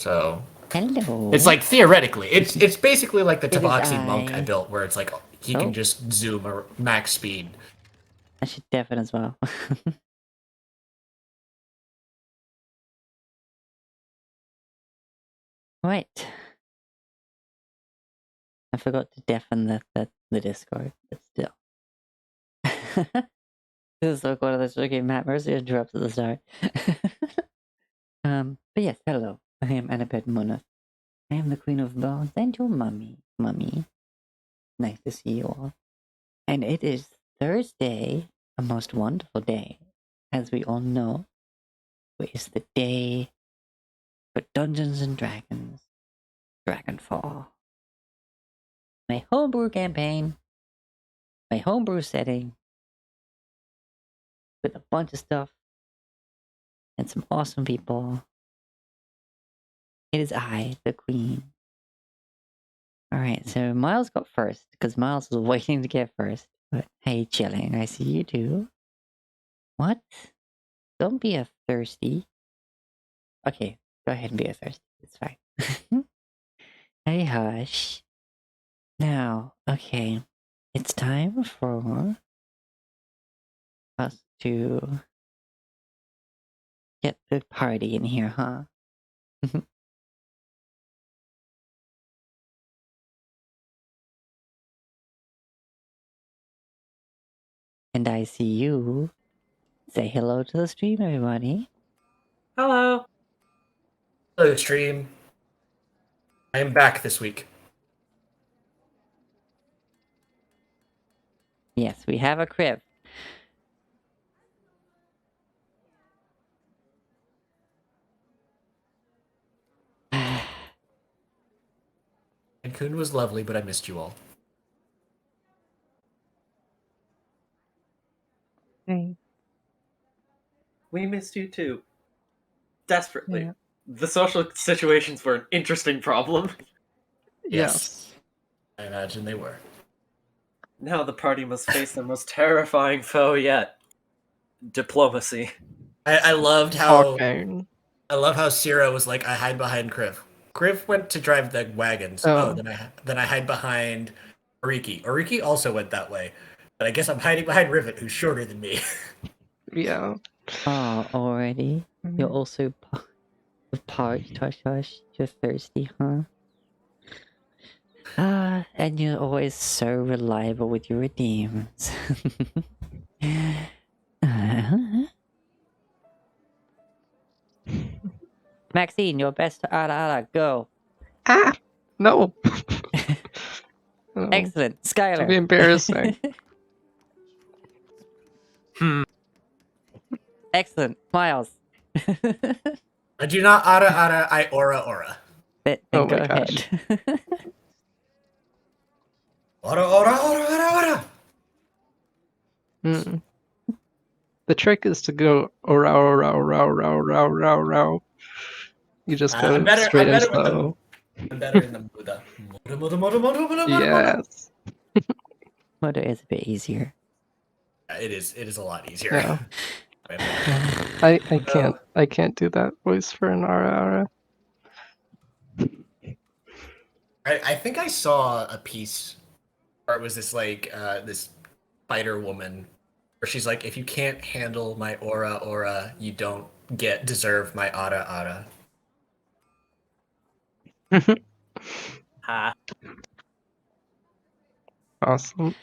So Hello. it's like theoretically, it's basically like the It is Tabaxi monk I I. built, where it's like he Oh. can just zoom or max speed. I should deafen as well. Right. I forgot to deafen the Discord, but still. This is like one of those okay, Matt Mercy interrupts at the start. But yes, hello. I am Annabeth Munaf. I am the Queen of Bones and your mummy. Mummy. Nice to see you all. And it is Thursday, a most wonderful day. As we all know, it is the day for Dungeons and Dragons. Dragonfall. My homebrew campaign. My homebrew setting. With a bunch of stuff. And some awesome people. It is I, the Queen. Alright, so Miles got first, because Miles was waiting to get first. But hey, chilling, I see you too. What? Don't be a thirsty. Okay, go ahead and be a thirsty. It's fine. Hey, hush. Now, okay. It's time for us to get the party in here, huh? And I see you. Say hello to the stream, everybody. Hello. Hello, stream. I am back this week. Yes, we have a crib. Cancun was lovely, but I missed you all. Hey. We missed you too. Desperately. Yeah. The social situations were an interesting problem. Yes. I imagine they were. Now the party must face their most terrifying foe yet. Diplomacy. I loved how Okay. I love how Sierra was like, I hide behind Kriv. Kriv went to drive the wagons. Oh. Then I hide behind Oriki. Oriki also went that way. But I guess I'm hiding behind Rivet, who's shorter than me. Yeah. Oh, already? You're also parched, hush hush. You're thirsty, huh? Ah, and you're always so reliable with your redeems. Maxine, your best ara, go. Ah! No! No. Excellent. It'll Skylar. be embarrassing. Excellent. Miles. I do not ara, I aura. Then Oh go my gosh. ahead. Aura. Mm. The trick is to go row. You just go I'm better straight and with the slow. I'm better in the Muda. Muda. Yes. Motor is a bit easier. It is a lot easier. Yeah. Wait, I can't do that voice for an ara. I think I saw a piece where it was this like this fighter woman where she's like, if you can't handle my aura, you don't deserve my ara. Ha. Awesome.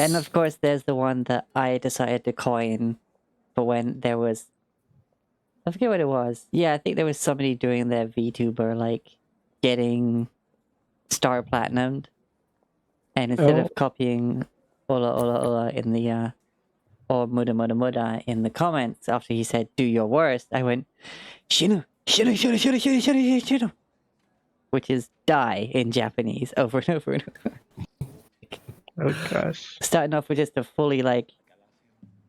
And of course, there's the one that I decided to coin for when there was. I forget what it was. Yeah, I think there was somebody doing their VTuber, like, getting star platinumed. And instead of copying Ola in the, or Muda in the comments after he said, do your worst, I went, Shinu, which is die in Japanese over and over and over. Oh gosh. Starting off with just a fully, like,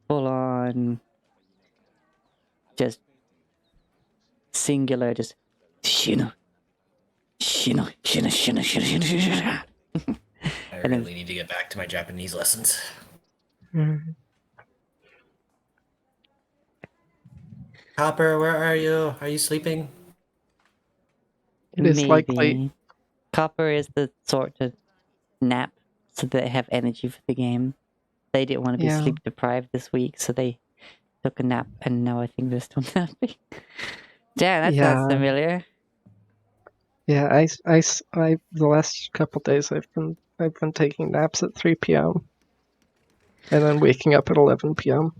full on, just singular, just Shinu. I really need to get back to my Japanese lessons. Hopper, where are you? Are you sleeping? It is likely. Maybe. Copper is the sort to nap so they have energy for the game. They didn't want to be Yeah. sleep deprived this week, so they took a nap, and now I think they're still napping. Damn, that sounds Yeah. familiar. Yeah, the last couple days I've been taking naps at 3 p.m. and then waking up at 11 p.m.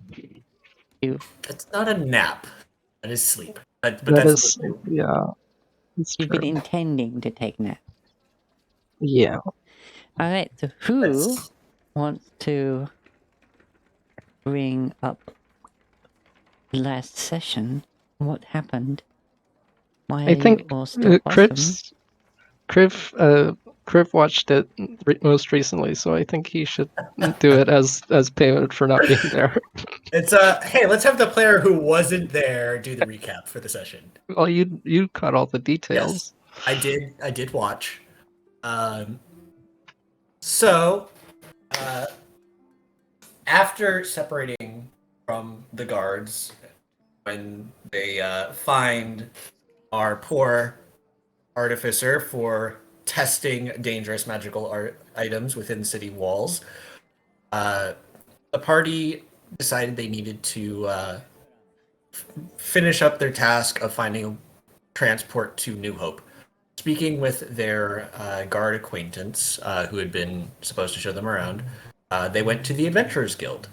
That's not a nap. That is sleep. But That that's is, yeah, it's You've been true. intending to take naps. Yeah. Alright, so who that's wants to bring up last session? What happened? Why I are think you all still awesome? Kriv watched it most recently, so I think he should do it as payment for not being there. it's hey, let's have the player who wasn't there do the recap for the session. Well, you caught all the details. Yes, I did watch. So after separating from the guards, when they find our poor artificer for testing dangerous magical items within city walls, the party decided they needed to finish up their task of finding transport to New Hope. Speaking with their guard acquaintance, who had been supposed to show them around, they went to the Adventurers Guild.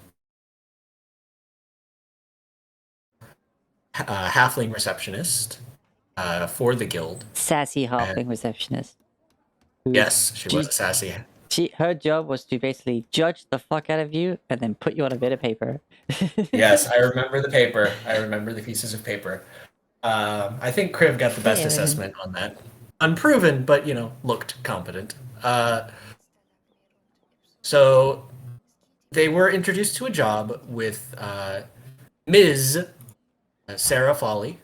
Halfling receptionist for the guild. Sassy halfling receptionist. Yes, she was sassy. Her job was to basically judge the fuck out of you and then put you on a bit of paper. Yes, I remember the paper. I remember the pieces of paper. I think Kriv got the best assessment on that. Unproven, but looked competent. So they were introduced to a job with Ms. Sarah Folly,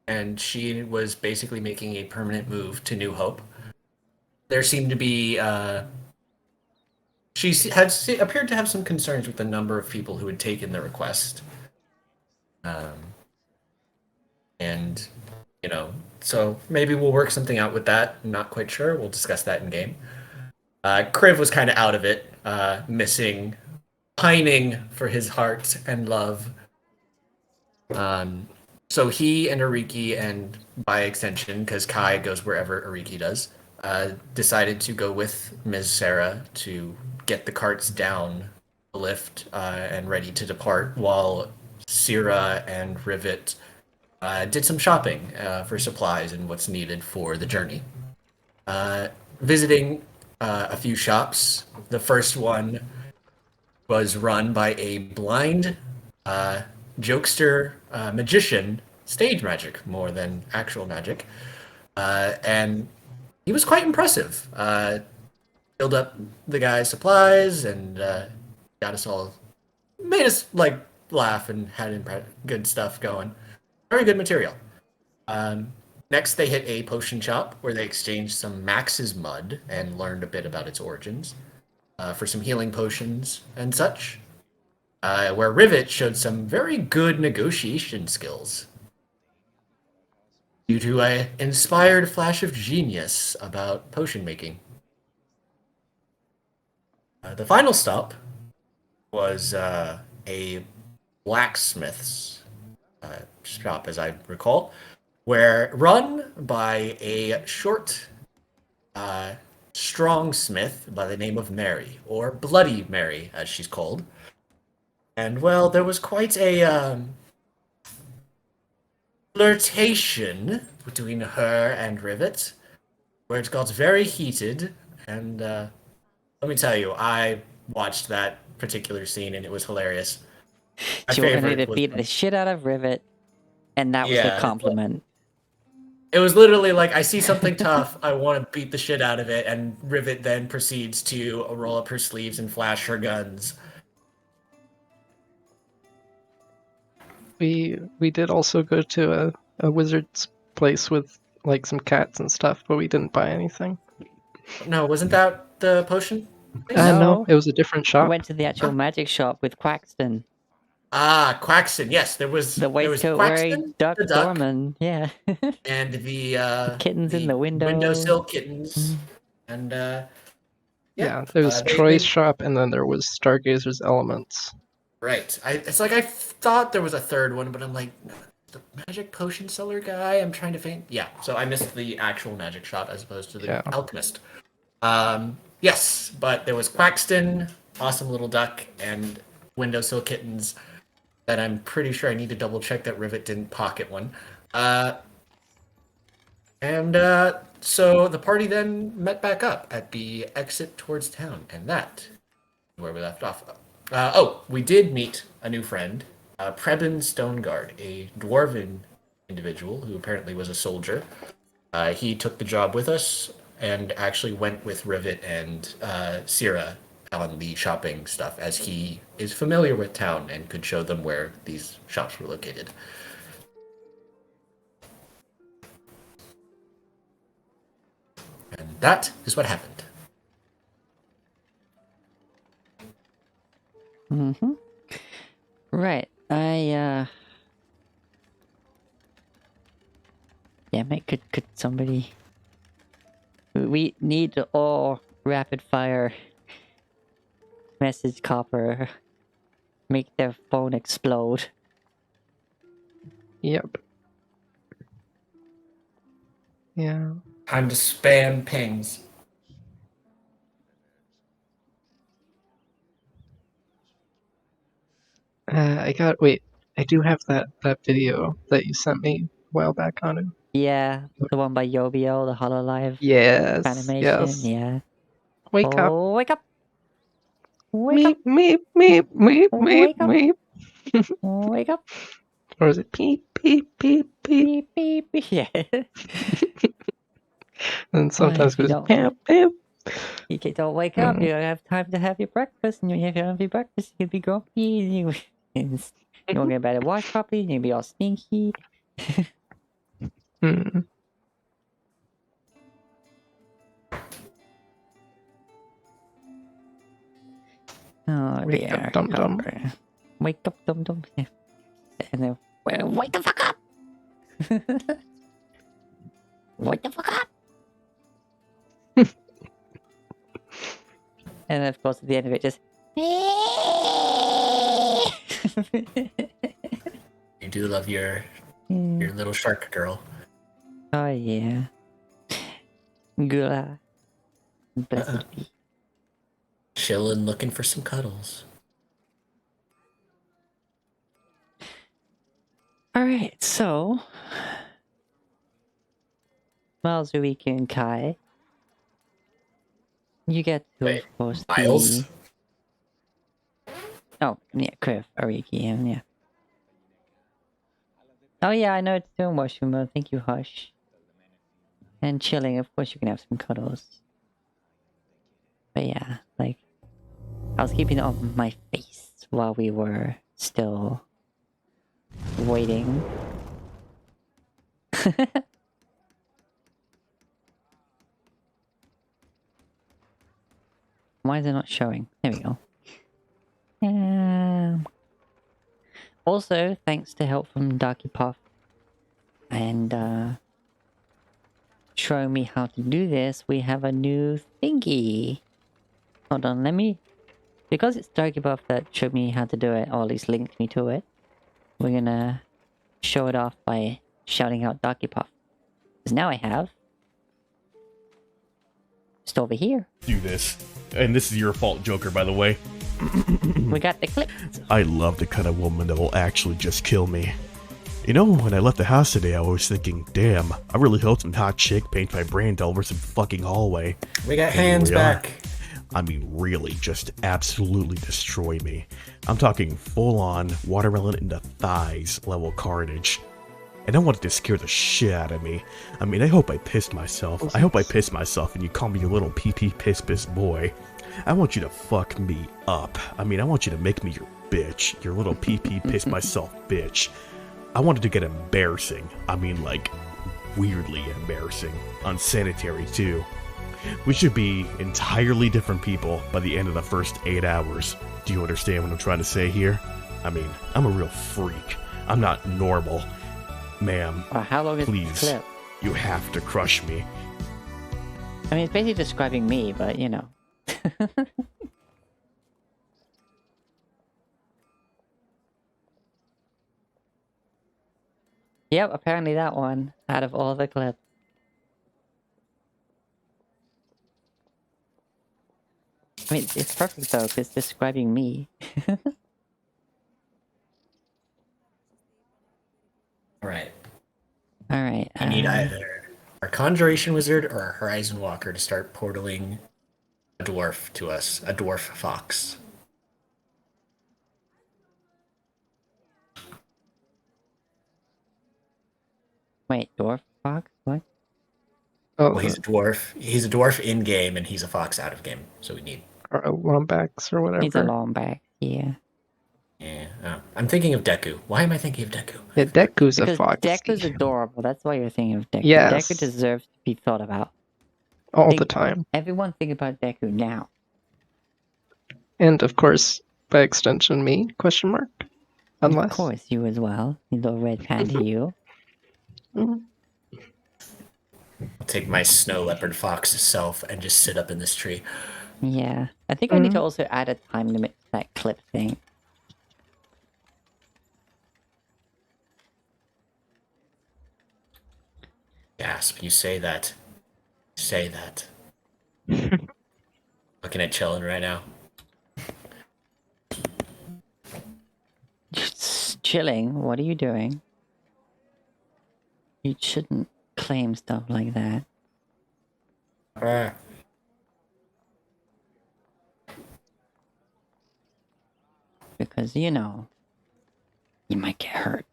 and she was basically making a permanent move to New Hope. There seemed to be she appeared to have some concerns with the number of people who had taken the request, and so maybe we'll work something out with that. I'm not quite sure. We'll discuss that in game. Kriv was kind of out of it, pining for his heart and love. So he and Ariki, and by extension, because Kai goes wherever Ariki does, decided to go with Ms. Sarah to get the carts down the lift and ready to depart, while Syrah and Rivet did some shopping for supplies and what's needed for the journey. Visiting a few shops. The first one was run by a blind jokester magician, stage magic more than actual magic, and he was quite impressive. Filled up the guy's supplies and got us all, made us laugh and had good stuff going. Very good material. Next, they hit a potion shop where they exchanged some Max's mud and learned a bit about its origins for some healing potions and such. Where Rivet showed some very good negotiation skills due to an inspired flash of genius about potion making. The final stop was a blacksmith's shop, as I recall, where run by a short, strong smith by the name of Mary, or Bloody Mary, as she's called. And, well, there was quite a flirtation between her and Rivet, where it got very heated, and let me tell you, I watched that particular scene, and it was hilarious. My She wanted favorite to was beat the shit out of Rivet, and that was Yeah, a compliment. It was literally like, I see something tough, I want to beat the shit out of it, and Rivet then proceeds to roll up her sleeves and flash her guns. We did also go to a wizard's place with some cats and stuff, but we didn't buy anything. No, wasn't that the potion? No, No. it was a different I shop. went to the actual magic shop with Quaxton. Quaxton. Yes, there was The waistcoat wearing Quaxton, duck the duck, doorman. Yeah. and the Kittens in the window. windowsill kittens, and Yeah, there was they Troy's shop, and then there was Stargazer's Elements. right. It's like I thought there was a third one, but I'm like, no, the magic potion seller guy. I'm trying to think. Yeah, so I missed the actual magic shop as opposed to the Yeah. alchemist. Yes, but there was Quaxton, awesome little duck, and windowsill kittens. That I'm pretty sure I need to double check that Rivet didn't pocket one. So the party then met back up at the exit towards town, and that is where we left off. We did meet a new friend, Preben Stoneguard, a dwarven individual who apparently was a soldier. He took the job with us and actually went with Rivet and Syrah on the shopping stuff, as he is familiar with town and could show them where these shops were located. And that is what happened. Mm-hmm. Right. Yeah, mate, could somebody... We need all rapid fire message copper. Make their phone explode. Yep. Yeah. Time to spam pings. I do have that video that you sent me a while back on it. Yeah, the one by Yobio, the Hololive Yes. animation. Yes. Yeah. Wake up. Wake up! Wake up! Meep, meep, meep, meep, Wake up. meep. Wake up! Or is it peep, peep, peep, peep? Beep, beep, beep. Yeah. And sometimes if you goes don't- peep, peep. You don't wake up, you don't have time to have your breakfast, and when you have your breakfast, you can be grumpy, and you won't get better wash properly, and you'll be all stinky. Oh Wake dear. up, dum-dum. Wake up, dum dum. And then, well, wake the fuck up! Wake the fuck up! And of course, at the end of it, just. You do love your little shark girl. Oh yeah. Gula. Blessed be. Chillin', looking for some cuddles. Alright, so. Miles, Ruiki, and Kai. You get to, Wait, of course, Miles? Oh, yeah, Kriv, Ariki, and yeah. Oh yeah, I know it's doing washroom mode. Thank you, Hush. And chilling, of course you can have some cuddles. But yeah, like, I was keeping it on my face while we were still waiting. Why is it not showing? There we go. Also, thanks to help from Darky Puff and showing me how to do this, we have a new thingy. Hold on, let me... Because it's Darky Puff that showed me how to do it, or at least linked me to it, we're gonna show it off by shouting out Darky Puff. Because now I have... Just over here. Do this. And this is your fault, Joker, by the way. We got the clip. I love the kind of woman that will actually just kill me. You know, when I left the house today, I was thinking, damn, I really hope some hot chick paints my brain all over some fucking hallway. We got And here hands we are. back. I mean, really, just absolutely destroy me. I'm talking full-on watermelon in the thighs level carnage. And I wanted to scare the shit out of me. I mean, I hope I pissed myself. I hope I pissed myself and you call me a little pee-pee piss-piss boy. I want you to fuck me up. I mean, I want you to make me your bitch. Your little pee-pee piss myself bitch. I wanted to get embarrassing. I mean, like, weirdly embarrassing. Unsanitary, too. We should be entirely different people by the end of the first 8 hours. Do you understand what I'm trying to say here? I mean, I'm a real freak. I'm not normal. Ma'am, Or how long is the please, clip? you have to crush me. I mean, it's basically describing me, but you know. Yep, apparently that one out of all the clips. I mean, it's perfect though, because it's describing me. All right. Alright, We need either our Conjuration Wizard or our Horizon Walker to start portaling a dwarf to us, a dwarf fox. wait, Dwarf Fox? What? Oh, Well, he's a dwarf. He's a dwarf in game, and he's a fox out of game. So we need. or Lombax or whatever. He's a long back, yeah. Yeah. Oh. I'm thinking of Deku. Why am I thinking of Deku? Yeah, Deku's a Because fox. Deku's adorable, that's why you're thinking of Deku. Yes. Deku deserves to be thought about. all think- the time. Everyone think about Deku now. And of course, by extension, me? Question mark. Unless. Of course, you as well. You little red panda, you. Mhm. I'll take my snow leopard fox self and just sit up in this tree. Yeah. I think I need to also add a time limit to that clip thing. Gasp! You say that. Say that. Looking at chillin' right now. Just chilling. What are you doing? You shouldn't claim stuff like that. Ah. Because, you know, you might get hurt.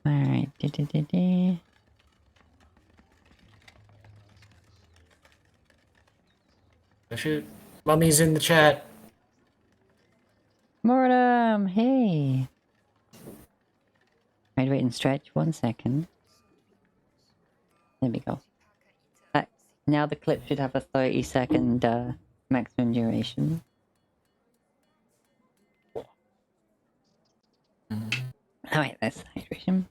Alright. Oh, shoot. Mummy's in the chat. Mortem! Hey! Right, wait and stretch 1 second. There we go. Now the clip should have a 30-second maximum duration. Alright, that's hydration.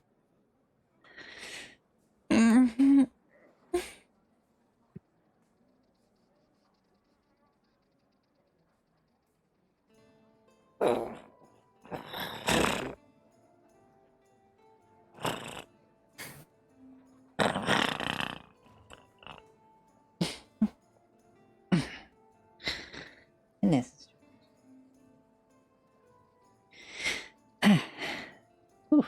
Goodness. Oof.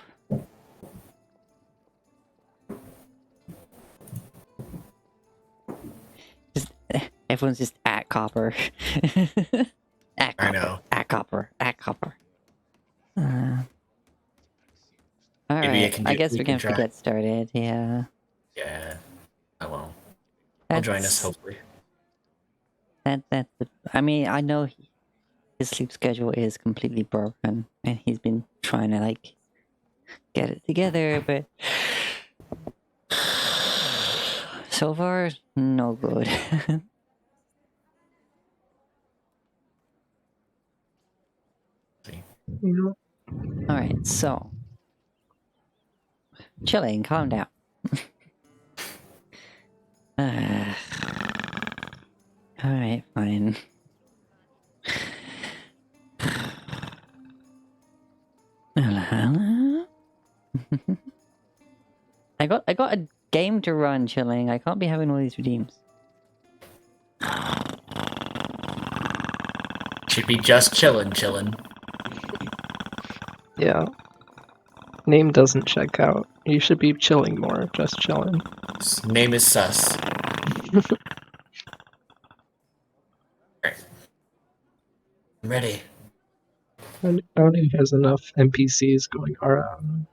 Everyone's just at copper. At copper. I know. At copper. At copper. Maybe Alright, can I do- guess we we're can gonna have to try. get started, yeah. Yeah. I won't. He'll join us, That's- hopefully. I mean, I know his sleep schedule is completely broken, and he's been trying to, like, get it together, but... So far, no good. Yeah. Alright, so... Chilling, calm down. Alright, fine. I got a game to run, Chilling. I can't be having all these redeems. Should be just chillin'. Yeah. Name doesn't check out. You should be chilling more, just chilling. His name is Sus. Alright. I'm ready. Only has enough NPCs going around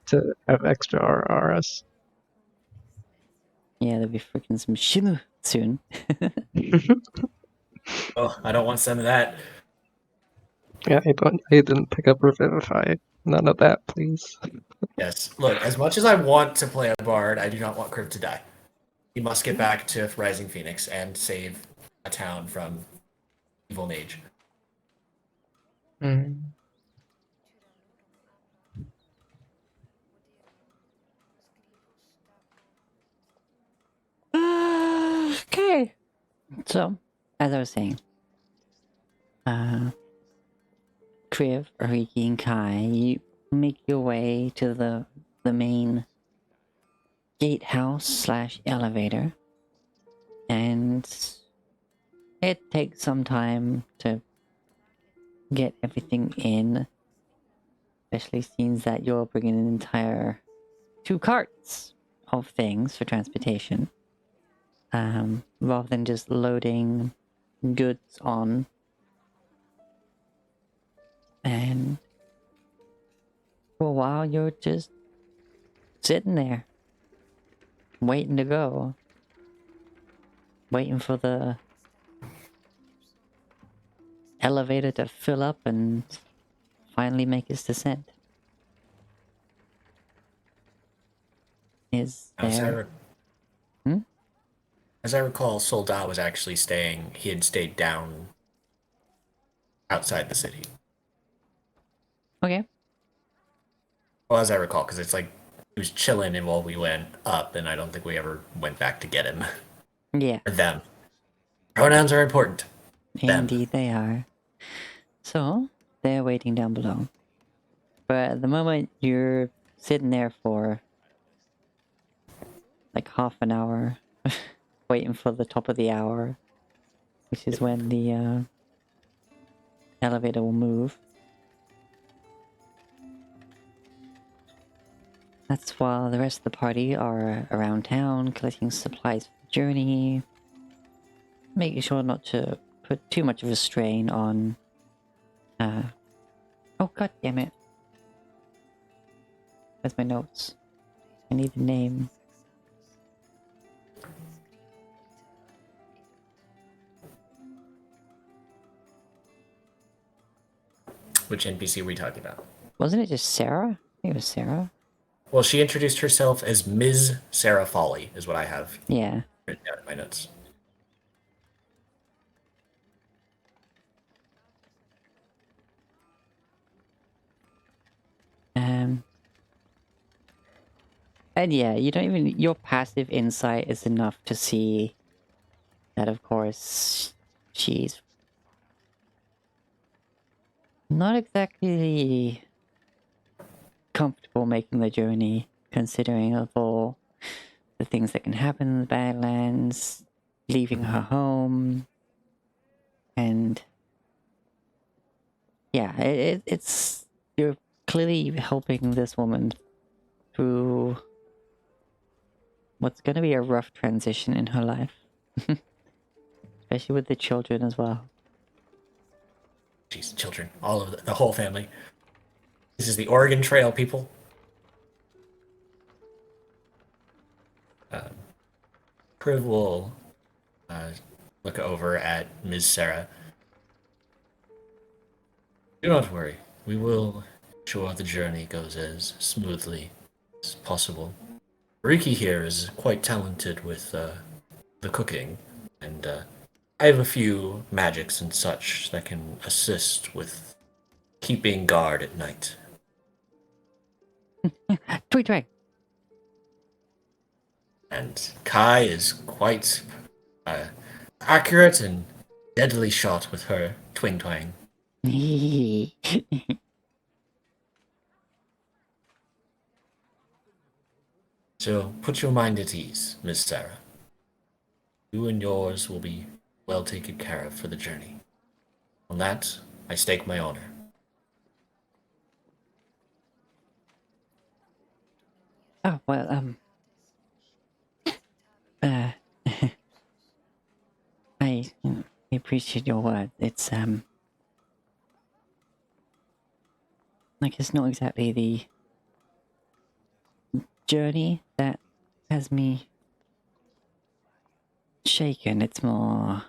to have extra RRS. Yeah, there'll be freaking some shit soon. Oh, I don't want some of that. Yeah, I didn't pick up Revivify. None of that, please. Yes. Look, as much as I want to play a bard, I do not want Crypt to die. He must get back to Rising Phoenix and save a town from evil mage. Mm. Okay. So, as I was saying, Kriv, Riki, and Kai, you make your way to the main gatehouse slash elevator, and it takes some time to get everything in, especially since that you're bringing an entire 2 carts of things for transportation, rather than just loading goods on. And for a while, you're just sitting there, waiting to go, waiting for the elevator to fill up and finally make its descent. Is As I, there... as I recall, Soldat was actually he had stayed down outside the city. Okay. Well, as I recall, because it's like he was chilling and while we went up, and I don't think we ever went back to get him. Yeah, Or them. Pronouns are important. Them. indeed they are. So, they're waiting down below. But at the moment, you're sitting there for like half an hour, waiting for the top of the hour, which is when the elevator will move. That's while the rest of the party are around town collecting supplies for the journey, making sure not to put too much of a strain on... Oh, god damn it. Where's my notes? I need the name. Which NPC are we talking about? Wasn't it just Sarah? I think it was Sarah. Well, she introduced herself as Ms. Sarah Folly, is what I have Yeah. written down in my notes. And yeah, you don't even... Your passive insight is enough to see that, of course, she's not exactly comfortable making the journey, considering of all the things that can happen in the Badlands, leaving her home, and yeah, it's... You're clearly helping this woman through what's going to be a rough transition in her life. Especially with the children as well. Jeez, children. All of the whole family. This is the Oregon Trail, people. Priv will look over at Ms. Sarah. Do not worry. We will ensure the journey goes as smoothly as possible. Riki here is quite talented with the cooking, and I have a few magics and such that can assist with keeping guard at night. Tweet track. And Kai is quite accurate and deadly shot with her twing twang. So put your mind at ease, Miss Sarah. You and yours will be well taken care of for the journey. On that, I stake my honor. Oh, well, I appreciate your word. It's, like, it's not exactly the journey that has me shaken. It's more...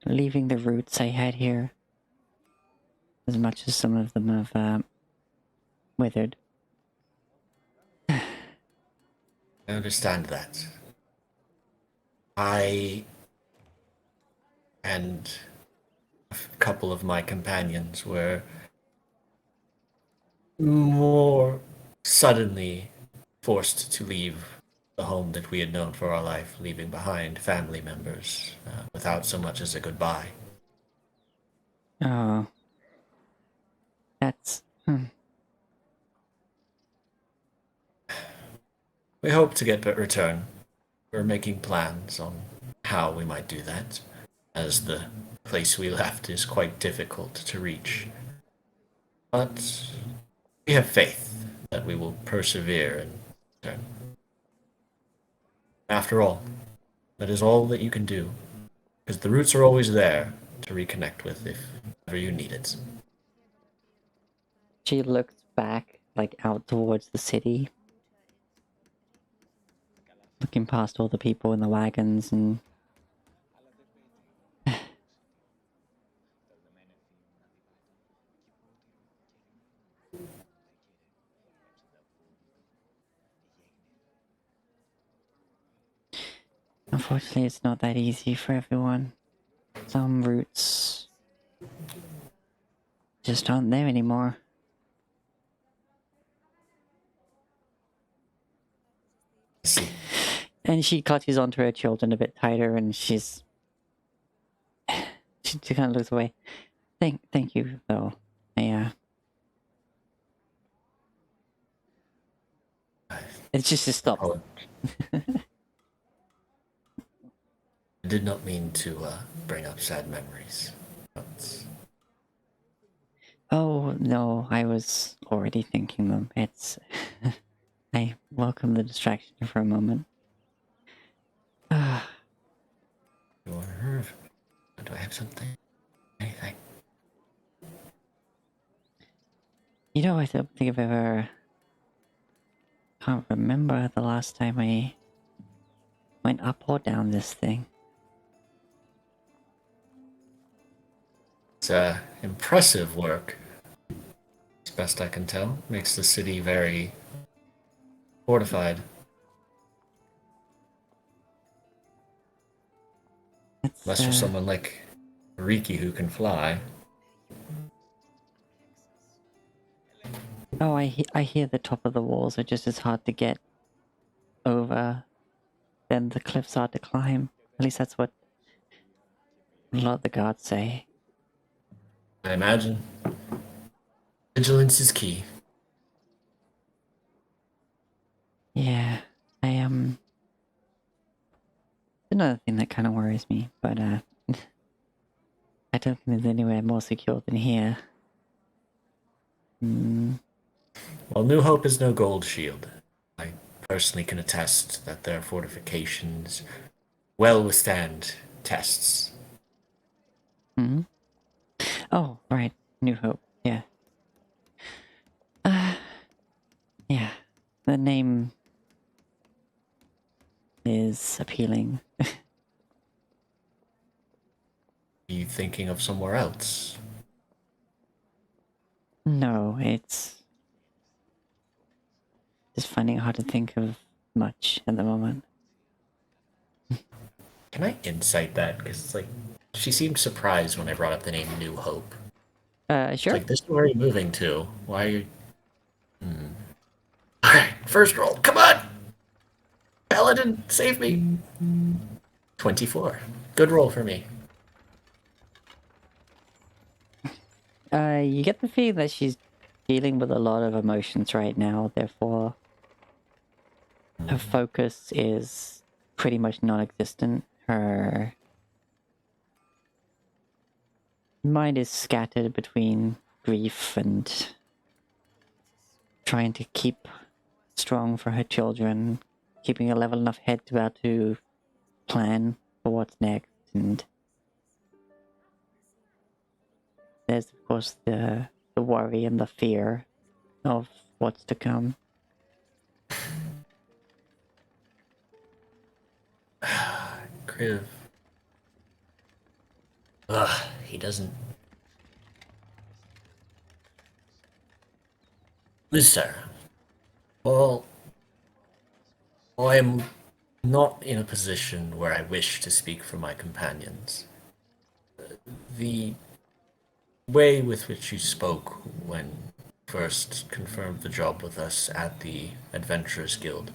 leaving the roots I had here. As much as some of them have, withered. I understand that. I and a couple of my companions were more suddenly forced to leave the home that we had known for our life, leaving behind family members without so much as a goodbye. Oh, that's We hope to get a return. We're making plans on how we might do that, as the place we left is quite difficult to reach. But we have faith that we will persevere and return. After all, that is all that you can do, because the roots are always there to reconnect with if ever you need it. she looked back, like out towards the city, looking past all the people in the wagons, and unfortunately, it's not that easy for everyone. Some roots just aren't there anymore. I see. And she clutches onto her children a bit tighter, and she kind of looks away. Thank you, though. It's just to stop. Oh, I did not mean to bring up sad memories. But Oh no, I was already thinking them. It's I welcome the distraction for a moment. you want to hear? Do I have something? Anything? You know, I don't think I've ever. Can't remember the last time I went up or down this thing. It's impressive work. As best I can tell, makes the city very fortified. It's Unless you're someone like Riki who can fly. oh, I hear the top of the walls are just as hard to get over than the cliffs are to climb. At least that's what a lot of the guards say. I imagine. Vigilance is key. Yeah, another thing that kind of worries me, but I don't think there's anywhere more secure than here. While New Hope is no gold shield, I personally can attest that their fortifications well withstand tests. Hmm. Oh, right, New Hope. Yeah. Yeah. The name is appealing. Are you thinking of somewhere else? No, it's just finding it hard to think of much at the moment. Can I insight that? Because it's like, she seemed surprised when I brought up the name New Hope. It's Sure. like, this is where are you moving to? Why are you... Alright, first roll. Come on! Paladin, save me! 24. Good roll for me. You get the feeling that she's dealing with a lot of emotions right now, therefore her focus is pretty much non-existent. Her mind is scattered between grief and trying to keep strong for her children, keeping a level enough head to be able to plan for what's next, and there's of course the worry and the fear of what's to come. Kriv. Ugh, he doesn't... Miss Sarah. All I am not in a position where I wish to speak for my companions. The way with which you spoke when first confirmed the job with us at the Adventurers Guild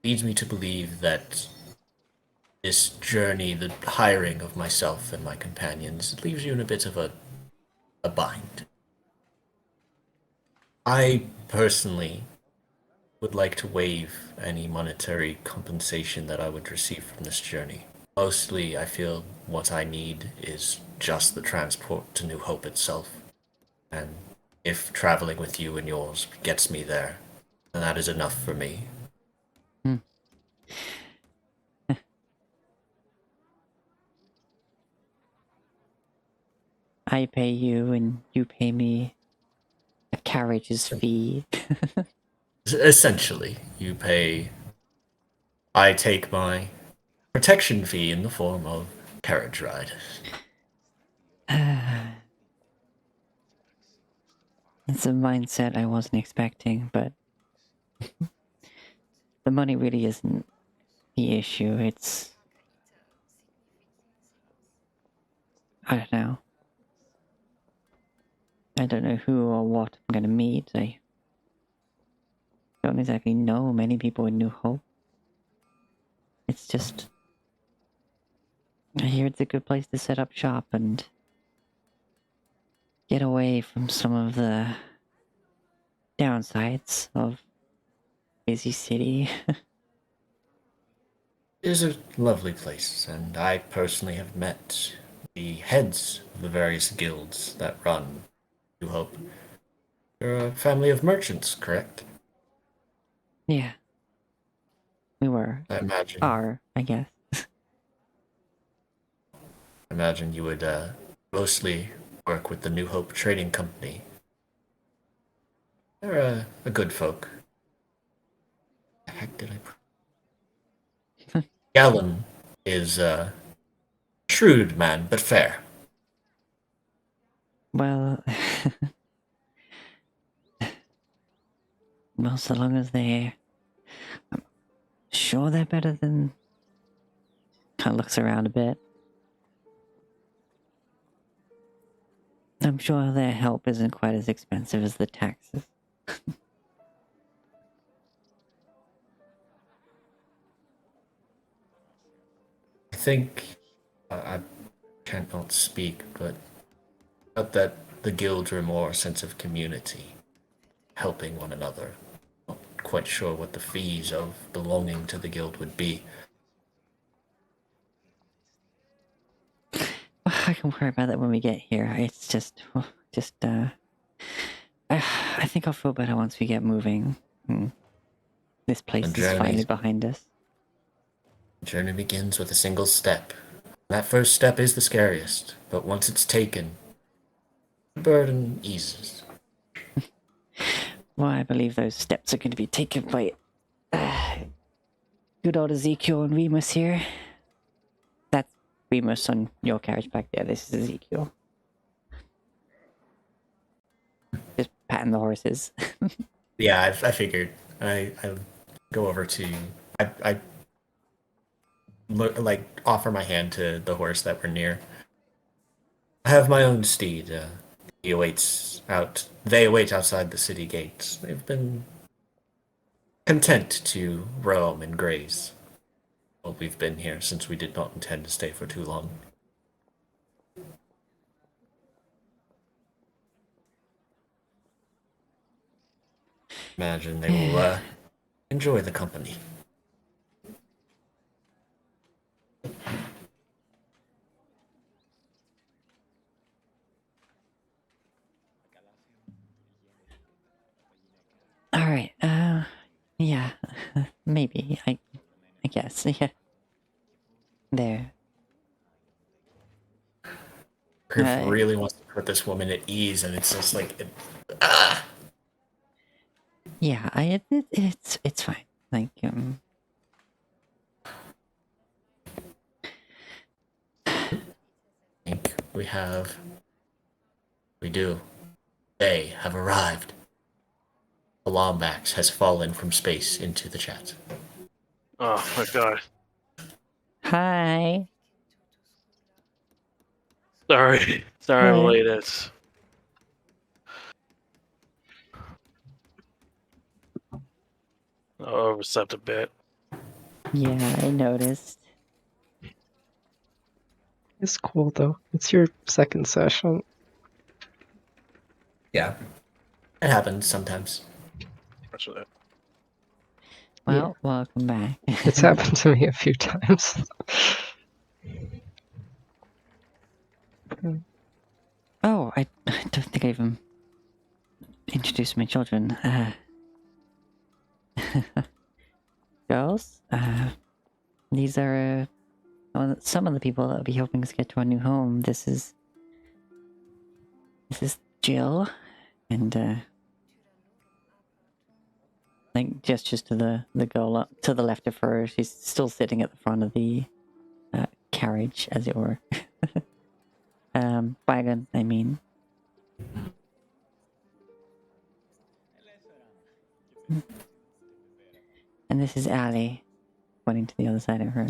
leads me to believe that this journey, the hiring of myself and my companions, leaves you in a bit of a bind. I personally would like to waive any monetary compensation that I would receive from this journey. Mostly, I feel what I need is just the transport to New Hope itself. And if traveling with you and yours gets me there, then that is enough for me. Hmm. I pay you and you pay me a carriage's fee. Essentially, I take my protection fee in the form of carriage ride. It's a mindset I wasn't expecting, but the money really isn't the issue. It's... I don't know. I don't know who or what I'm gonna meet. I don't exactly know many people in New Hope. It's just... I hear it's a good place to set up shop and get away from some of the downsides of busy city. It is a lovely place, and I personally have met the heads of the various guilds that run New Hope. You're a family of merchants, correct? Yeah, we were. I imagine. Are, I guess. I imagine you would mostly work with the New Hope Trading Company. They're a good folk. The heck did I put? Gallon is a shrewd man, but fair. Well... well, so long as they're... I'm sure they're better than... Kind of looks around a bit. I'm sure their help isn't quite as expensive as the taxes. I think I cannot speak, but felt that the guilds were more a sense of community, helping one another. Not quite sure what the fees of belonging to the guild would be. I can worry about that when we get here. It's just, I think I'll feel better once we get moving. This place is finally behind us. The journey begins with a single step. That first step is the scariest, but once it's taken, the burden eases. Well, I believe those steps are going to be taken by good old Ezekiel and Remus here. That's Remus on your carriage back there. This is Ezekiel. Just patting the horses. Yeah, I figured. I go over to I like offer my hand to the horse that we're near. I have my own steed. They await outside the city gates. They've been content to roam and graze. Well, we've been here since we did not intend to stay for too long. Imagine they will enjoy the company. All right. Yeah. Maybe. I guess. Yeah. There. Griff really wants to put this woman at ease, and it's just like, Yeah. It's fine. Like I think we do. They have arrived. The Lombax has fallen from space into the chat. Oh my god. Hi. Sorry I'm Hey. late. It's I overslept a bit. Yeah, I noticed. It's cool though. It's your second session. Yeah, it happens sometimes. Actually, Well, welcome back. It's happened to me a few times. Oh, I don't think I even introduced my children. Girls, these are some of the people that will be helping us get to our new home. This is Jill, and like gestures to the girl up to the left of her. She's still sitting at the front of the carriage, as it were. Wagon, I mean. And this is Ali, pointing to the other side of her.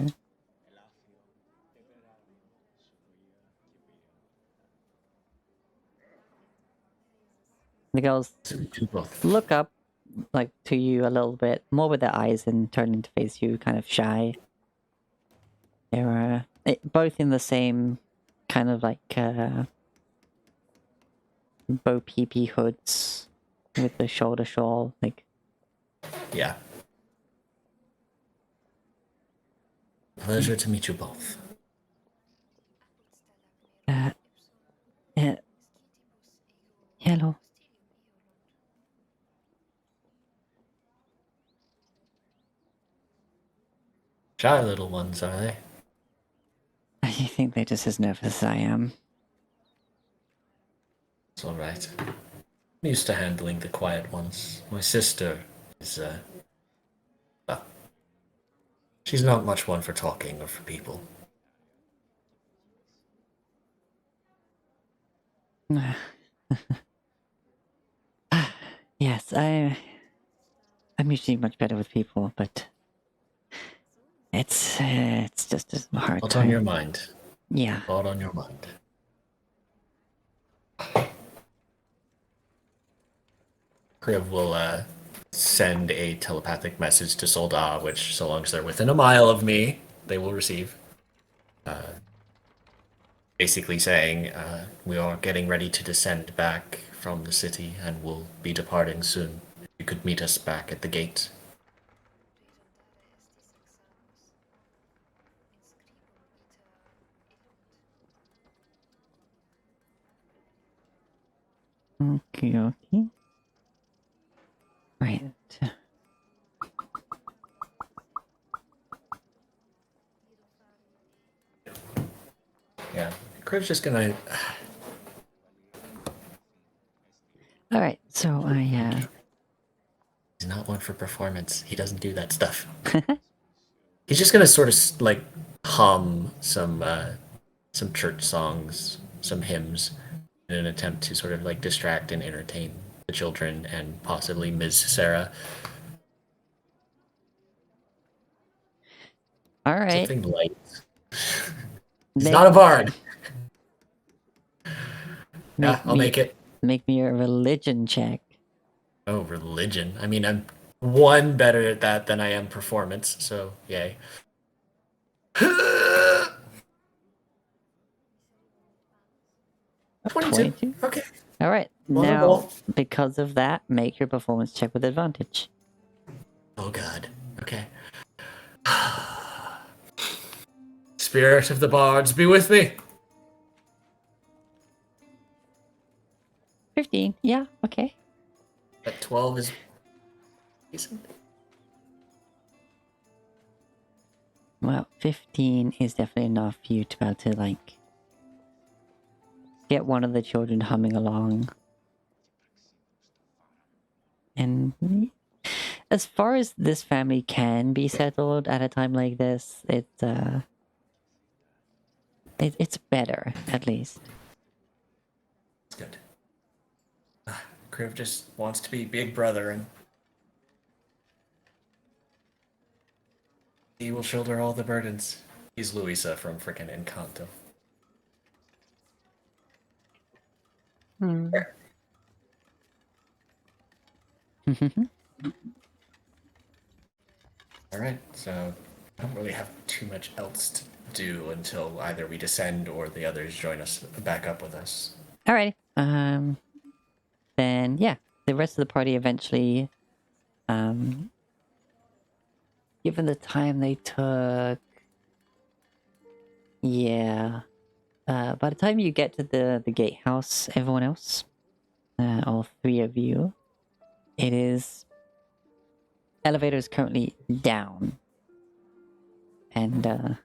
The girls look up, like, to you a little bit, more with their eyes and turning to face you, kind of shy. They're both in the same kind of like Bo Peepee hoods with the shoulder shawl, like. Yeah. Pleasure to meet you both. Hello. Shy little ones, are they? I think they're just as nervous as I am. It's alright. I'm used to handling the quiet ones. My sister is, well, she's not much one for talking or for people. Yes, I'm usually much better with people, but it's just a hard What's time. on your mind? Yeah. What on your mind? Kriv will send a telepathic message to Solda, which, so long as they're within a mile of me, they will receive. Basically saying we are getting ready to descend back from the city and will be departing soon. You could meet us back at the gate. Okay, okay. Right. Yeah, Kriv's just gonna. All right. So I He's not one for performance. He doesn't do that stuff. He's just gonna sort of like hum some church songs, some hymns, in an attempt to sort of like distract and entertain the children and possibly Ms. Sarah. all right. Something light. He's not a bard. Yeah, I'll make it. Make me a religion check. Oh, religion. I mean, I'm one better at that than I am performance, so yay. 22. Okay. All right. Well, Now, well. because of that, make your performance check with advantage. Oh god. Okay. Spirit of the bards, be with me. 15. Yeah. Okay. That 12 is decent. Well, 15 is definitely enough for you to be able to, like, get one of the children humming along. And as far as this family can be settled at a time like this, it's better, at least. It's good. Kriv just wants to be big brother and He will shoulder all the burdens. He's Luisa from frickin' Encanto. Hmm. Alright, so I don't really have too much else to do until either we descend or the others join us back up with us. Alrighty. Then yeah, the rest of the party eventually, given the time they took, yeah. By the time you get to the gatehouse, everyone else, all three of you, it is elevator is currently down, and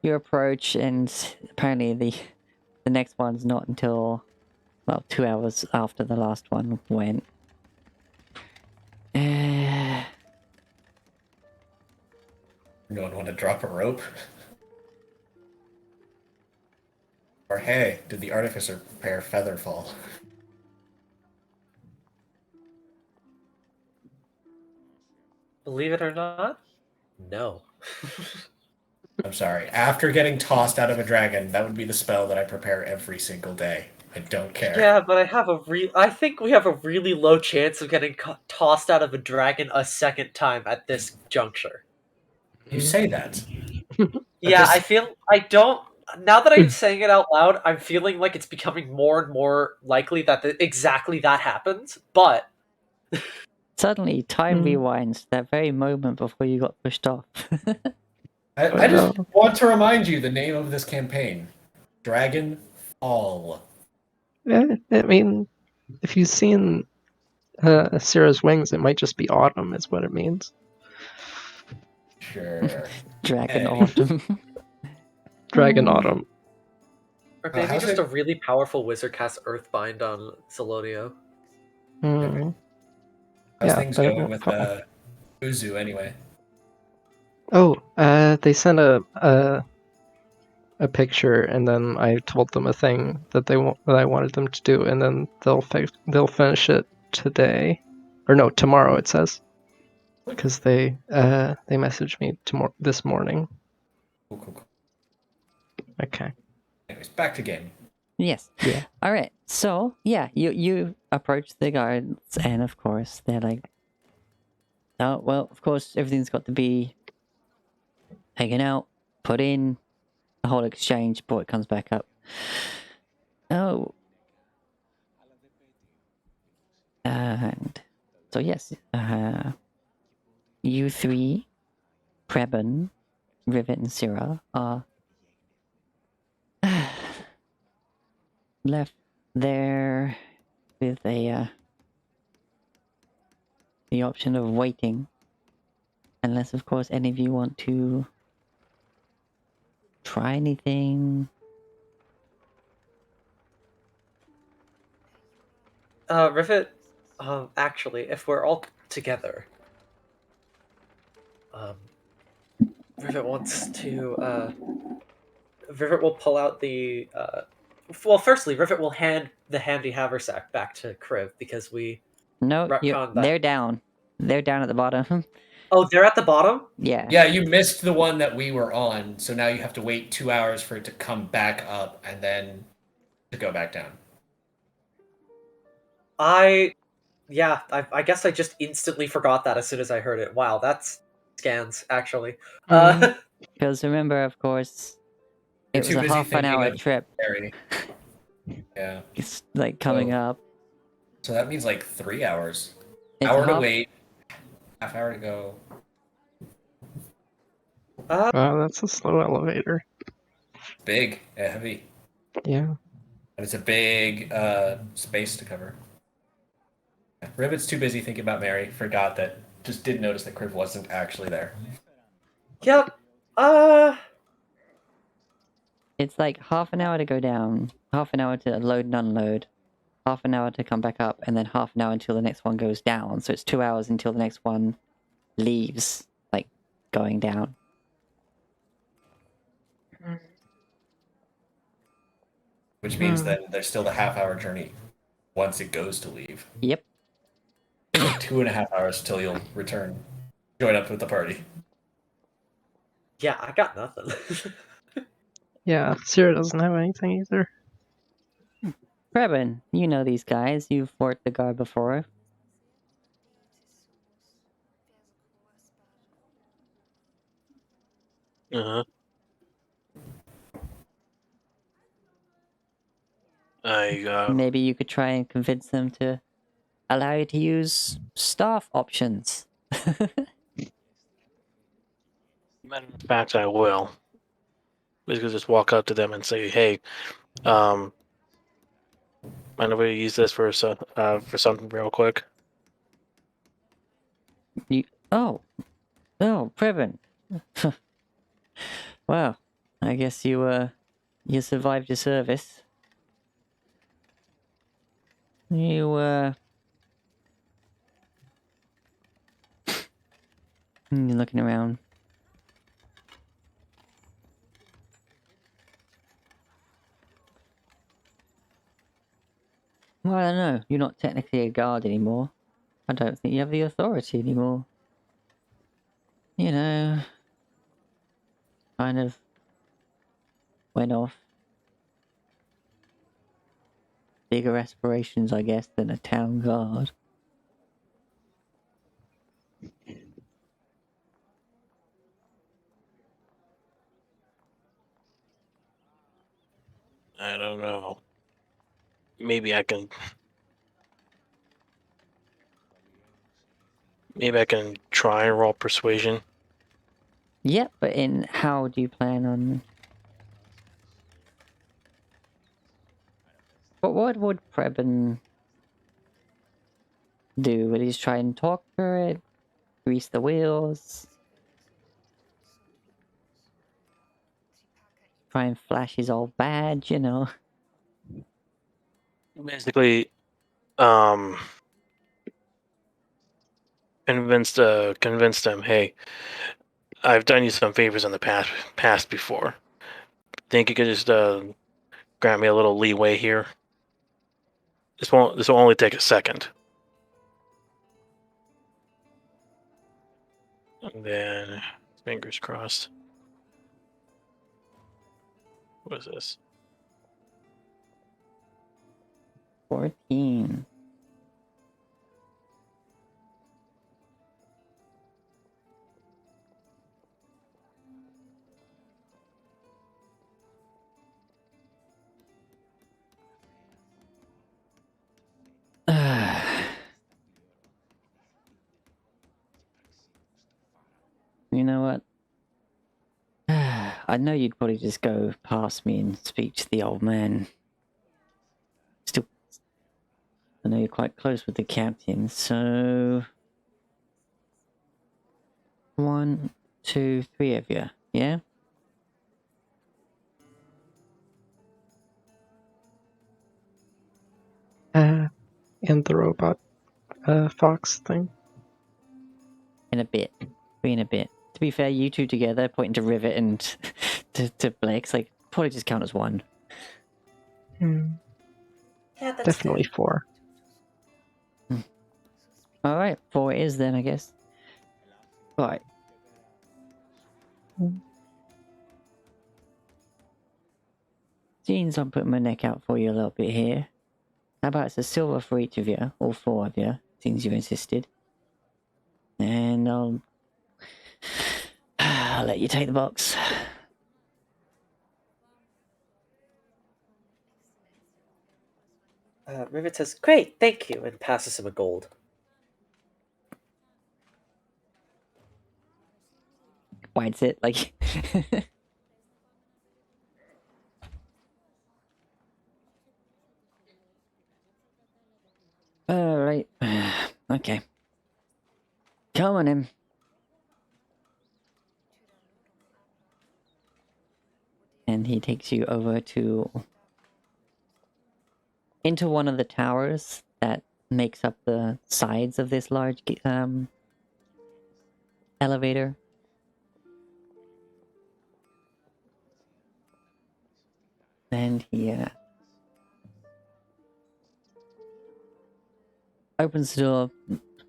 you approach, and apparently the next one's not until, well, 2 hours after the last one went. No one want to drop a rope? Or hey, did the artificer prepare Featherfall? Believe it or not, no. I'm sorry. After getting tossed out of a dragon, that would be the spell that I prepare every single day. I don't care. Yeah, but I think we have a really low chance of getting tossed out of a dragon a second time at this juncture. You say that. Yeah, this- I don't. Now that I'm saying it out loud, I'm feeling like it's becoming more and more likely that exactly that happens. But Suddenly, time rewinds to that very moment before you got pushed off. I just want to remind you the name of this campaign. Dragonfall. Yeah, I mean, if you've seen Sarah's wings, it might just be autumn, is what it means. Sure. Dragon Hey. Autumn. Dragon autumn. or maybe how's just it- a really powerful wizard cast Earthbind on Zelonio. Hmm. How's Yeah, things but it going won't with fall. Uzu anyway? Oh, they sent a picture, and then I told them a thing that that I wanted them to do, and then they'll finish it today, or no, tomorrow it says, because they messaged me this morning. Cool. Okay. Anyways, back to game. Yes. Yeah. All right. So yeah, you approach the guards, and of course they're like, "Oh well, of course everything's got to be taken out, put in the whole exchange before it comes back up." Oh. And so yes, you three, Preben, Rivet, and Syrah are left there with the option of waiting, unless of course any of you want to try anything. Rivet, actually, if we're all together, Rivet wants to, Rivet will pull out the, well, firstly, Rivet will hand the handy haversack back to Kriv, because we No, retconned that. they're down. They're down at the bottom. Oh, they're at the bottom? Yeah. Yeah, you missed the one that we were on, so now you have to wait 2 hours for it to come back up and then to go back down. I guess I just instantly forgot that as soon as I heard it. Wow, that's scans, actually. Because remember, of course, You're it was too a busy half an thinking hour of trip. Harry. Yeah. It's like coming Oh. up. So that means like 3 hours. It's Hour to half- wait, half hour to go. Wow, that's a slow elevator. Big and heavy. Yeah. And it's a big space to cover. Rivet's too busy thinking about Mary, forgot that, just did notice that Kriv wasn't actually there. Yep. It's like half an hour to go down, half an hour to load and unload, half an hour to come back up, and then half an hour until the next one goes down. So it's 2 hours until the next one leaves, like, going down. Which means that there's still the half-hour journey once it goes to leave. Yep. 2.5 hours till you'll return, join up with the party. Yeah, I got nothing. Yeah, Sierra doesn't have anything either. Preben, you know these guys. You've worked the guard before. Uh-huh. I Maybe you could try and convince them to allow you to use staff options. matter of fact, I will. Basically, just walk up to them and say, "Hey, mind if we use this for something real quick?" Oh, Preben. Well, I guess you survived your service. You're looking around. Well, I don't know. You're not technically a guard anymore. I don't think you have the authority anymore. You know, kind of went off. Bigger aspirations, I guess, than a town guard. I don't know. Maybe I can. Maybe I can try and roll persuasion. Yep, but in how do you plan on... But what would Preben do? Would he just try and talk her it? Grease the wheels? Try and flash his old badge, you know? Basically, convinced them, hey, I've done you some favors in the past before. Think you could just grant me a little leeway here? This will only take a second. And then fingers crossed. What is this? 14. You know what? I know you'd probably just go past me and speak to the old man. Still, I know you're quite close with the captain, so... 1, 2, 3 of you, yeah? And the robot fox thing. In a bit. In a bit. To be fair, you two together, pointing to Rivet and to Blake's, like, probably just count as one. Hmm, Yeah, that's definitely fair. 4. Alright, 4 it is then, I guess. Right. Seems I'm putting my neck out for you a little bit here. How about it's a silver for each of you, all 4 of you, since you insisted. And I'll let you take the box. Rivet says, "Great, thank you," and passes him a gold. Winds it, like... Alright. Okay. Come on in. And he takes you over to... into one of the towers that makes up the sides of this large elevator. And he opens the door,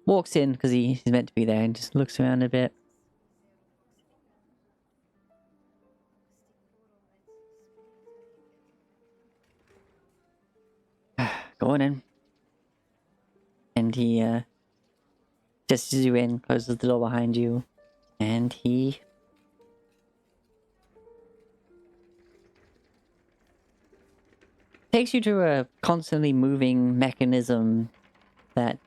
walks in because he's meant to be there and just looks around a bit. Go on in. And he gestures you in, closes the door behind you, and he takes you to a constantly moving mechanism that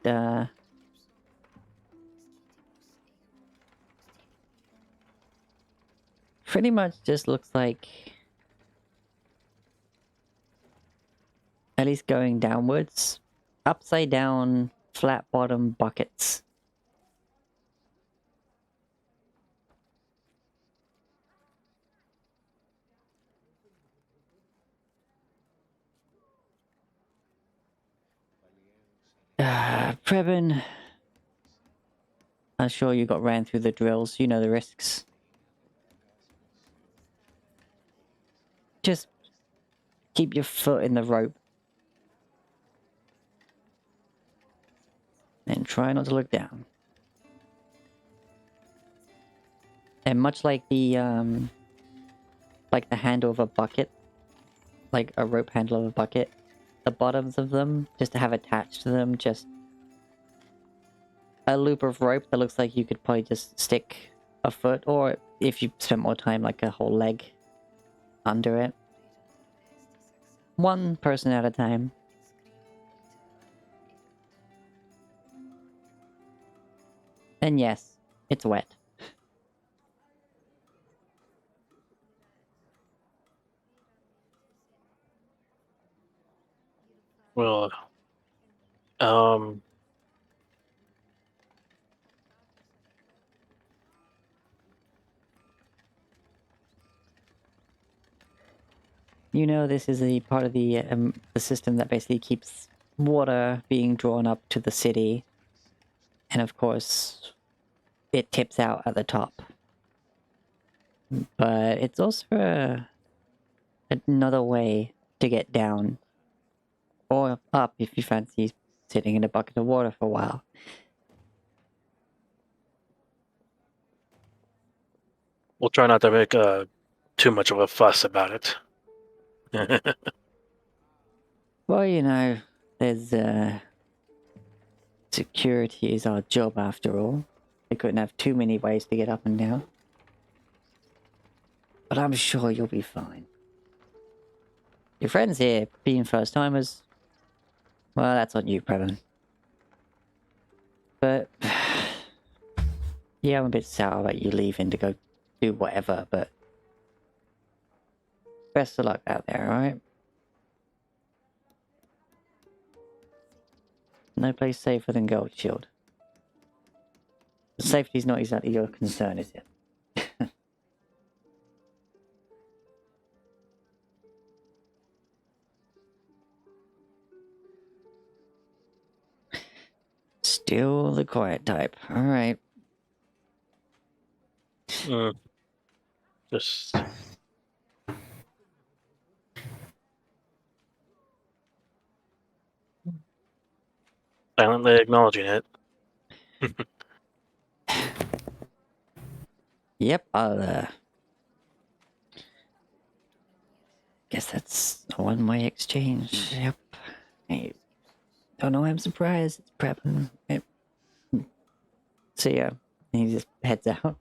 pretty much just looks like, at least going downwards, upside down, flat bottom buckets. Previn, I'm sure you got ran through the drills. You know the risks. Just keep your foot in the rope. And try not to look down. And much like the handle of a bucket, like a rope handle of a bucket, the bottoms of them, just to have attached to them, just a loop of rope that looks like you could probably just stick a foot, or if you spent more time, like a whole leg under it. One person at a time. And yes, it's wet. Well, You know, this is a part of the system that basically keeps water being drawn up to the city. And of course, it tips out at the top. But it's also another way to get down. Or up if you fancy sitting in a bucket of water for a while. we'll try not to make too much of a fuss about it. Well, you know, there's security is our job after all. We couldn't have too many ways to get up and down. But I'm sure you'll be fine. Your friends here being first timers, well, that's on you, Previn. But yeah, I'm a bit sour about you leaving to go do whatever, but best of luck out there, alright? No place safer than Gold Shield. Safety's not exactly your concern, is it? Still the quiet type. Alright. Just silently acknowledging it. Yep, I'll guess that's a one-way exchange. Yep. I don't know why I'm surprised. It's Previn. See ya. And he just heads out.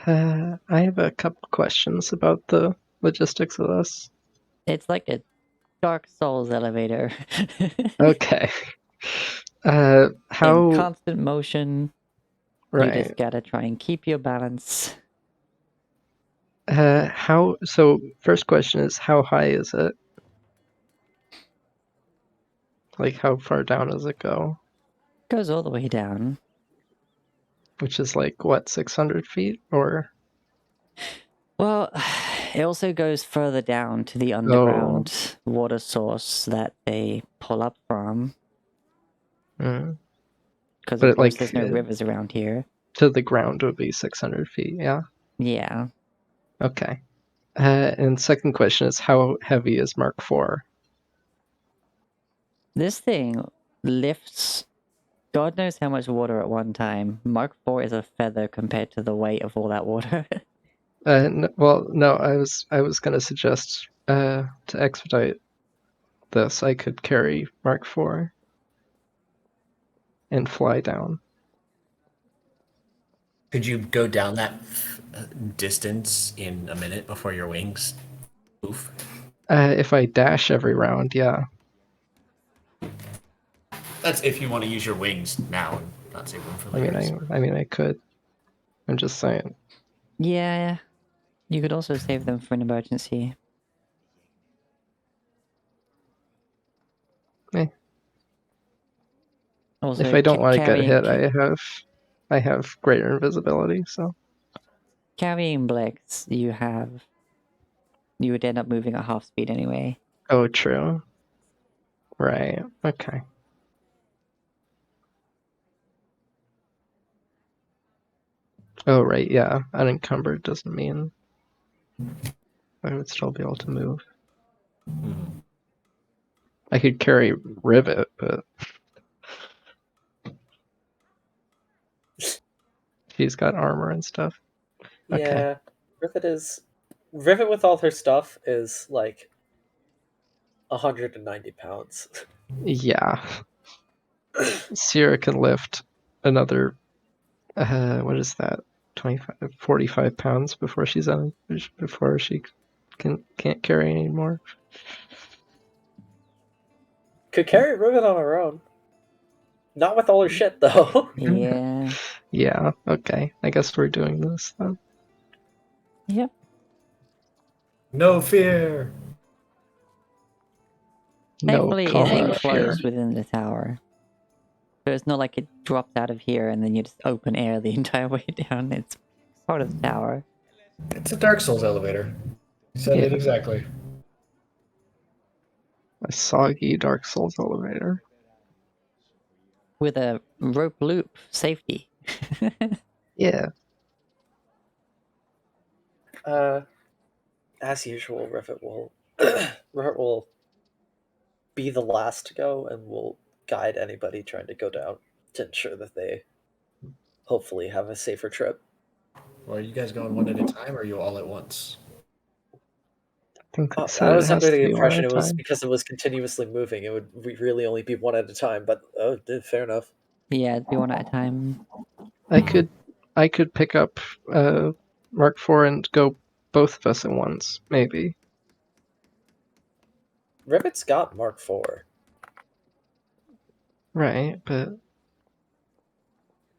I have a couple questions about the logistics of this. It's like a Dark Souls elevator. Okay. In How constant motion. You right? just gotta try and keep your balance. How? So first question is, how high is it? Like, how far down does it go? Goes all the way down. Which is like what, 600 feet or? Well, it also goes further down to the underground water source that they pull up from. Mm. Because But of course like, there's no rivers around here. to the ground would be 600 feet. Yeah. Yeah. Okay. And second question is, how heavy is Mark IV? This thing lifts God knows how much water at one time. Mark IV is a feather compared to the weight of all that water. Well, no, I was gonna suggest to expedite this, I could carry Mark IV and fly down. Could you go down that distance in a minute before your wings move? If I dash every round, yeah. That's if you want to use your wings now and not save them for later. I mean, I could. I'm just saying. Yeah, you could also save them for an emergency. Eh. Also, If I don't want to get hit, carrying I have greater invisibility. So carrying Blix, you would end up moving at half speed anyway. oh, true. Right. Okay. Oh, right. Yeah. Unencumbered doesn't mean I would still be able to move. Mhm. I could carry Rivet, but she's got armor and stuff. Okay. Yeah, Rivet with all her stuff is like 190 pounds. Yeah. Sierra can lift another, what is that? 25, 45 pounds before before she can't carry anymore. Could carry Rivet on her own. Not with all her shit though. Yeah. Yeah. Okay. I guess we're doing this then. Yep. No fear. No, Thankfully, it comma, enclosed fear. within the tower. So it's not like it dropped out of here and then you just open air the entire way down. It's part of the tower. It's a Dark Souls elevator. You said it Yeah. exactly. A soggy Dark Souls elevator. With a rope loop safety. Yeah. As usual, Rivet will Rivet will be the last to go and will guide anybody trying to go down to ensure that they hopefully have a safer trip. Well, are you guys going one at a time or are you all at once? I think they I said it was has under to the be one at impression a it was time. because it was continuously moving. It would really only be one at a time, but fair enough. Yeah, do one at a time. I could pick up Mark IV and go both of us at once, maybe. Rivet's got Mark IV. Right, but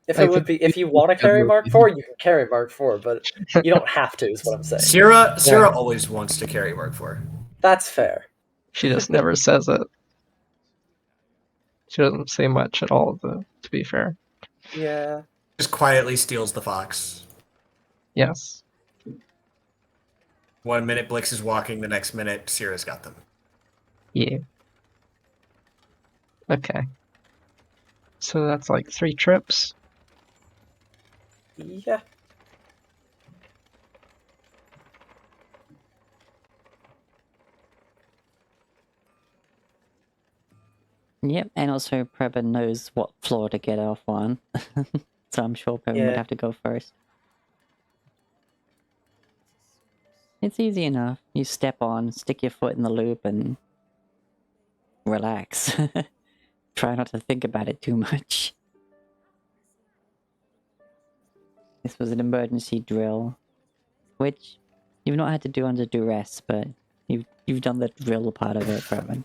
If I it would think be, we if you want to carry together Mark would IV, you can carry Mark IV, but you don't have to. Is what I'm saying. Sierra Yeah. always wants to carry Mark IV. That's fair. She just never says it. She doesn't say much at all, to be fair. Yeah. Just quietly steals the fox. Yes. 1 minute Blix is walking, the next minute Sierra's got them. Yeah. Okay. So that's like 3 trips. Yeah. Yep, and also Preba knows what floor to get off on. So I'm sure Preba would Yeah. have to go first. It's easy enough. You step on, stick your foot in the loop, and relax. Try not to think about it too much. This was an emergency drill, which you've not had to do under duress, but you've done the drill part of it, Preba.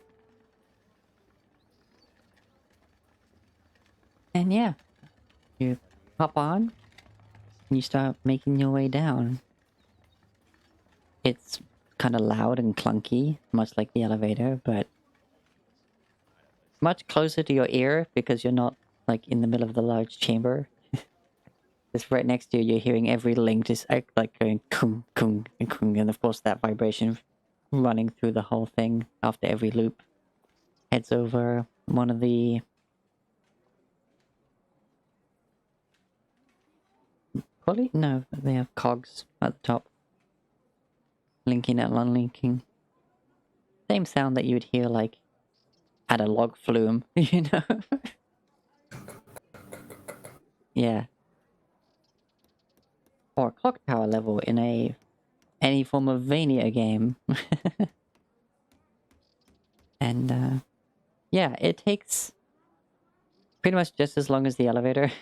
And yeah, you hop on, and you start making your way down. It's kind of loud and clunky, much like the elevator, but much closer to your ear because you're not like in the middle of the large chamber. It's right next to you. You're hearing every link just like going kung kung and kung, and of course that vibration running through the whole thing after every loop heads over one of the pulley. No, they have cogs at the top, linking and unlinking. Same sound that you would hear like had a log flume, you know? Yeah. Or a clock tower level in any form of Vania game. And yeah, it takes pretty much just as long as the elevator.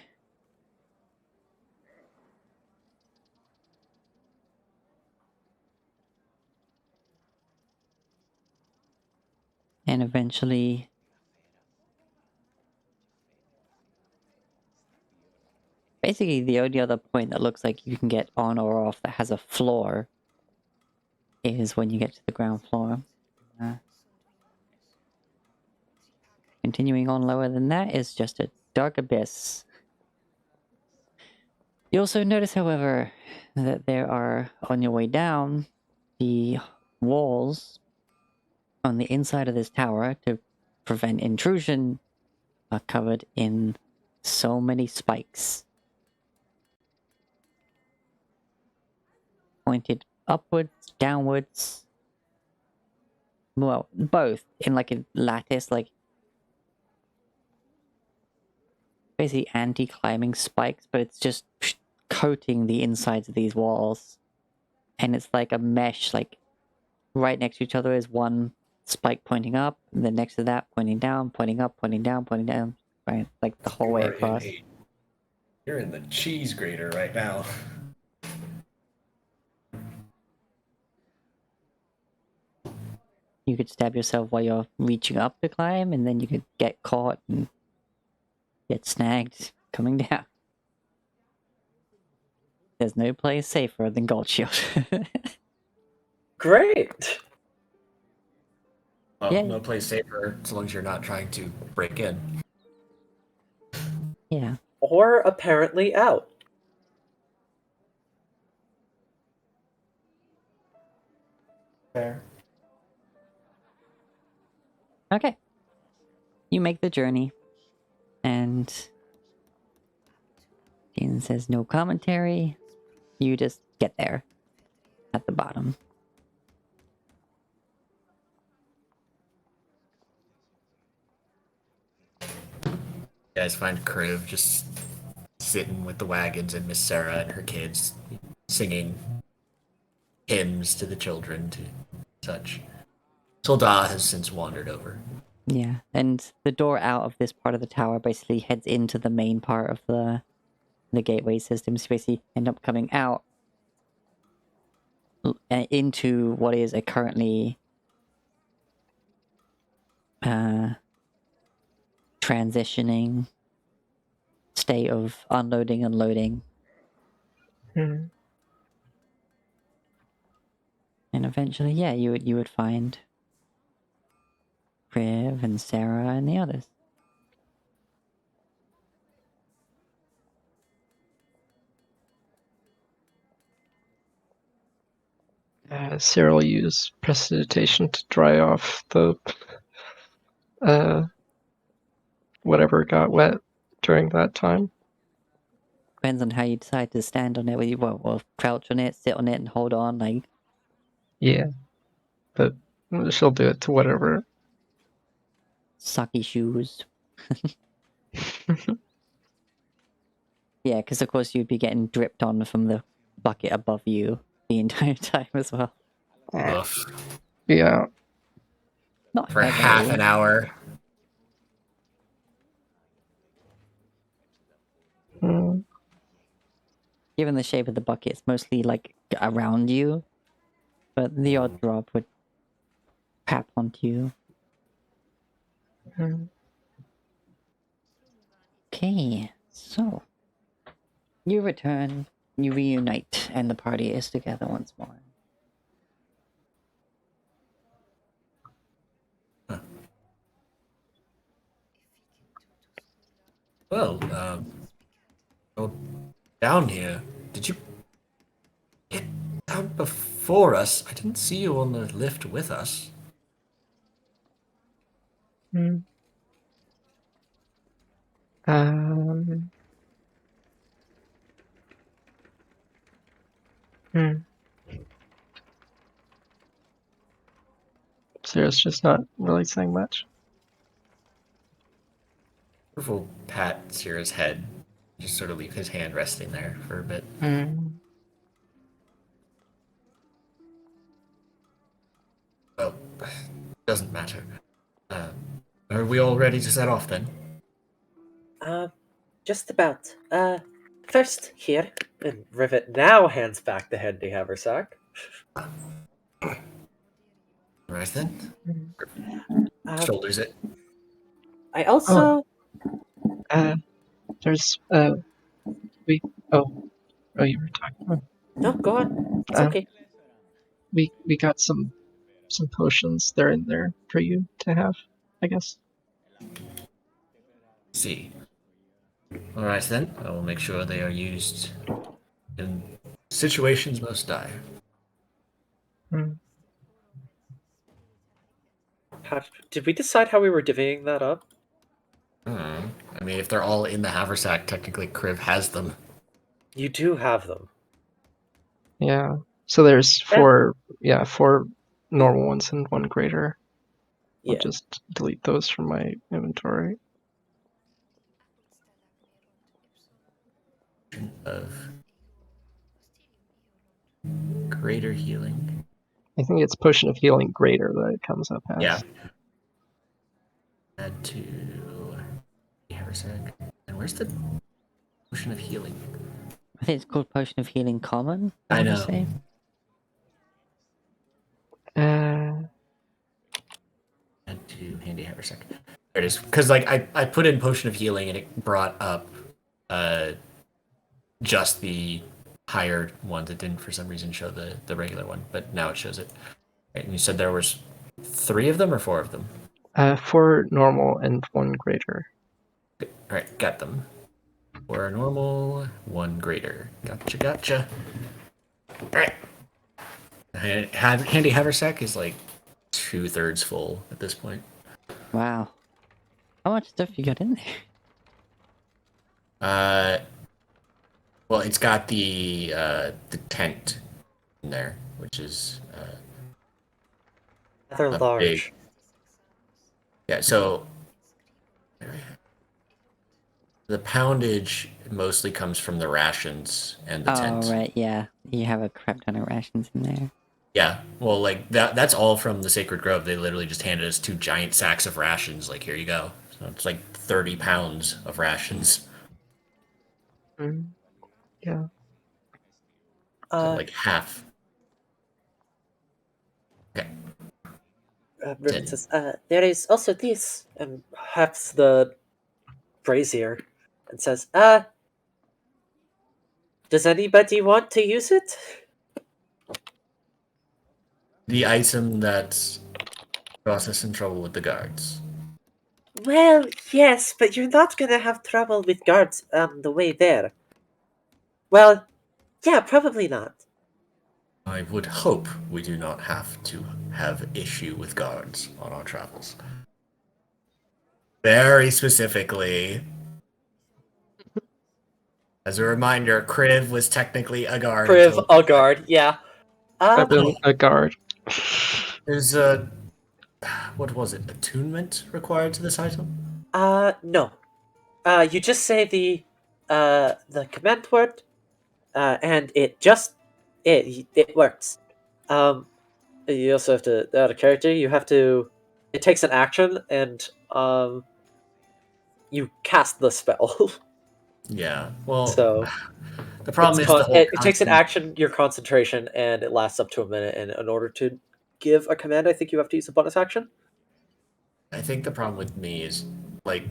And eventually basically the only other point that looks like you can get on or off that has a floor is when you get to the ground floor. Continuing on lower than that is just a dark abyss. You also notice, however, that there are, on your way down, the walls on the inside of this tower to prevent intrusion are covered in so many spikes. Pointed upwards, downwards. Well, both in like a lattice, like basically anti-climbing spikes, but it's just coating the insides of these walls. And it's like a mesh, like right next to each other is one spike pointing up, and then next to that pointing down, pointing up, pointing down, pointing down, right? Like the whole way across. You're in the cheese grater right now. You could stab yourself while you're reaching up to climb, and then you could get caught and get snagged coming down. There's no place safer than Gold Shield. Great. Well, Yeah. no place safer as long as you're not trying to break in. Yeah. Or apparently out. Fair. Okay. You make the journey, and Dean says no commentary. You just get there at the bottom. You guys find Kriv just sitting with the wagons and Miss Sarah and her kids singing hymns to the children to such. Soldat has since wandered over. Yeah, and the door out of this part of the tower basically heads into the main part of the gateway system. So basically end up coming out into what is a currently transitioning state of unloading and loading. Hmm. And eventually, yeah, you would find Priv and Sarah and the others. Cyril used prestidigitation to dry off the whatever got wet during that time. Depends on how you decide to stand on it. Whether you well, crouch on it, sit on it, and hold on, like Yeah, but she'll do it to whatever. sucky shoes. Yeah, because of course you'd be getting dripped on from the bucket above you the entire time as well. Oof. Yeah. Not For heavily. half an hour. Mm. Given the shape of the bucket, it's mostly like around you, but the odd drop would tap onto you. Mm. Okay, so you return, you reunite, and the party is together once more. Well, go down here. Did you get down before us? I didn't see you on the lift with us. Mm. Um. Hmm. Sarah's just not really saying much. Will pat Sierra's head, just sort of leave his hand resting there for a bit. Well, doesn't matter. Are we all ready to set off then? Just about. First here, and Rivet now hands back the handy haversack. Right then. Shoulders it. I also. There's we you were talking. No, go on. It's Um, okay. we got some potions. They're in there for you to have, I guess. See. Alright then, I will make sure they are used in situations most dire. Did we decide how we were divvying that up? I mean, if they're all in the haversack, technically Kriv has them. You do have them. Yeah. So there's four normal ones and one greater. I'll Yeah. just delete those from my inventory. Of greater healing. I think it's potion of healing greater that it comes up as. Yeah. Add to haversack. And where's the potion of healing? I think it's called Potion of Healing Common. I wanna know. say. Add to handy haversack. There it is. Because like I put in potion of healing and it brought up just the higher ones. It didn't for some reason show the regular one, but now it shows it. Right, and you said there was 3 of them or 4 of them? 4 normal and 1 greater. All right, got them. 4 normal, 1 greater. Gotcha. All right. Handy haversack is like 2/3 full at this point. Wow. How much stuff you got in there? Well, it's got the tent in there, which is Rather large. big. Yeah, so the poundage mostly comes from the rations and the tent. Oh, right, yeah. You have a crap ton of rations in there. Yeah, well, like that's all from the Sacred Grove. They literally just handed us 2 giant sacks of rations. Like, here you go. So it's like 30 pounds of rations. Yeah. So like half. Okay. Rivet says, there is also this, and perhaps the brazier, and says, does anybody want to use it? The item that got us in trouble with the guards. Well, yes, but you're not gonna have trouble with guards on the way there. Well, yeah, probably not. I would hope we do not have to have issue with guards on our travels. Very specifically, as a reminder, Kriv was technically a guard. Priv, a guard, yeah. I've been a guard. There's what was it? Attunement required to this item? No. You just say the command word, and it works. You also have to out of character. You have to. It takes an action, and you cast the spell. Yeah. Well, So the problem is it takes an action, your concentration, and it lasts up to a minute. And in order to give a command, I think you have to use a bonus action. I think the problem with me is like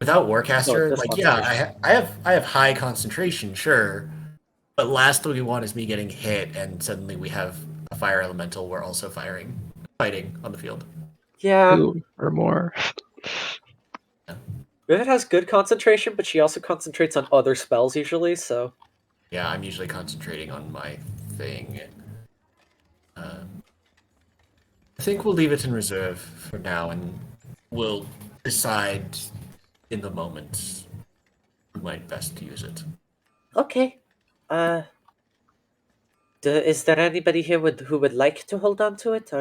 without Warcaster, that's like yeah, I have high concentration, sure, but last thing we want is me getting hit and suddenly we have a fire elemental. We're also fighting on the field. Yeah. 2 or more. Rivet has good concentration, but she also concentrates on other spells usually, so... Yeah, I'm usually concentrating on my thing. I think we'll leave it in reserve for now, and we'll decide in the moment who might best use it. Okay. Is there anybody here who would like to hold on to it,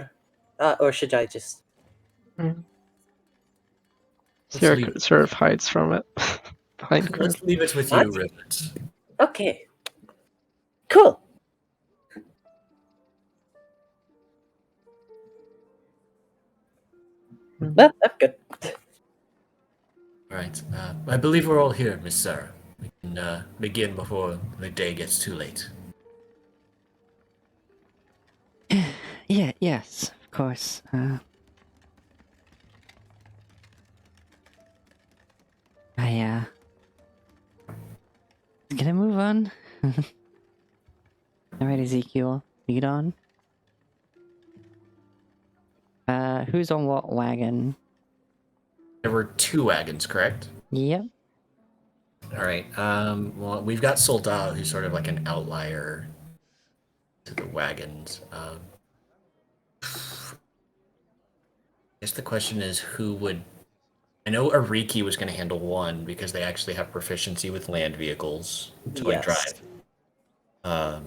or should I just... Sierra leave, sort of hides from it behind Crib. let's leave it with What? you, Rivet. Okay. Cool. That, that's good. All right. I believe we're all here, Miss Sarah. We can begin before the day gets too late. Yeah, yes, of course. Gonna move on. Alright, Ezekiel, lead on. Who's on what wagon? There were 2 wagons, correct? Yep. All right. Well, we've got Soldat, who's sort of like an outlier to the wagons. I guess the question is who would. I know Ariki was going to handle one because they actually have proficiency with land vehicles to like Yes. drive.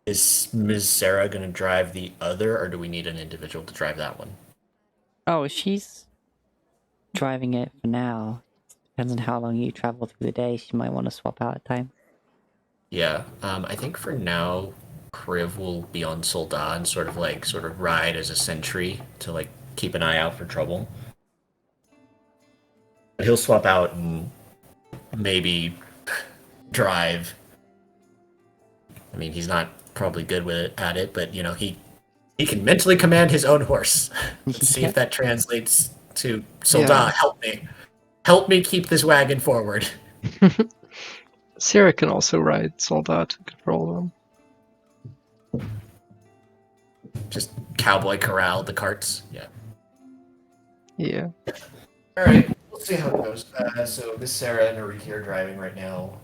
Is Ms. Sarah going to drive the other, or do we need an individual to drive that one? Oh, she's driving it for now. Depends on how long you travel through the day. She might want to swap out at times. Yeah. I think for now, Kriv will be on Soldat and sort of ride as a sentry to like keep an eye out for trouble. But he'll swap out and maybe drive. I mean, he's not probably good at it, but you know, he can mentally command his own horse. Let's see if that translates to Soldat. Yeah. Help me keep this wagon forward. Sierra can also ride Soldat to control them. Just cowboy corral the carts. Yeah. Yeah. All right. We'll see how it goes. So Miss Sarah and Ariki are driving right now.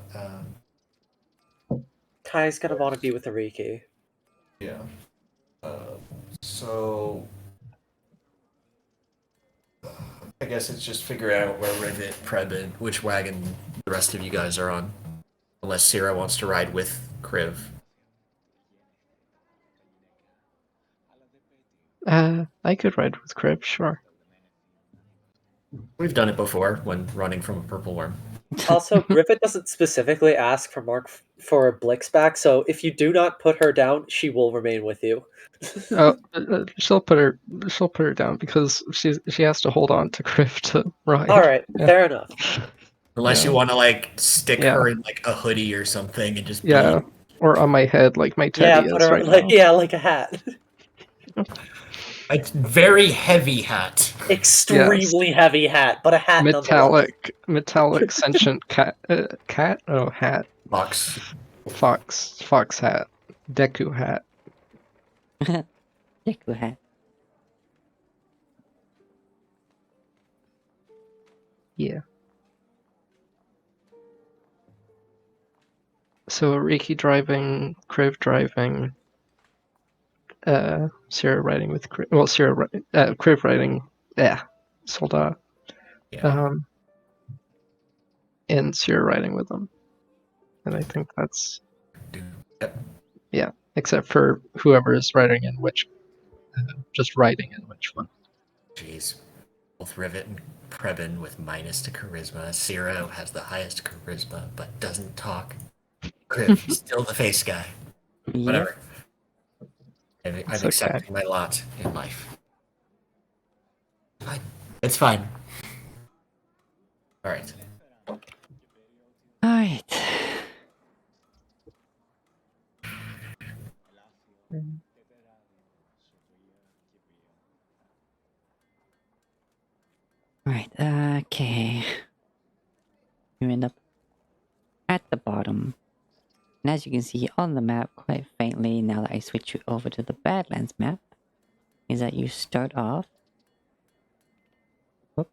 Kai's gonna want to be with Ariki. Yeah. So I guess it's just figure out where Rivet, Prebin, which wagon the rest of you guys are on. Unless Sierra wants to ride with Kriv. I could ride with Crib, sure. We've done it before when running from a purple worm. Also, Rivet doesn't specifically ask for for Blix back, so if you do not put her down, she will remain with you. She'll put her down because she has to hold on to Crib to ride. All right, Yeah. fair enough. Unless Yeah. you want to like stick Yeah. her in like a hoodie or something and just Yeah, or on my head like my Yeah, teddy put is her right like now. like a hat. a very heavy hat. Extremely heavy hat, but a hat nonetheless. Metallic sentient cat. Cat? Oh, hat. Box. Fox hat. Deku hat. Deku hat. Yeah. So Riki driving, Kriv driving, Sierra riding with Kriv. Well, Kriv riding, Soldat. Yeah. And Sierra riding with them. And I think that's, Yep. yeah, except for whoever is riding in which, just riding in which one. Jeez. Both Rivet and Prebin with minus to charisma. Sierra has the highest charisma but doesn't talk. Kriv, still the face guy. Whatever. I'm It's accepting my lot in life. Fine. It's fine. Alright. Alright. Alright, okay. You end up at the bottom. And as you can see on the map quite faintly, now that I switch you over to the Badlands map, is that you start off. Whoop.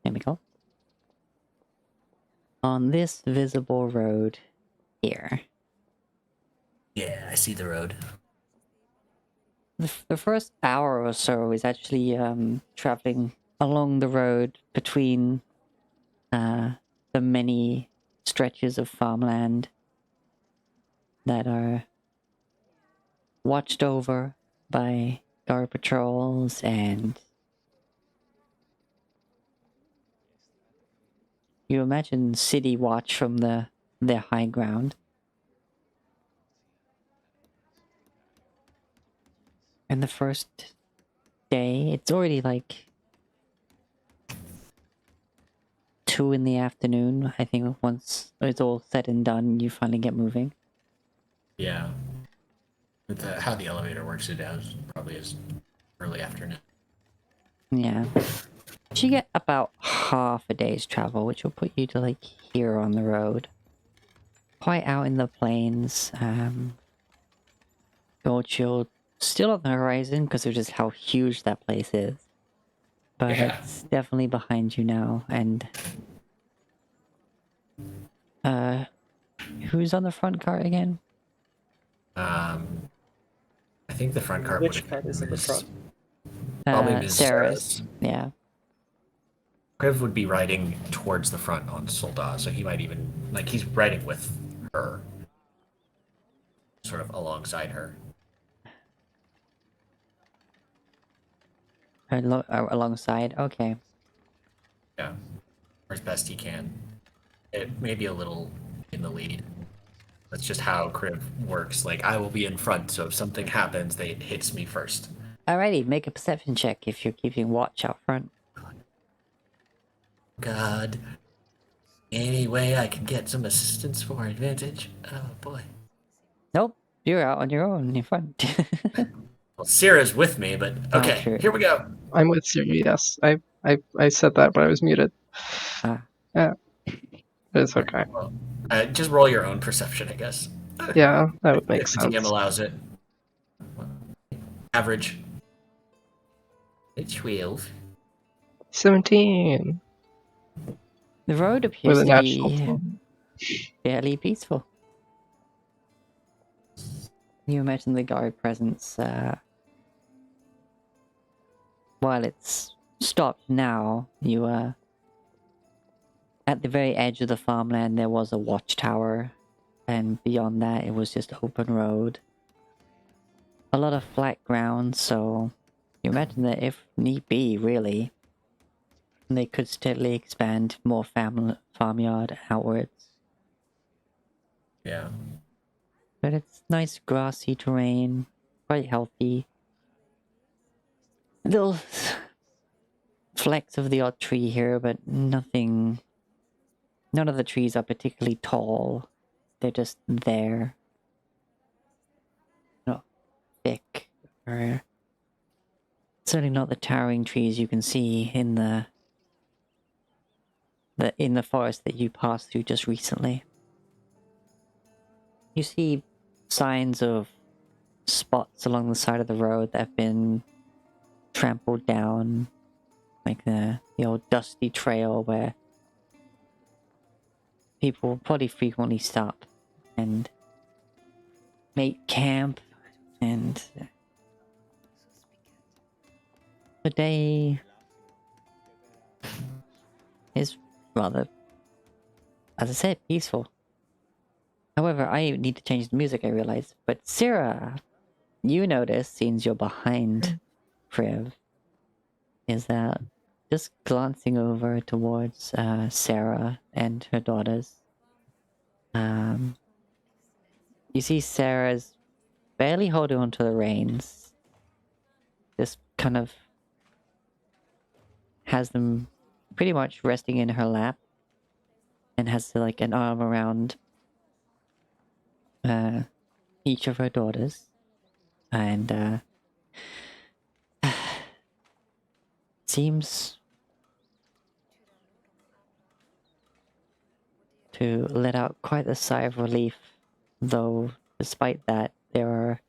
There we go. On this visible road here. Yeah, I see the road. The first hour or so is actually traveling along the road between the many stretches of farmland that are watched over by guard patrols and You imagine City watch from their high ground. And the first day, it's already like 2 in the afternoon. I think once it's all said and done, you finally get moving. Yeah. With how the elevator works, it probably is early afternoon. Yeah. You get about half a day's travel, which will put you to like here on the road. Quite out in the plains. Goldfield still on the horizon because of just how huge that place is. But Yeah. it's definitely behind you now, and who's on the front cart again? I think the front cart Which would card is in the front? Probably Ms. Sarah's. Yeah. Kriv would be riding towards the front on Soldat, so he might even he's riding with her, sort of alongside her. Alongside. Okay. Yeah, or as best he can. It may be a little in the lead. That's just how Kriv works. Like, I will be in front, so if something happens, it hits me first. Alrighty, make a perception check if you're keeping watch out front. God. Any way I can get some assistance for advantage? Oh boy. Nope, you're out on your own in front. Well, Sierra's with me, but okay, true. here we go. I'm with Siri. Yes, I said that, but I was muted. Ah. Yeah, it's okay. Well, just roll your own perception, I guess. Yeah, that would make If the TM sense. allows it. Average. It's 12. 17 The road with appears a to natural be 20. fairly peaceful. You imagine the guard presence, while it's stopped now, at the very edge of the farmland there was a watchtower, and beyond that it was just open road. A lot of flat ground, so you imagine that if need be, really, they could steadily expand more farmyard outwards. Yeah. But it's nice grassy terrain, quite healthy. Little flecks of the odd tree here, but nothing. None of the trees are particularly tall. They're just there. Not thick, or certainly not the towering trees you can see in the forest that you passed through just recently. You see signs of spots along the side of the road that have been trampled down, like the old dusty trail where people probably frequently stop and make camp, and the day is rather, as I said, peaceful. However, I need to change the music, I realize. But Sarah, you notice, since you're behind Priv, is that just glancing over towards Sarah and her daughters, you see Sarah's barely holding onto the reins, just kind of has them pretty much resting in her lap, and has like an arm around each of her daughters, and seems to let out quite a sigh of relief, though despite that there are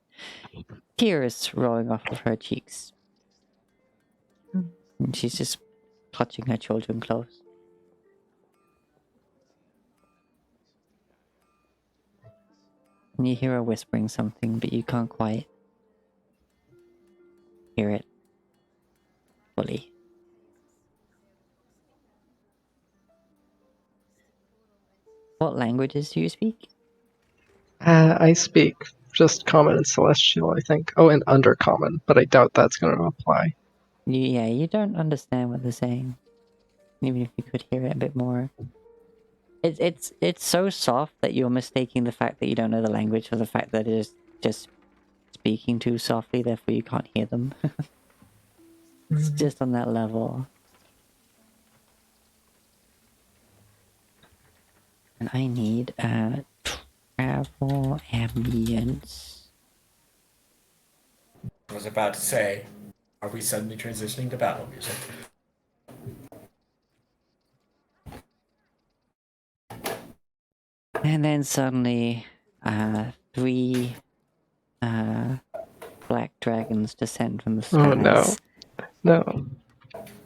tears rolling off of her cheeks. And she's just clutching her children close. And you hear her whispering something, but you can't quite hear it fully. What languages do you speak? I speak just Common and Celestial, I think. Oh, and Undercommon, but I doubt that's going to apply. You don't understand what they're saying, even if you could hear it a bit more. It's so soft that you're mistaking the fact that you don't know the language for the fact that it is just speaking too softly, therefore you can't hear them. It's just on that level. And I need travel ambience. I was about to say, are we suddenly transitioning to battle music? And then suddenly, 3 black dragons descend from the skies. Oh no. No.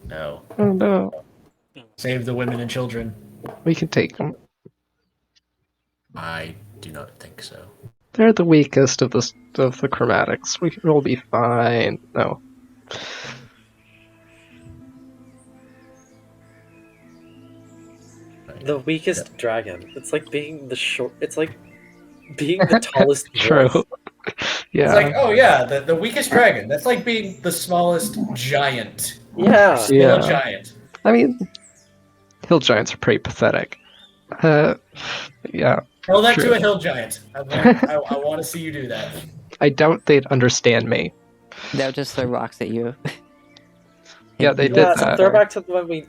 No. Oh no. Save the women and children. We can take them. I do not think so. They're the weakest of the chromatics. We'll be fine. No. The weakest dragon. It's like being the short. It's like being the tallest True. dwarf. Yeah. It's like, oh yeah, the weakest dragon. That's like being the smallest giant. Yeah. Still Yeah. a giant. I mean, hill giants are pretty pathetic. Yeah. Tell that True. to a hill giant. I want to see you do that. I doubt they'd understand me. They'll just throw rocks at you. Yeah, they Hit did you Yeah. with that. Throw thunder. back to when we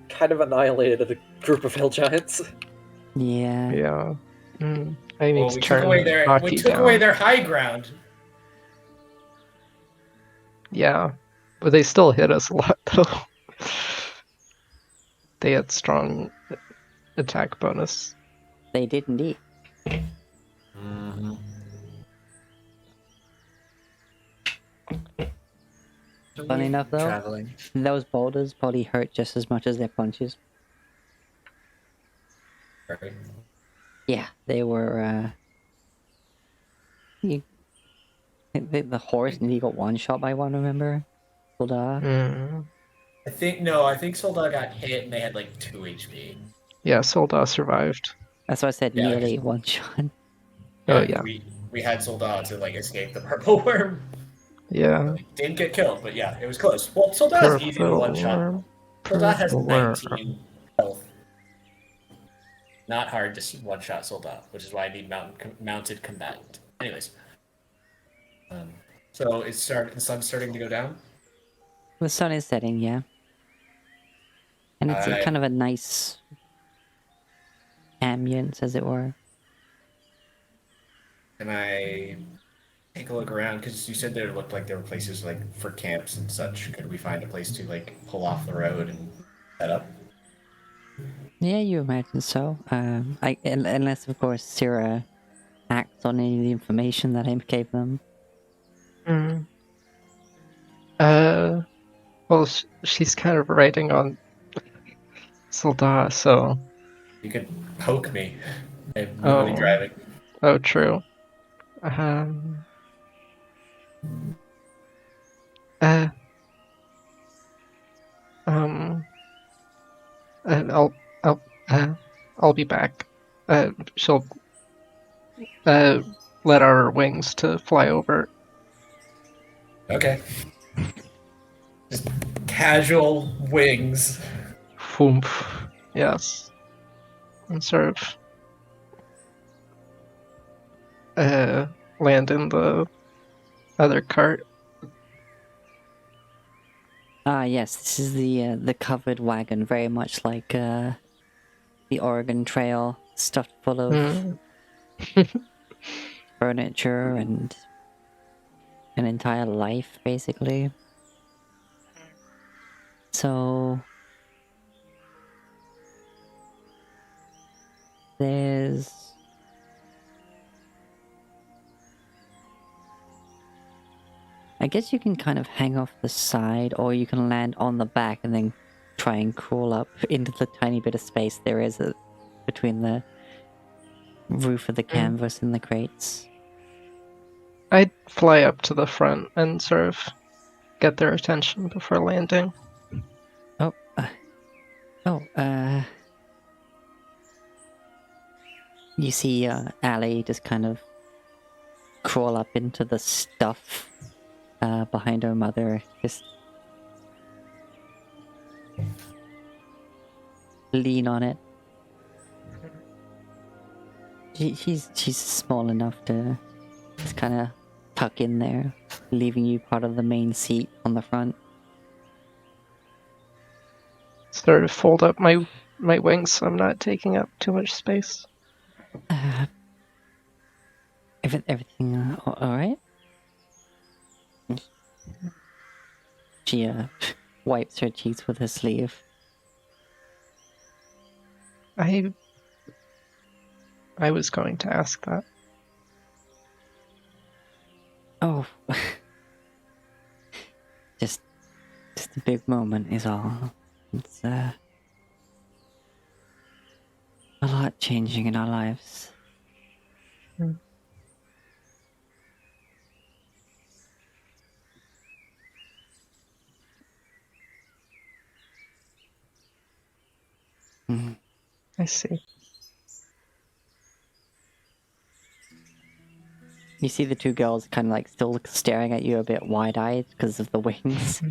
kind of annihilated a group of hill giants. Yeah. Yeah. I need Well, to we turn took away their Rocky down. high ground. Yeah. But they still hit us a lot, though. They had strong attack bonus. They did indeed. Mm-hmm. Funny enough, though, Traveling. those boulders probably hurt just as much as their punches. Right. Yeah, they were, the horse nearly got one shot by one, remember? Soldar? Mm. I think Soldat got hit and they had like 2 HP. Yeah, Solda survived. That's why I said Yeah, nearly one shot. Oh, yeah. We had Soldat to like escape the purple worm. Yeah. Didn't get killed, but yeah, it was close. Well, Soldat is easy to one shot. worm. Soldat has Purple worm. 19 health. Not hard to one shot Soldat, which is why I need mounted combatant. Anyways, so the sun's starting to go down. The sun is setting, yeah. And it's Alright. kind of a nice ambience, as it were. Can I take a look around? Because you said there looked like there were places like for camps and such. Could we find a place to like pull off the road and set up? Yeah, you imagine so. Unless, of course, Syrah acts on any of the information that I gave them. Mm. Well, she's kind of writing on Solda, so. You could poke me. I have nobody Oh. driving. Oh, true. And I'll be back. She'll let our wings to fly over. Okay. Just casual wings. Whoomp. Yes. And sort of land in the other cart. Ah, yes, this is the covered wagon, very much like the Oregon Trail, stuffed full of furniture and an entire life, basically. So there's I guess you can kind of hang off the side, or you can land on the back and then try and crawl up into the tiny bit of space there is between the roof of the canvas and the crates. I'd fly up to the front and sort of get their attention before landing. You see Allie just kind of crawl up into the stuff behind her mother, just lean on it. She's small enough to just kind of tuck in there, leaving you part of the main seat on the front. Sort of fold up my wings so I'm not taking up too much space. Everything all right? She wipes her cheeks with her sleeve. I was going to ask that. Oh, just a big moment is all. It's a lot changing in our lives. Mm. I see. You see the two girls kind of like still staring at you a bit wide-eyed because of the wings.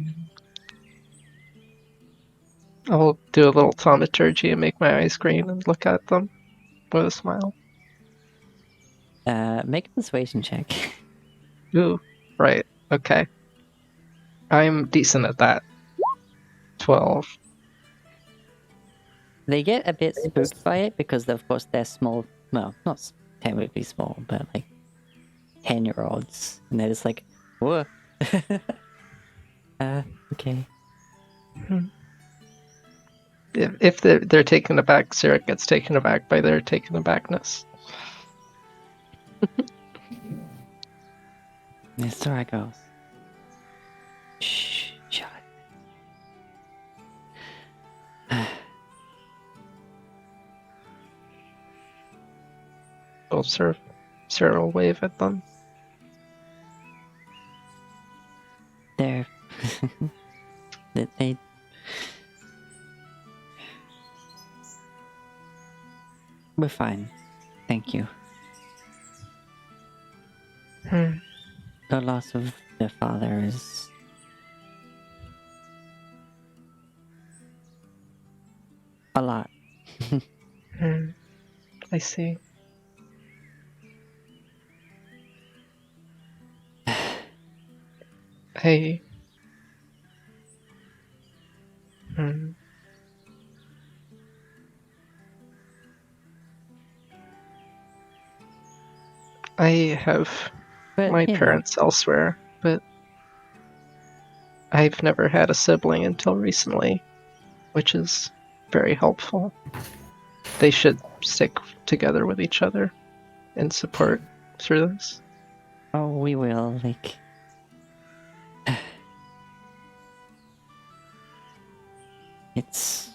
I'll do a little thaumaturgy and make my eyes green and look at them with a smile. Make a persuasion check. Ooh, right. Okay. I'm decent at that. 12. They get a bit spooked by it because, of course, they're small. Well, not technically small, but like 10-year-olds, and they're just like, "Whoa." Okay. If they're taken aback, Sarah gets taken aback by their taken abackness. The story goes. Shh, shut it. Sarah will wave at them. They're they we're fine. Thank you. The loss of their father is a lot. I see. Hey. I have But, my you know, parents elsewhere, but I've never had a sibling until recently, which is very helpful. They should stick together with each other and support through this. oh, we will, like... It's...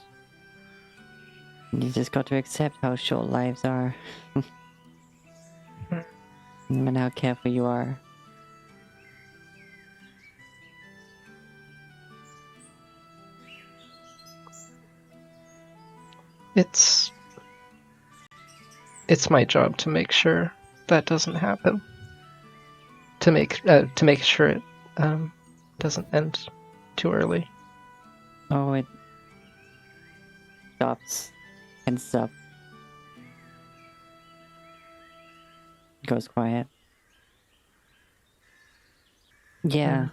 You just got to accept how short lives are. And how careful you are. It's my job to make sure that doesn't happen. To make sure it doesn't end too early. Oh, it... stops. Ends up. Goes quiet. Yeah.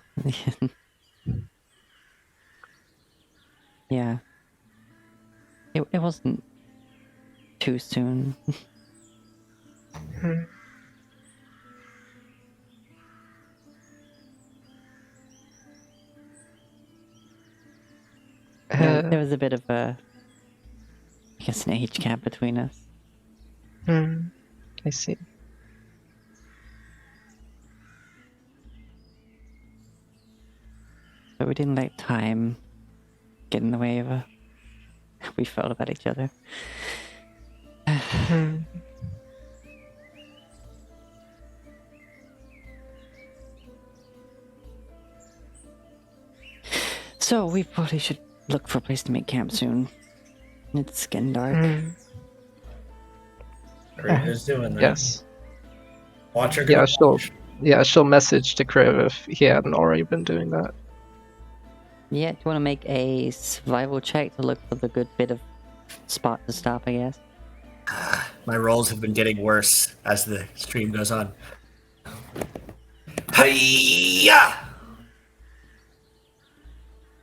Yeah. It wasn't too soon. There was a bit of a... I guess an age gap between us. I see. But we didn't let time get in the way of how we felt about each other. So we probably should look for a place to make camp soon. It's getting dark. Karina's doing that. Yes. Watch her Yeah, go. she'll message to Kriv if he hadn't already been doing that. Yeah, do you want to make a survival check to look for the good bit of spot to stop, I guess? My rolls have been getting worse as the stream goes on. Hiya!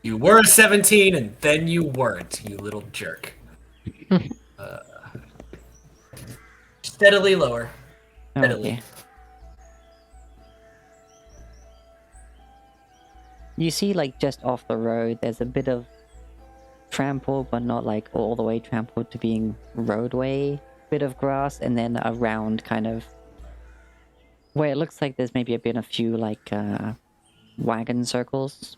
You were a 17 and then you weren't, you little jerk. Steadily lower. Steadily. Okay. You see, like, just off the road, there's a bit of trampled, but not like all the way trampled to being roadway bit of grass, and then a round kind of where it looks like there's maybe been a few like wagon circles.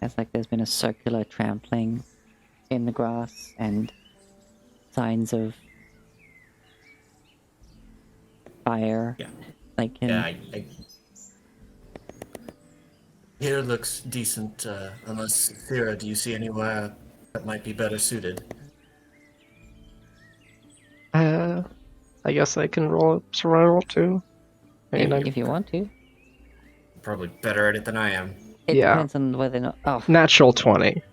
It's like there's been a circular trampling in the grass and signs of fire. Yeah. Like in... Yeah, here looks decent, unless, Thera, do you see anywhere that might be better suited? I guess I can roll a survival too. I mean, if you want to. Probably better at it than I am. It Yeah. depends on whether or not... Oh. Natural 20.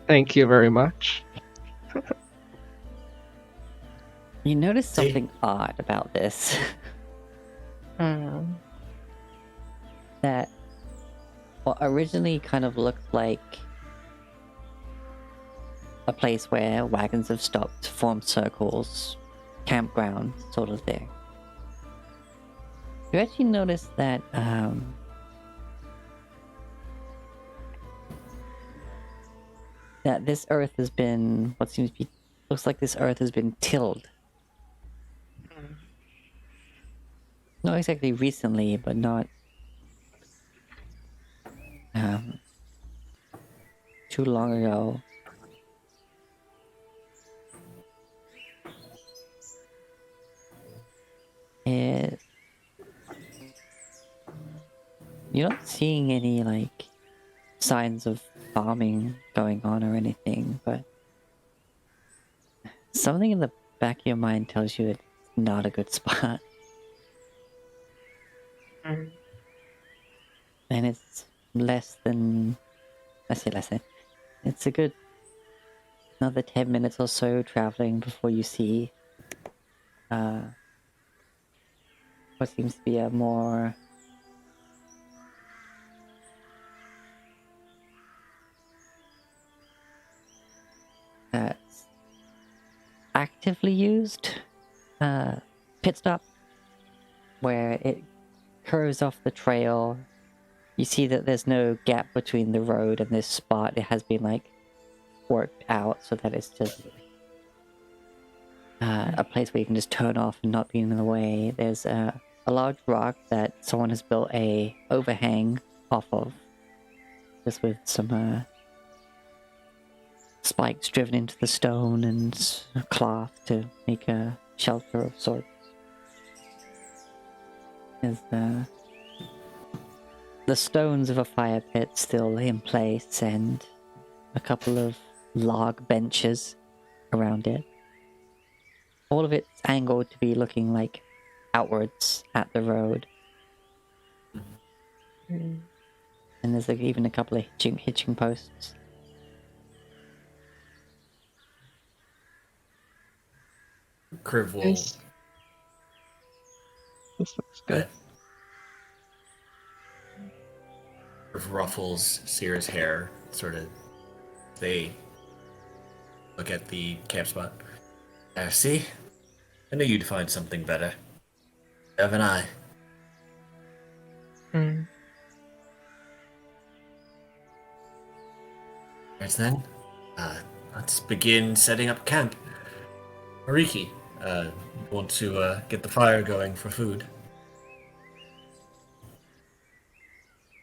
Thank you very much. You notice something odd about this. That what originally kind of looked like a place where wagons have stopped, formed circles, campground sort of thing. You actually notice that that this earth has been looks like this earth has been tilled. Not exactly recently, but not too long ago. You're not seeing any like signs of farming going on or anything, but something in the back of your mind tells you it's not a good spot. And it's less than... It's a good another 10 minutes or so traveling before you see what seems to be a more actively used pit stop, where it curves off the trail. You see that there's no gap between the road and this spot. It has been like worked out so that it's just a place where you can just turn off and not be in the way. There's a large rock that someone has built a overhang off of, just with some spikes driven into the stone and cloth to make a shelter of sorts. There's the stones of a fire pit still in place, and a couple of log benches around it. All of it's angled to be looking like outwards at the road. And there's like even a couple of hitching posts. Kriv will Nice. This looks good. ruffles Seer's hair, sort of. They look at the camp spot. See? I knew you'd find something better. Haven't I? Right then, let's begin setting up camp. Mariki, want to get the fire going for food?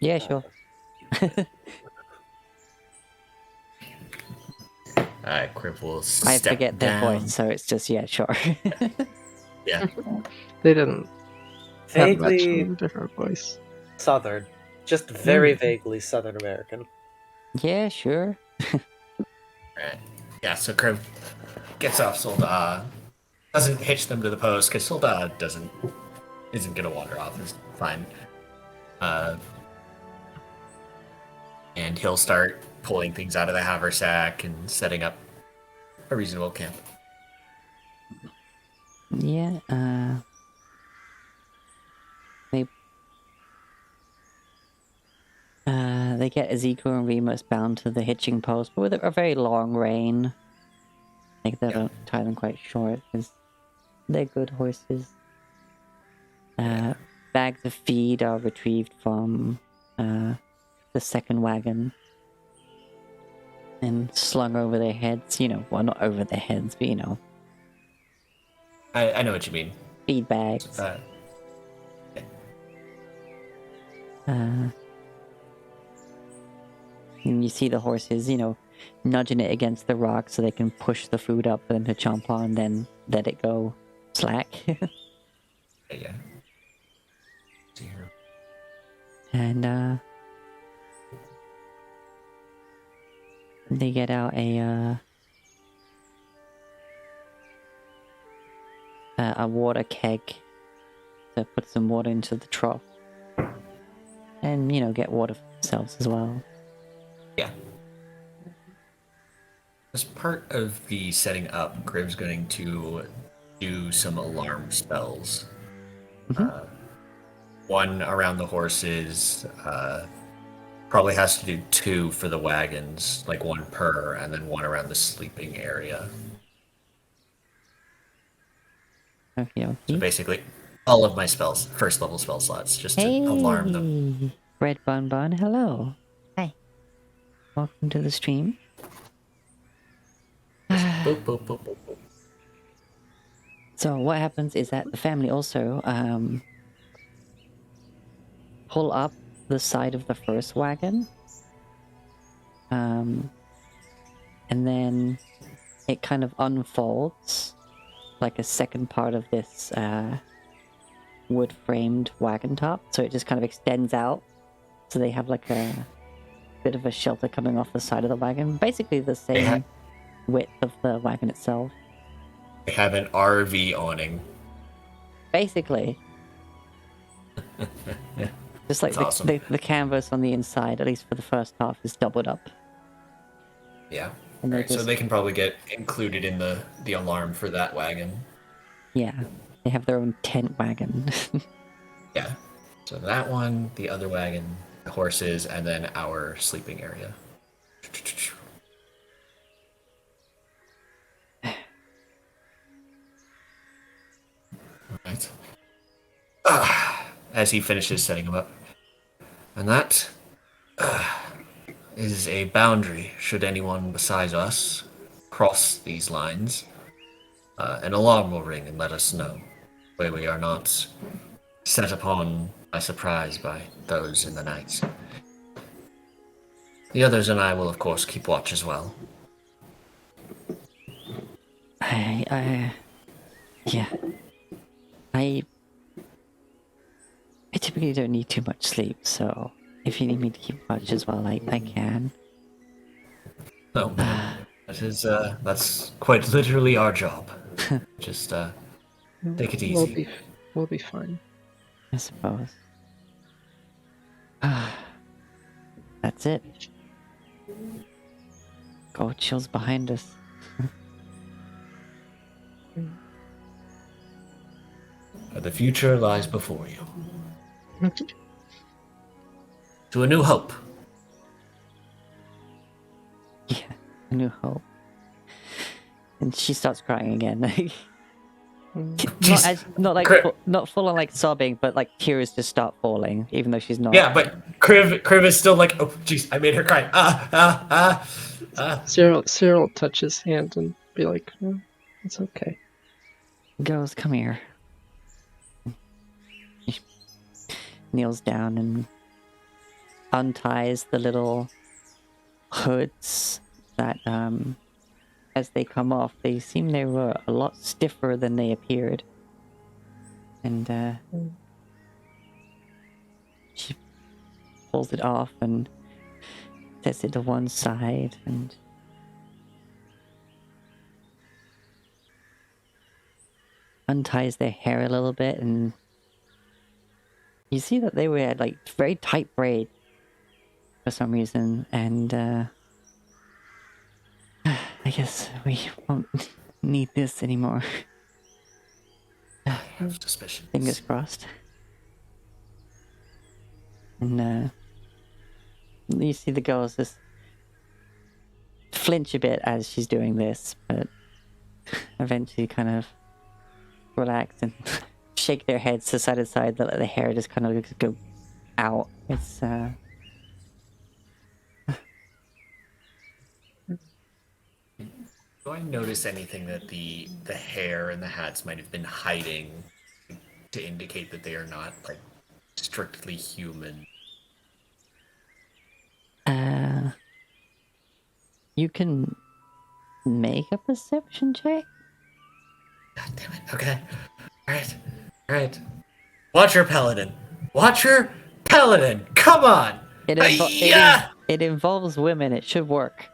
Yeah, sure. Alright, Kriv will I step forget their down. voice, so it's just, yeah, sure. Yeah. They didn't have much Vaguely of a different voice. Southern. Just very vaguely Southern American. Yeah, sure. Right. Yeah, so Kriv gets off Solda, doesn't hitch them to the post, because Solda isn't gonna wander off, it's fine. And he'll start pulling things out of the haversack and setting up a reasonable camp. Yeah, they get Ezekiel and Remus bound to the hitching post, but with a very long rein. Like, they don't tie them quite short, because they're good horses. Bags of feed are retrieved from the second wagon and slung over their heads. Well, not over their heads, but I know what you mean. feed bags. And you see the horses, nudging it against the rock so they can push the food up for them to chomp on, then let it go slack. Yeah. See here. And they get out a water keg to put some water into the trough, and get water for themselves as well. Yeah. As part of the setting up, Crib's going to do some alarm spells. Mhm. One around the horses, probably has to do 2 for the wagons, like 1 per, and then 1 around the sleeping area. Okay. So basically, all of my spells, first level spell slots, just to alarm them. Hey, Red Bun Bun, hello. Hi. Welcome to the stream. Boop, boop, boop, boop, boop. So what happens is that the family also pull up the side of the first wagon, and then it kind of unfolds like a second part of this wood-framed wagon top. So it just kind of extends out, so they have like a bit of a shelter coming off the side of the wagon, basically the same width of the wagon itself. They have an RV awning. Basically. Just like That's awesome. the canvas on the inside, at least for the first half, is doubled up. Yeah. And Right, so just, they can probably get included in the alarm for that wagon. yeah, they have their own tent wagon. Yeah. So that one, the other wagon, the horses, and then our sleeping area. Right. As he finishes setting them up. And that is a boundary. Should anyone besides us cross these lines, an alarm will ring and let us know. Where we are not set upon by surprise by those in the night. The others and I will, of course, keep watch as well. Yeah. I typically don't need too much sleep, so if you need me to keep watch as well, I can. No, that's quite literally our job. Just take it easy. We'll be fine. I suppose. That's it. Go chills behind us. The future lies before you. To a new hope. Yeah, a new hope. And she starts crying again. Jeez. Not full on like sobbing, but like tears just start falling, even though she's not. Yeah, but Kriv is still like, oh, jeez, I made her cry. Cyril touch his hand and be like, oh, it's okay. Girls, come here. He kneels down and unties the little hoods that, as they come off, they seem they were a lot stiffer than they appeared. And, she pulls it off and sets it to one side and unties their hair a little bit, and you see that they were like very tight braid for some reason, and guess we won't need this anymore. I have suspicions. Fingers crossed. And you see the girls just flinch a bit as she's doing this, but eventually kind of relax and shake their heads to side to side, let the hair just kind of go out. It's Do I notice anything that the hair and the hats might have been hiding to indicate that they are not like strictly human? You can make a perception check. God damn it. Okay. All right. Watch her, Paladin. Watch her, Paladin. Come on. Yeah. It involves women. It should work.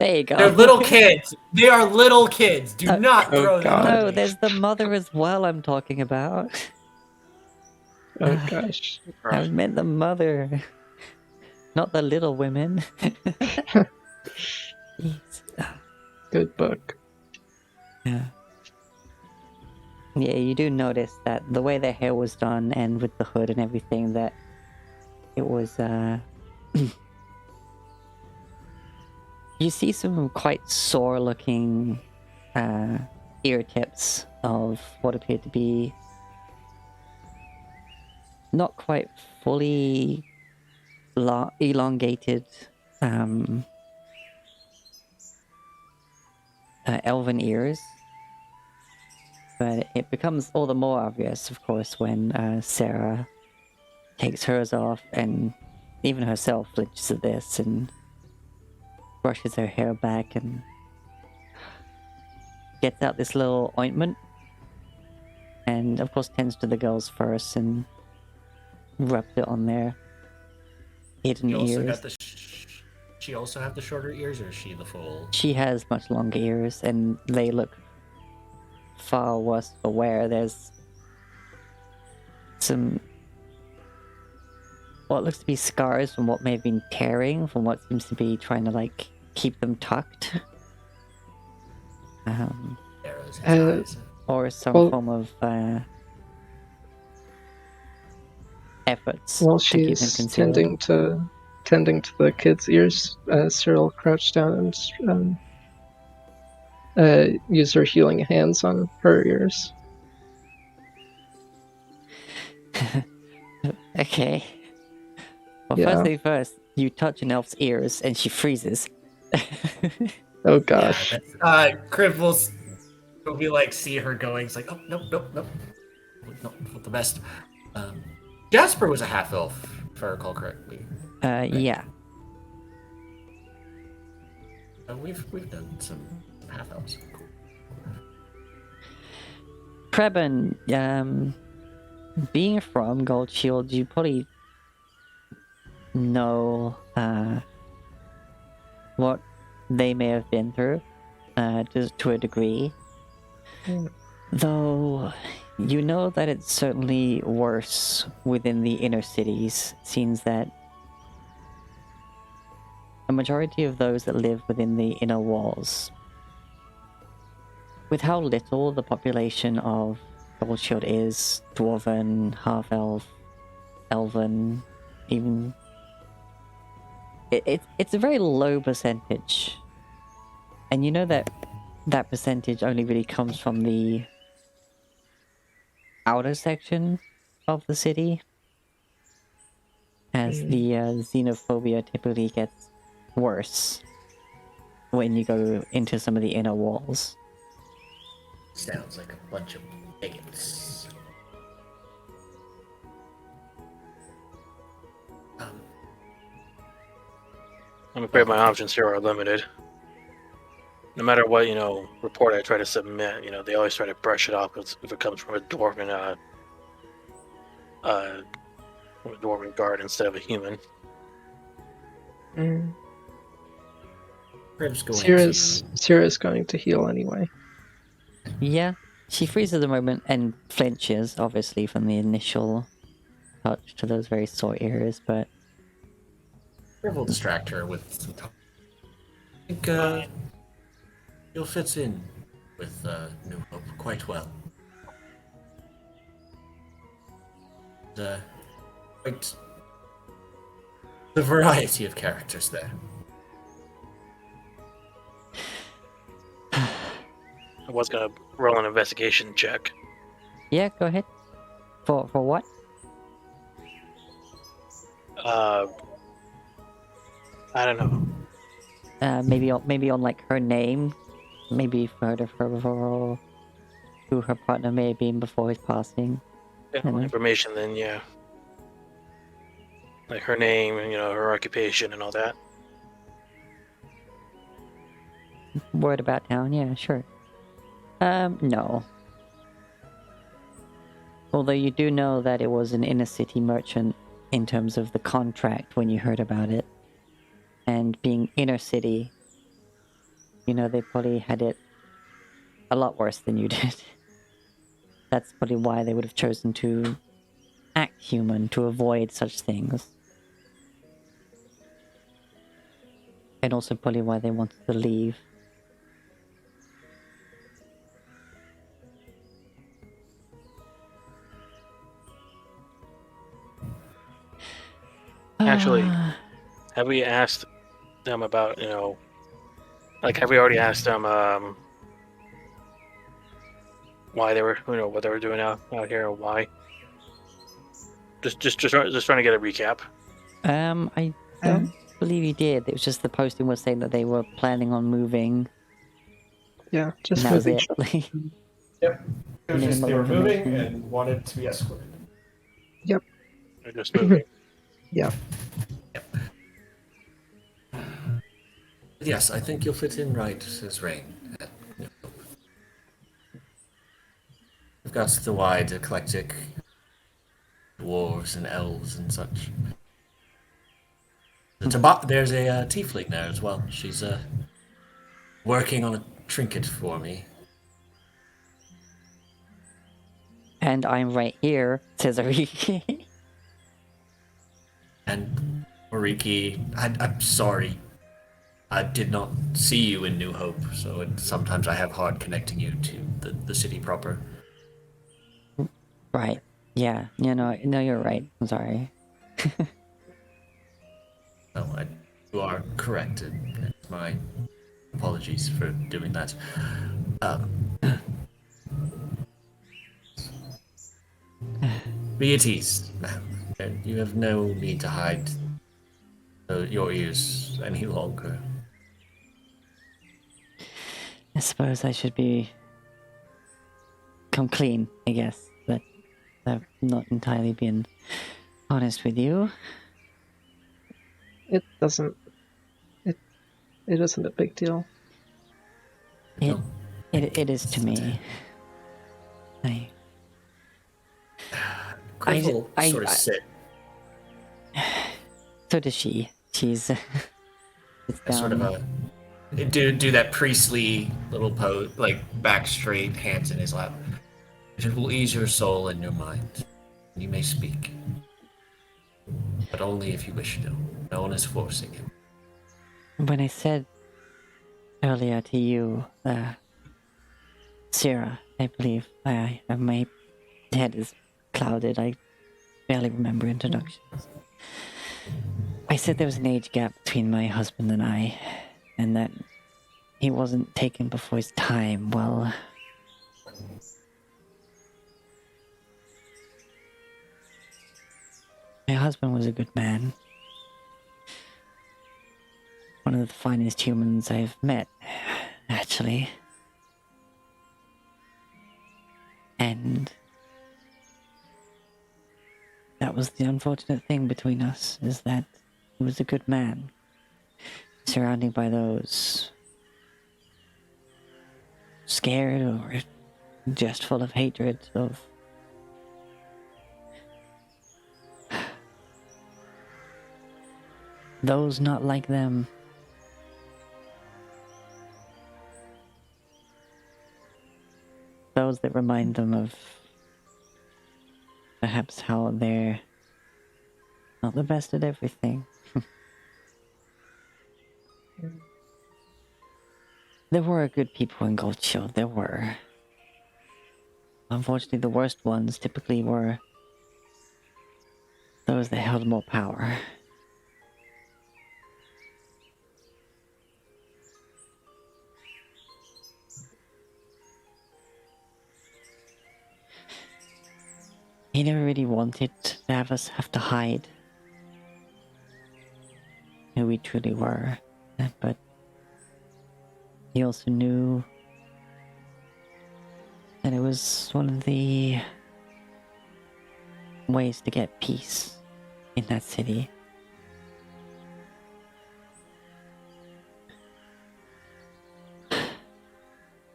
There you go. They're little kids. They are little kids. Do not throw them. God. No, there's the mother as well I'm talking about. Oh gosh. I meant the mother. Not the little women. Jeez. Good book. Yeah. Yeah, you do notice that the way their hair was done and with the hood and everything, that it was, you see some quite sore looking ear tips of what appeared to be not quite fully elongated elven ears. But it becomes all the more obvious, of course, when Sarah takes hers off, and even herself flinches at this and brushes her hair back and gets out this little ointment. And of course tends to the girls first and rubs it on their hidden ears. She also have the shorter ears, or is she the full? She has much longer ears, and they look far worse for wear. There's some what looks to be scars from what may have been tearing, from what seems to be trying to like keep them tucked. Arrows in his eyes. Or some form of efforts While to keep them she's concealed. tending to the kid's ears, Cyril crouched down and used her healing hands on her ears. Okay. Well, Yeah. first thing first, you touch an elf's ears and she freezes. Oh gosh. Yeah, Criv will be like, see her going. It's like, oh, nope. Nope, not the best. Jasper was a half elf, if I recall correctly. Yeah. We've done some half elves. Cool. Preben, being from Gold Shield, you probably know what they may have been through, just to a degree. Though you know that it's certainly worse within the inner cities. It seems that a majority of those that live within the inner walls, with how little the population of Gold Shield is, Dwarven, Half-Elf, Elven, even... It's a very low percentage. And you know that that percentage only really comes from the outer section of the city, as the xenophobia typically gets worse when you go into some of the inner walls. Sounds like a bunch of bigots. I'm afraid my options here are limited. No matter what, report I try to submit, they always try to brush it off if it comes from a dwarven, guard instead of a human. Sierra's going to heal anyway. Yeah, she freezes a moment and flinches, obviously, from the initial touch to those very sore ears, but... Criv will distract her with some talk. think you'll fit in with New Hope quite well. Quite the variety of characters there. I was gonna roll an investigation check. Yeah, go ahead. For what? I don't know. Maybe on like her name. Maybe you've heard of her before, or who her partner may have been before his passing. Bit more Mhm. information than yeah. Like her name and her occupation and all that. Word about town, yeah, sure. No. Although you do know that it was an inner city merchant in terms of the contract when you heard about it. And being inner city, they probably had it a lot worse than you did. That's probably why they would have chosen to act human to avoid such things. And also probably why they wanted to leave. Actually, have we asked them about like have we already asked them why they were what they were doing out here and why? Just trying to get a recap. I don't believe you did. It was just the posting was saying that they were planning on moving. Yeah, just And that was moving. it. Yep. It was just Minimal they were moving information. and wanted to be escorted. Yep. They're just moving. Yeah. Yes, I think you'll fit in right as rain. We've got the wide, eclectic dwarves and elves and such. There's a tiefling there as well. She's working on a trinket for me. And I'm right here, says Ariki. And Oriki, I'm sorry. I did not see you in New Hope, so sometimes I have hard connecting you to the city proper. Right. Yeah. No, you're right. I'm sorry. No, you are correct. It's my apologies for doing that. Be at ease, ma'am. And you have no need to hide your ears any longer. I suppose I should come clean, I guess. But I've not entirely been honest with you. It doesn't. It isn't a big deal. It is to me. Griffle sort of sit. So does she. She's it's down. Sort of do that priestly little pose, like back straight, hands in his lap. It will ease your soul and your mind. You may speak, but only if you wish to. No one is forcing you. When I said earlier to you, Sarah, I believe, my head is clouded. I barely remember introductions. I said there was an age gap between my husband and I, and that he wasn't taken before his time. Well, my husband was a good man. One of the finest humans I've met, actually. And that was the unfortunate thing between us, is that he was a good man, surrounded by those scared or just full of hatred of those not like them. Those that remind them of perhaps how they're not the best at everything. There were good people in Gold Shield, there were. Unfortunately, the worst ones typically were those that held more power. He never really wanted to have us have to hide who we truly were, but he also knew that it was one of the ways to get peace in that city.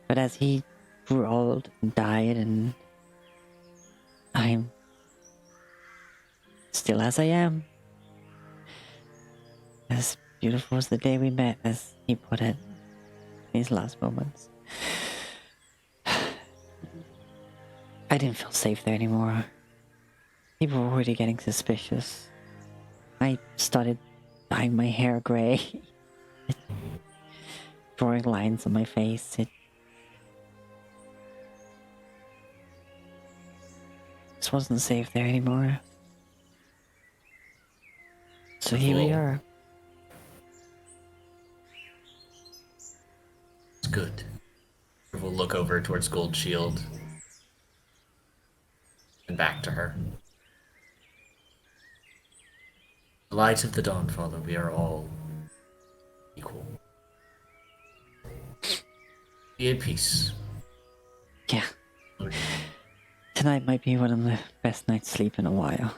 But as he grew old and died, and I'm still as I am, as beautiful as the day we met, as he put it, these last moments. I didn't feel safe there anymore. People were already getting suspicious. I started dyeing my hair grey, drawing lines on my face. It just wasn't safe there anymore. So here we are. It's good. We'll look over towards Gold Shield and back to her. The light of the dawn, Father, we are all equal. Be at peace. Yeah. Tonight might be one of the best nights sleep in a while.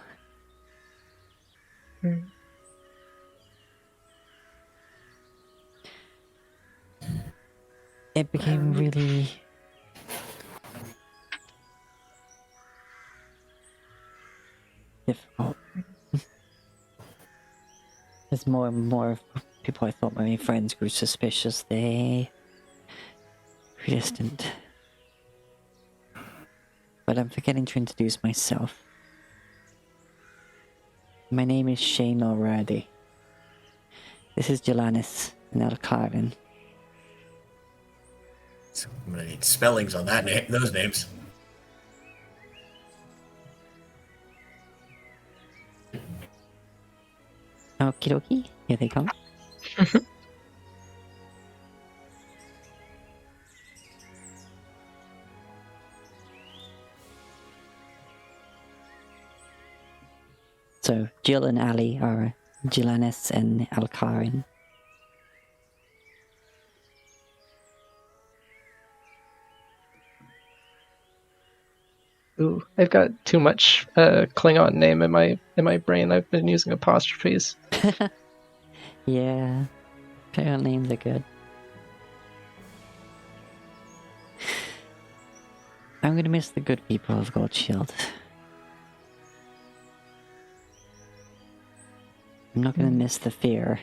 It became really difficult. As more and more people I thought my friends grew suspicious, they grew distant. But I'm forgetting to introduce myself. My name is Shane already. This is Jelanis and Alcarin. So I'm gonna need spellings on that name, those names. Okie dokie, here they come. So, Jill and Ali are Jelanis and Alcarin. Ooh, I've got too much Klingon name in my brain. I've been using apostrophes. Yeah, Klingon names are good. I'm gonna miss the good people of Gold Shield. I'm not gonna miss the fear.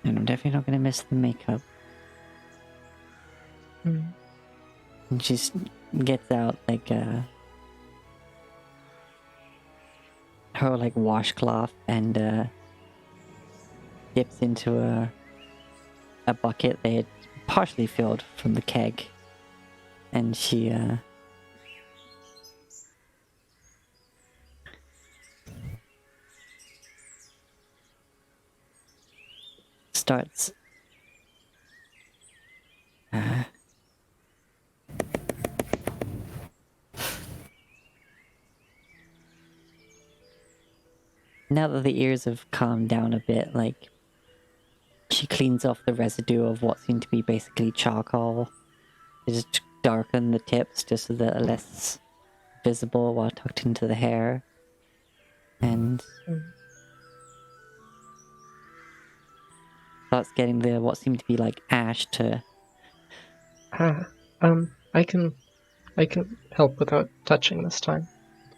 And I'm definitely not gonna miss the makeup. And she gets out like her like washcloth and dips into a bucket they had partially filled from the keg, and she starts now that the ears have calmed down a bit, like, she cleans off the residue of what seemed to be basically charcoal. Just darken the tips just so that they're less visible while tucked into the hair. And starts getting the what seemed to be like ash to... I can help without touching this time.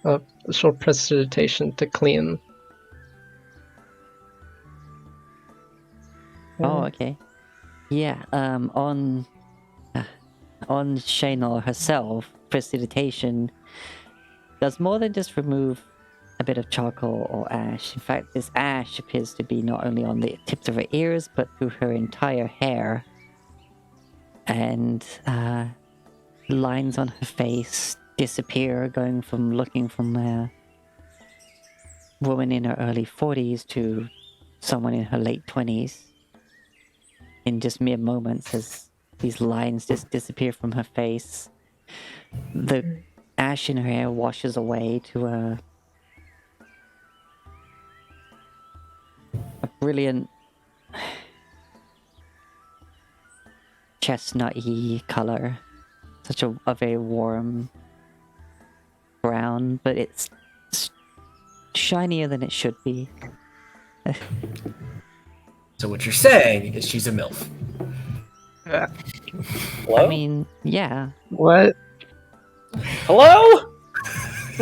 A short prestidigitation to clean. Oh, okay. Yeah, on Shaynor herself, prestidigitation does more than just remove a bit of charcoal or ash. In fact, this ash appears to be not only on the tips of her ears, but through her entire hair. And lines on her face disappear, going from looking from a woman in her early 40s to someone in her late 20s. In just mere moments, as these lines just disappear from her face. The ash in her hair washes away to a brilliant chestnut-y color. Such a very warm brown, but it's shinier than it should be. So what you're saying is she's a MILF. Hello? I mean, yeah. What? Hello?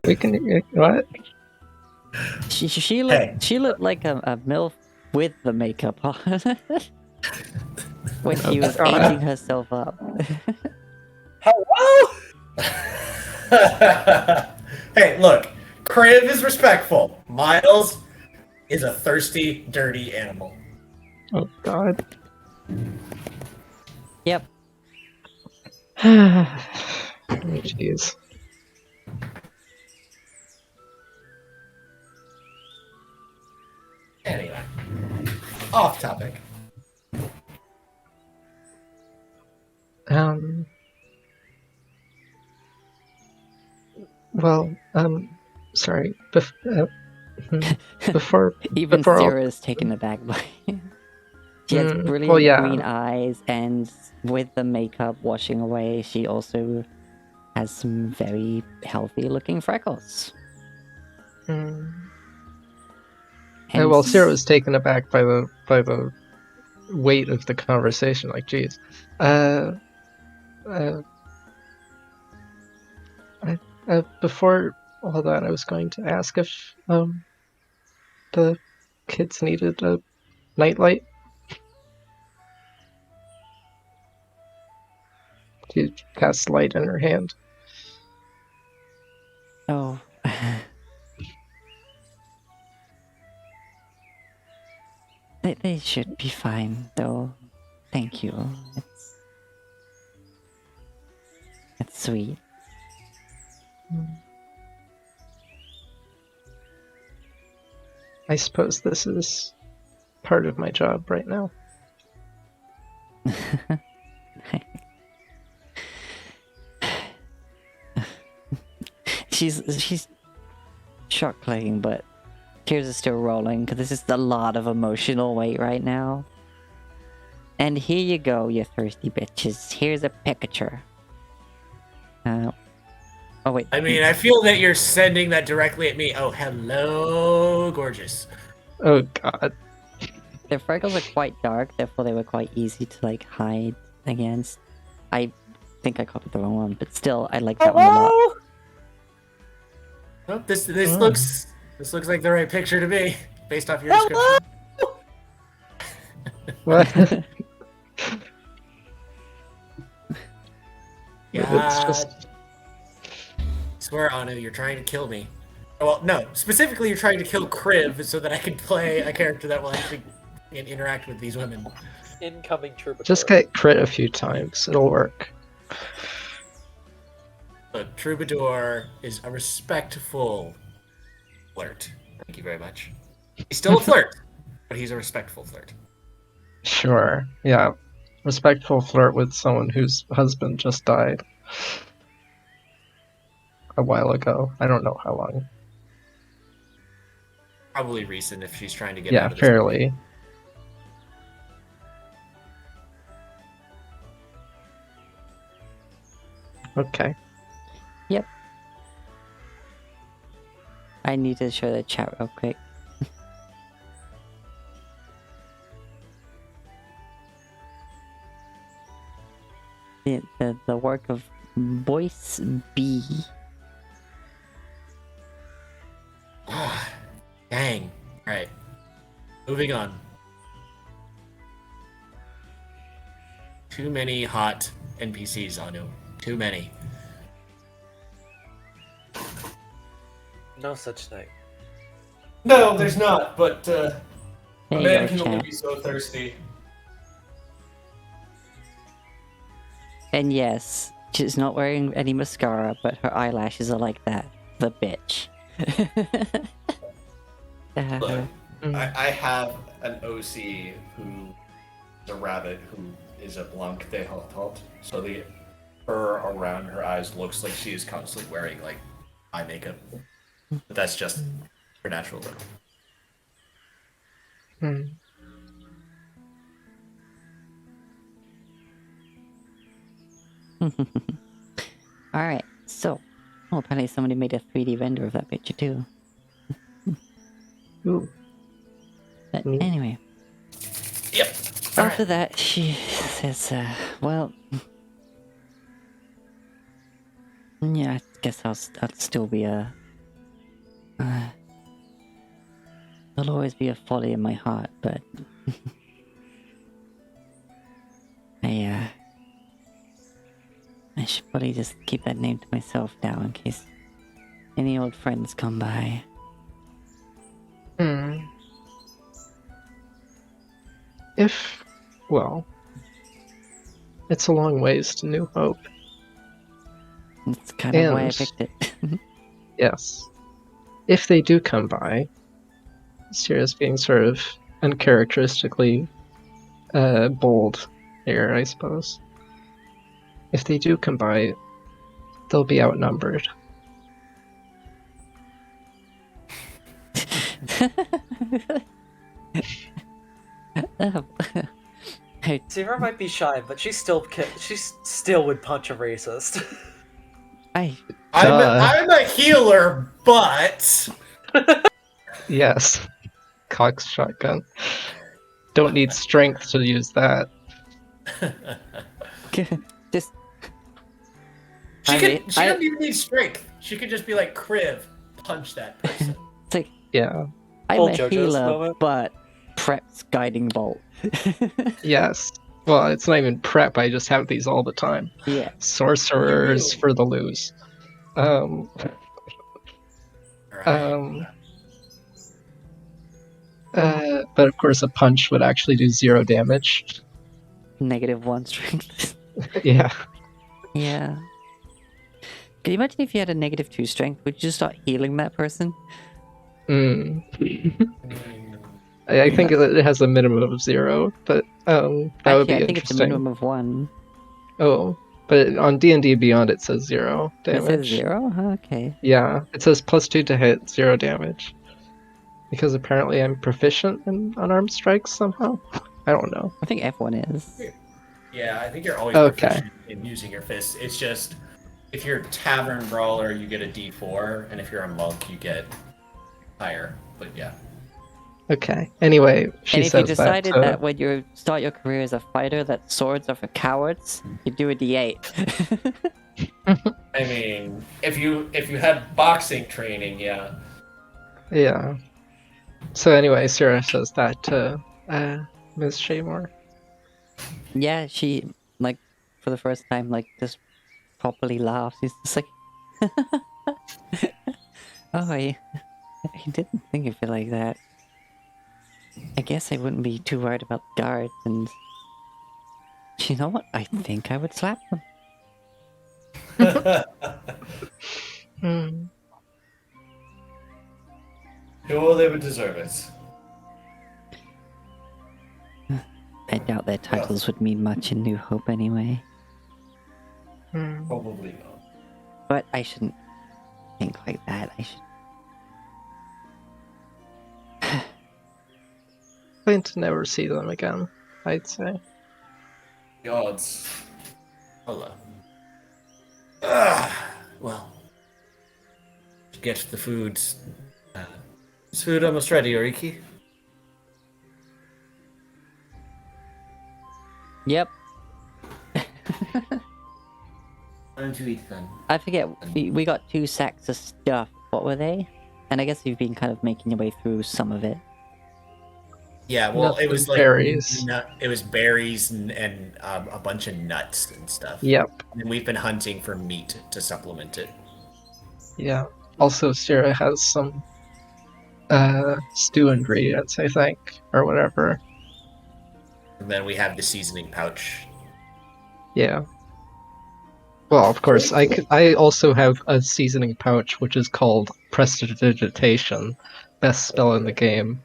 We can. What? She looked Hey. she looked like a MILF with the makeup on. When she was aging herself up. Hello? Hey, look, Crib is respectful. Miles is a thirsty, dirty animal. Oh God. Yep. Jeez. Anyway, off topic. Well, sorry. Before Even before all- Sarah's taken aback by it. She has brilliant well, yeah. green eyes, and with the makeup washing away, she also has some very healthy looking freckles. well, Hence- Sarah was taken aback by the weight of the conversation. Like, geez. Before all that, I was going to ask if the kids needed a nightlight. She casts light in her hand. Oh. They should be fine, though. Thank you. It's sweet. I suppose this is part of my job right now. She's chuckling, but tears are still rolling because this is a lot of emotional weight right now. And here you go, you thirsty bitches. Here's a picture. Oh wait. I mean, I feel that you're sending that directly at me. Oh, hello, gorgeous. Oh God. Their freckles are quite dark, therefore they were quite easy to like hide against. I think I copied the wrong one, but still, I like that one a lot. Hello? Well, this looks like the right picture to me, based off your Hello? description. What? Yeah. It's just. Swear, Anu, you're trying to kill me. Well, no, specifically, you're trying to kill Kriv so that I can play a character that will actually interact with these women. Incoming troubadour. Just get crit a few times. It'll work. But Troubadour is a respectful flirt. Thank you very much. He's still a flirt, but he's a respectful flirt. Sure. Yeah. Respectful flirt with someone whose husband just died a while ago. I don't know how long. Probably recent if she's trying to get Yeah, out of this. fairly. Okay. I need to show the chat real quick. the work of Voice B. Dang. Alright. Moving on. Too many hot NPCs, Anu. Too many. No such thing. No, there's not, but a There you man go, can only chat. be so thirsty. And yes, she's not wearing any mascara, but her eyelashes are like that. The bitch. Look, Mm. I have an OC who is a rabbit who is a blanc de halt, so the fur around her eyes looks like she is constantly wearing like eye makeup. But that's just her natural look. Mm. Alright, so. Oh, apparently somebody made a 3D render of that picture too. Ooh. But Neat. anyway, Yep. after that, she says, well. Yeah, I guess I'll still be a. There'll always be a folly in my heart, but. I should probably just keep that name to myself now in case any old friends come by. Hmm. Well, it's a long ways to New Hope. That's kind of why I And- picked it. Yes. If they do come by, Sierra's being sort of uncharacteristically bold here, I suppose. If they do come by, they'll be outnumbered. Sierra might be shy, but she still would punch a racist. I I'm a healer, but Yes. Cox shotgun. Don't need strength to use that. just she I mean, don't even need strength. She could just be like Kriv, punch that person. it's like Yeah. I'm Full a JoJo's healer, moment. but Prep's guiding bolt. Yes. Well, it's not even prep, I just have these all the time. Yeah. Sorcerers You. for the lose. Alright. But of course a punch would actually do 0 damage. -1 strength. Yeah. Yeah. Can you imagine if you had a -2 strength? Would you just start healing that person? Mm. I think it has a minimum of 0, but that would Actually, be I think it's a interesting. minimum of 1. Oh, but on D&D Beyond it says 0 damage. It says 0? Okay. Yeah, it says +2 to hit, 0 damage. Because apparently I'm proficient in unarmed strikes somehow. I don't know. I think everyone is. Yeah, I think you're always Okay. proficient in using your fists. It's just if you're Tavern Brawler, you get a D4, and if you're a monk, you get higher. But yeah. Okay. Anyway, she And if says you decided that. that when you start your career as a fighter that swords are for cowards, you do a D8. I mean, if you had boxing training, yeah. Yeah. So anyway, Sarah says that to Ms. Shaymore. Yeah, she, like, for the first time, like, just properly laughs. She's just like, oh, I didn't think of it like that. I guess I wouldn't be too worried about guards, and you know what? I think I would slap them. Hmm. Well, they would deserve it. I doubt their titles would mean much in New Hope anyway. Hmm. Probably not. But I shouldn't think like that. I should. Going to never see them again, I'd say. The odds. Hello. Well. Get the food. Is food almost ready, Oriki? Yep. Why don't you eat then? I forget. We got 2 sacks of stuff. What were they? And I guess you've been kind of making your way through some of it. Yeah, well, it was like Berries. It was berries and a bunch of nuts and stuff. Yep. And we've been hunting for meat to supplement it. Yeah. Also, Sarah has some stew ingredients, I think, or whatever. And then we have the seasoning pouch. Yeah. Well, of course, I also have a seasoning pouch which is called Prestidigitation, best spell in the game.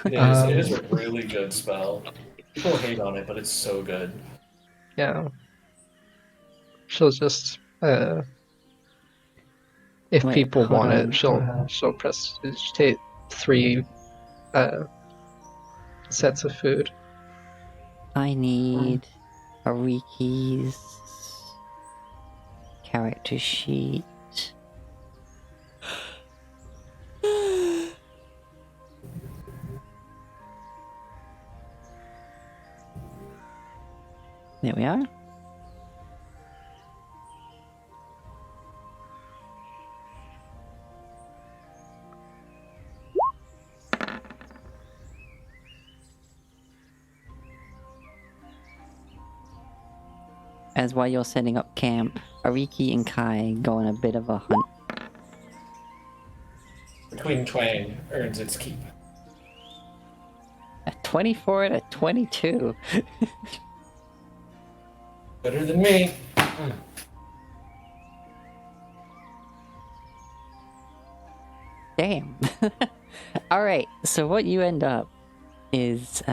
It is. It is a really good spell. People hate on it, but it's so good. Yeah. She'll just if Wait, people hold want it, on. she'll prestidigitate 3 sets of food. I need Ariki's character sheet. There we are. As while you're setting up camp, Ariki and Kai go on a bit of a hunt. Between Twang earns its keep. A 24 and a 22. Better than me. Damn. Alright, so what you end up is,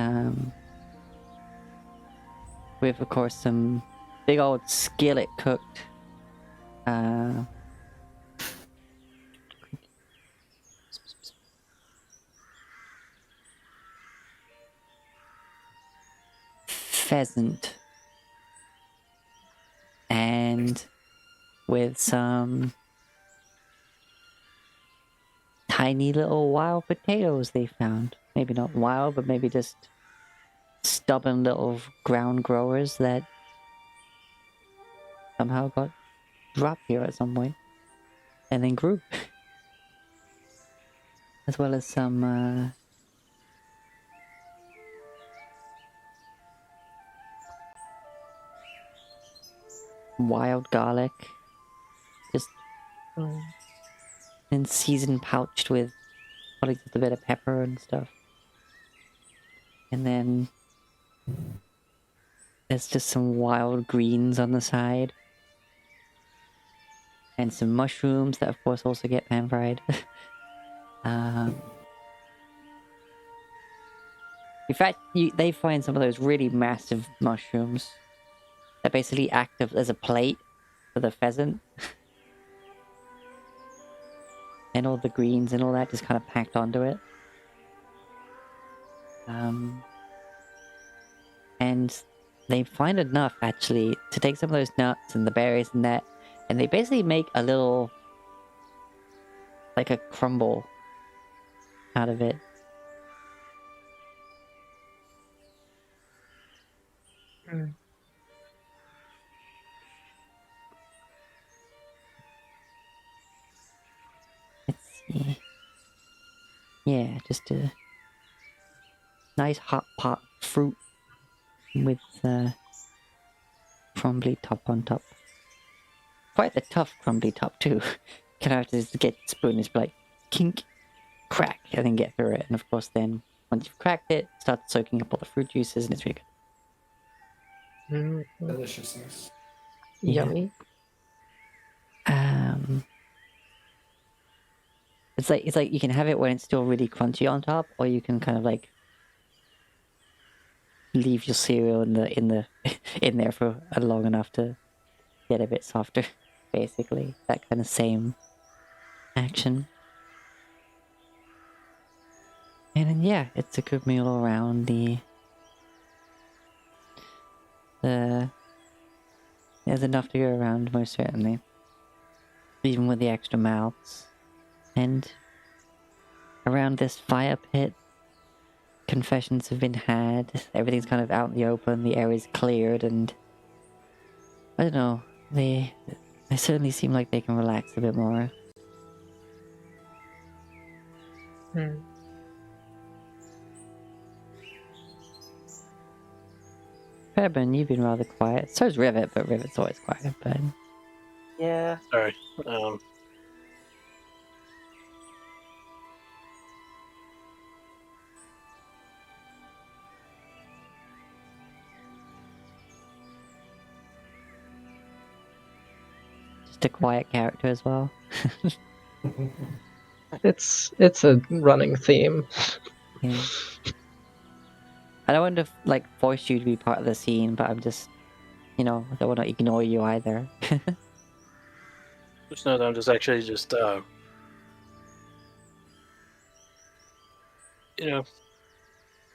with, of course, some big old skillet cooked, pheasant. And with some tiny little wild potatoes they found. Maybe not wild, but maybe just stubborn little ground growers that somehow got dropped here at some point and then grew. As well as some wild garlic, just in seasoned, pouched with probably just a bit of pepper and stuff. And then there's just some wild greens on the side. And some mushrooms that, of course, also get pan-fried. In fact, they find some of those really massive mushrooms that basically act as a plate for the pheasant. And all the greens and all that just kind of packed onto it. And they find enough, actually, to take some of those nuts and the berries and that, and they basically make a little, like a crumble out of it. Let's see. Yeah, just a nice hot pot fruit with crumbly top on top. Quite the tough crumbly top too. Kind of have to just get the spoon, just like kink, crack, and then get through it. And of course, then once you've cracked it, start soaking up all the fruit juices, and it's really good. Deliciousness. Yummy. It's like you can have it when it's still really crunchy on top, or you can kind of like leave your cereal in there for long enough to get a bit softer. Basically, that kind of same action. And then yeah, it's a good meal all around. There's enough to go around, most certainly. Even with the extra mouths. And around this fire pit, confessions have been had. Everything's kind of out in the open. The area's cleared, and I don't know. They certainly seem like they can relax a bit more. Fairburn, you've been rather quiet. So's Rivet, but Rivet's always quiet. But Yeah. Sorry. the quiet character as well. It's a running theme. Yeah. I don't want to like force you to be part of the scene, but I'm just, I don't want to ignore you either. Just know that I'm just actually just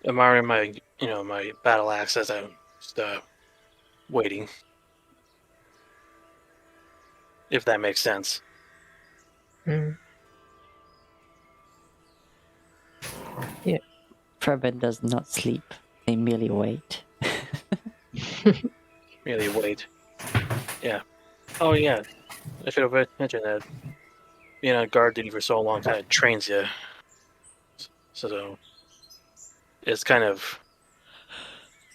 admiring my my battle axe as I'm just waiting. If that makes sense. Mm. Preben does not sleep; they merely wait. Really wait. Yeah. Oh yeah. I should have mentioned that being on guard duty for so long kind of trains you. So it's kind of,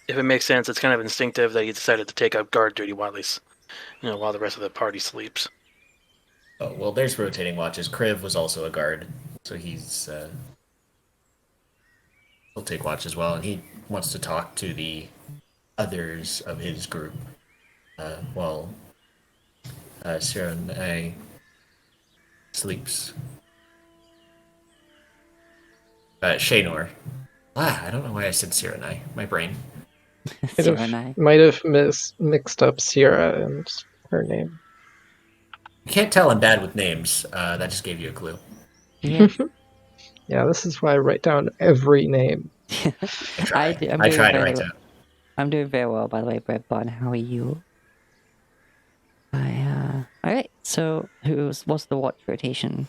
if it makes sense, it's kind of instinctive that you decided to take up guard duty while while the rest of the party sleeps. Oh, well, there's rotating watches. Kriv was also a guard, so he'll take watch as well, and he wants to talk to the others of his group while Sirenai sleeps. Shaynor. I don't know why I said Sirenai. My brain. Sirenai. Might have mixed up Sierra and her name. You can't tell I'm bad with names. That just gave you a clue. Yeah. Yeah, this is why I write down every name. I try. I'm I doing try to very write well. down. I'm doing very well, by the way, Brett Bond. How are you? Alright, so what's the watch rotation?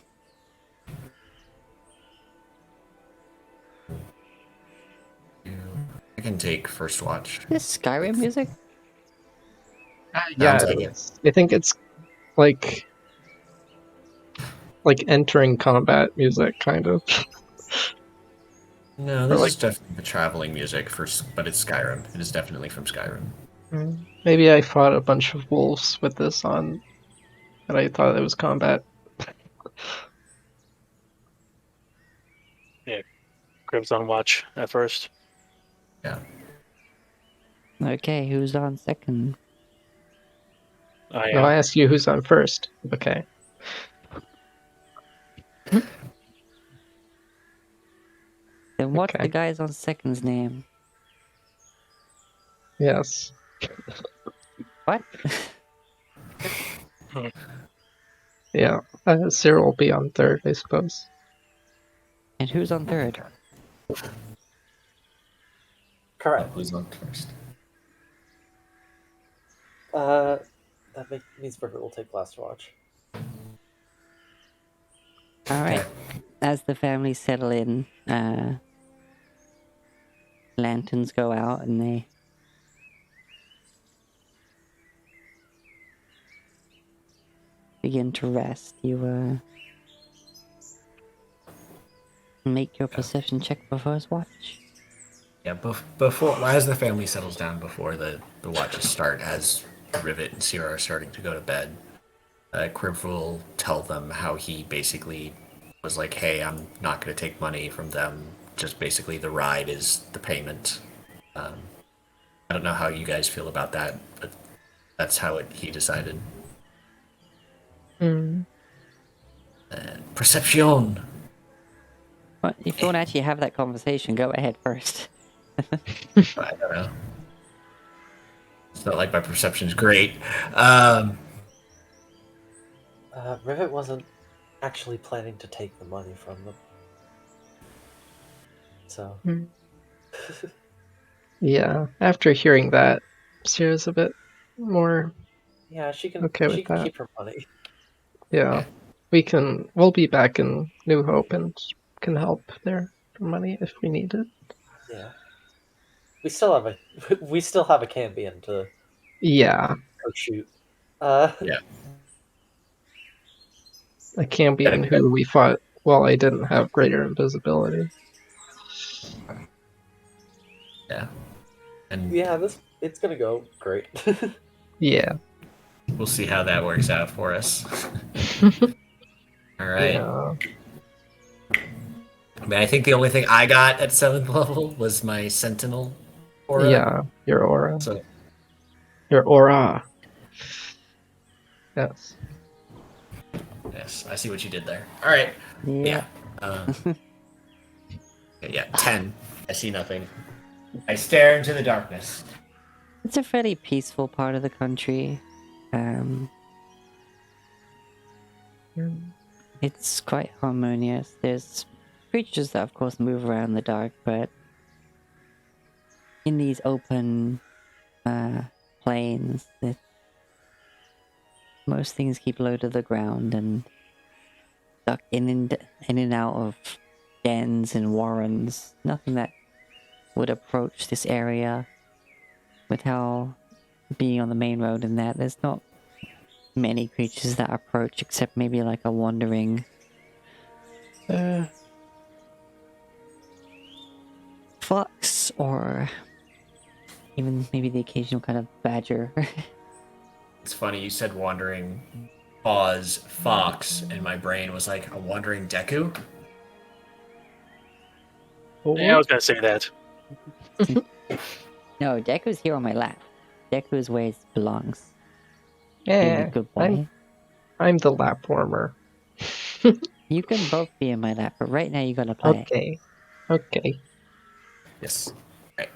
I can take first watch. This Skyrim music? Yeah, Sounds like it it. is. I think it's like entering combat music, kind of. No, Or this like is definitely the traveling music but it's Skyrim. It is definitely from Skyrim. maybe I fought a bunch of wolves with this on, and I thought it was combat. Crib's on watch at first. Yeah. Okay, who's on second? I No, am. I asked you who's on first. Okay. Then what's Okay. the guy's on second's name? Yes. What? Yeah. Cyril will be on third, I suppose. And who's on third? Correct. Who's on first? That means Rivet will take last watch. Alright. As the family settle in, lanterns go out and they begin to rest. You make your perception check for first watch. Yeah, before as the family settles down, before the watches start, as Rivet and Sierra are starting to go to bed, Kriv will tell them how he basically was like, "Hey, I'm not going to take money from them. Just basically the ride is the payment." I don't know how you guys feel about that, but that's how he decided. Perception. Well, if you want to actually have that conversation, go ahead first. I don't know. It's not like my perception's great. Rivet wasn't actually planning to take the money from them. So. Yeah. After hearing that, Sierra's a bit more. Yeah, she can. Okay with she can that. keep her money. Yeah. We'll be back in New Hope and can help there for money if we need it. Yeah. We still have a Cambion to Yeah. go shoot. Yeah. A Cambion who we fought while I didn't have greater invisibility. Yeah. And Yeah, it's gonna go great. Yeah. we'll see how that works out for us. All right. Yeah. I mean, I think the only thing I got at 7th level was my Sentinel aura. Yeah. Your aura. So Your aura. Yes. Yes, I see what you did there. All right. Yeah. Yeah. 10. I see nothing. I stare into the darkness. It's a fairly peaceful part of the country. It's quite harmonious. There's creatures that, of course, move around in the dark, but in these open plains, most things keep low to the ground and stuck in and out of dens and warrens. Nothing that would approach this area with how being on the main road and that there's not many creatures that approach except maybe like a wandering fox or even maybe the occasional kind of badger. It's funny, you said wandering fox, and my brain was like, a wandering Deku? Yeah, I was gonna say that. No, Deku's here on my lap. Deku is where it belongs. Being a Yeah, good boy. I'm the lap warmer. You can both be in my lap, but right now you gotta play. Okay. Yes. Right.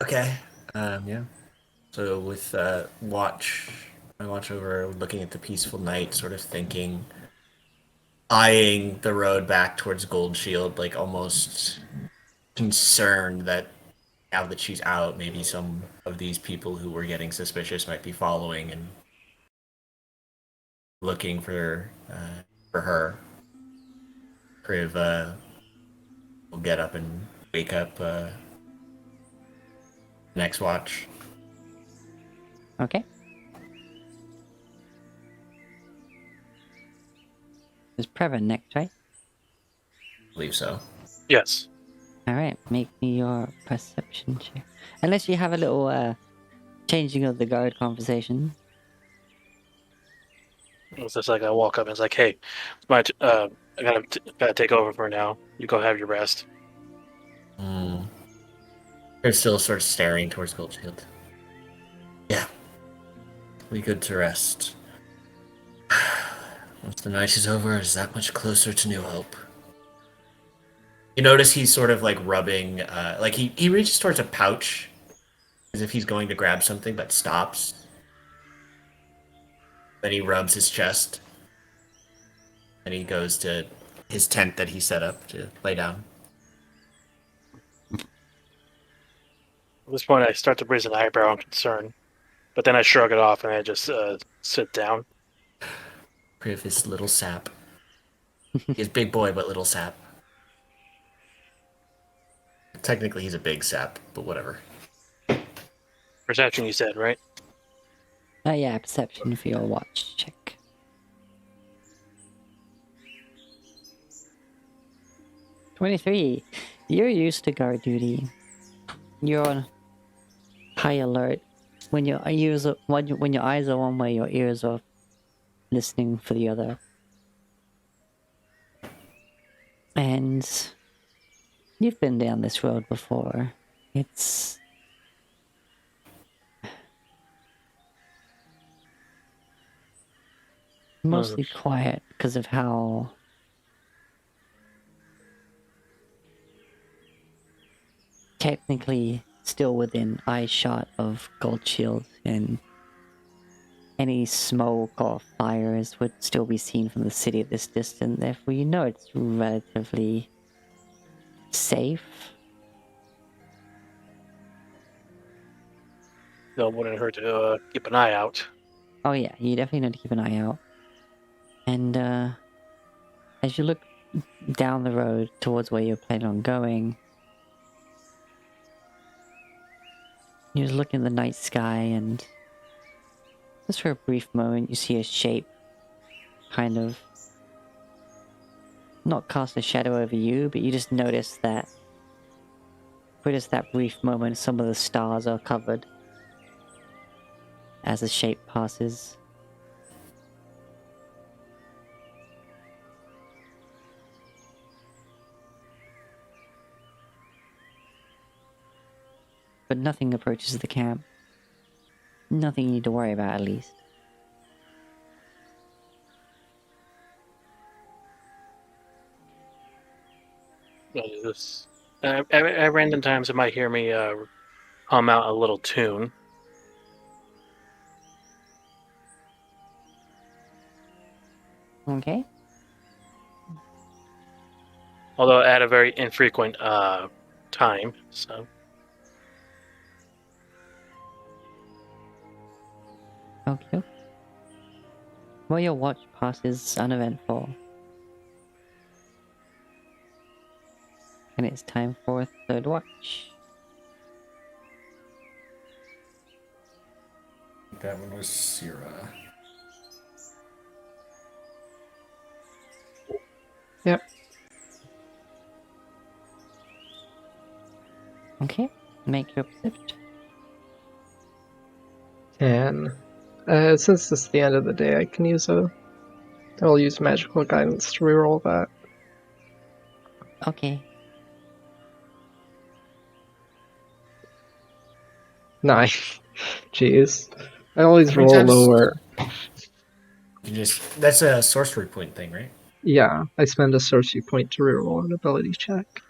Okay. Yeah. So with I watch over, looking at the peaceful night, sort of thinking, eyeing the road back towards Gold Shield, like almost concerned that now that she's out, maybe some of these people who were getting suspicious might be following and looking for her. Kriv will get up and wake up next watch. Okay. There's Previn next, right? I believe so. Yes. Alright, make me your perception check. Unless you have a little changing of the guard conversation. It's just like I walk up and it's like, hey, it's I gotta take over for now. You go have your rest. They're still sort of staring towards Gold Shield. Yeah. Be good to rest. Once the night is over, it's that much closer to New Hope. You notice he's sort of like rubbing, like he reaches towards a pouch as if he's going to grab something, but stops. Then he rubs his chest. And he goes to his tent that he set up to lay down. At this point, I start to raise an eyebrow in concern, but then I shrug it off and I just sit down. Priv is little sap. He's big boy, but little sap. Technically, he's a big sap, but whatever. Perception, you said, right? Oh yeah, perception for your watch check. "23. You're used to guard duty. You're on high alert. When your eyes are one way, your ears are listening for the other. And you've been down this road before. It's mostly quiet because of how technically still within eyeshot of Gold Shield, and any smoke or fires would still be seen from the city at this distance. Therefore, you know it's relatively safe. No, it wouldn't hurt to keep an eye out. Oh yeah, you definitely need to keep an eye out. And as you look down the road towards where you're planning on going, you just look in the night sky, and just for a brief moment you see a shape kind of not cast a shadow over you, but you just notice that for just that brief moment some of the stars are covered as the shape passes. But nothing approaches the camp. Nothing you need to worry about, at least. At random times, it might hear me hum out a little tune. Okay. Although at a very infrequent time. So Okay. Well, your watch passes uneventful. And it's time for a third watch. That one was Syrah. Yep. Okay. Make your perception. 10. Since it's the end of the day, I can use I'll use magical guidance to reroll that. Okay. 9. Jeez. I always How many roll times- lower. That's a sorcery point thing, right? Yeah, I spend a sorcery point to reroll an ability check.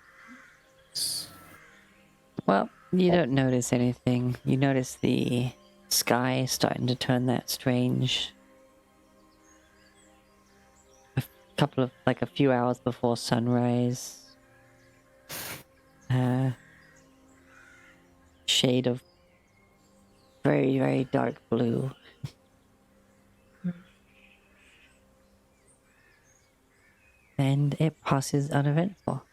Well, you don't notice anything. You notice the sky starting to turn that strange. A few hours before sunrise. Shade of very, very dark blue. And it passes uneventful.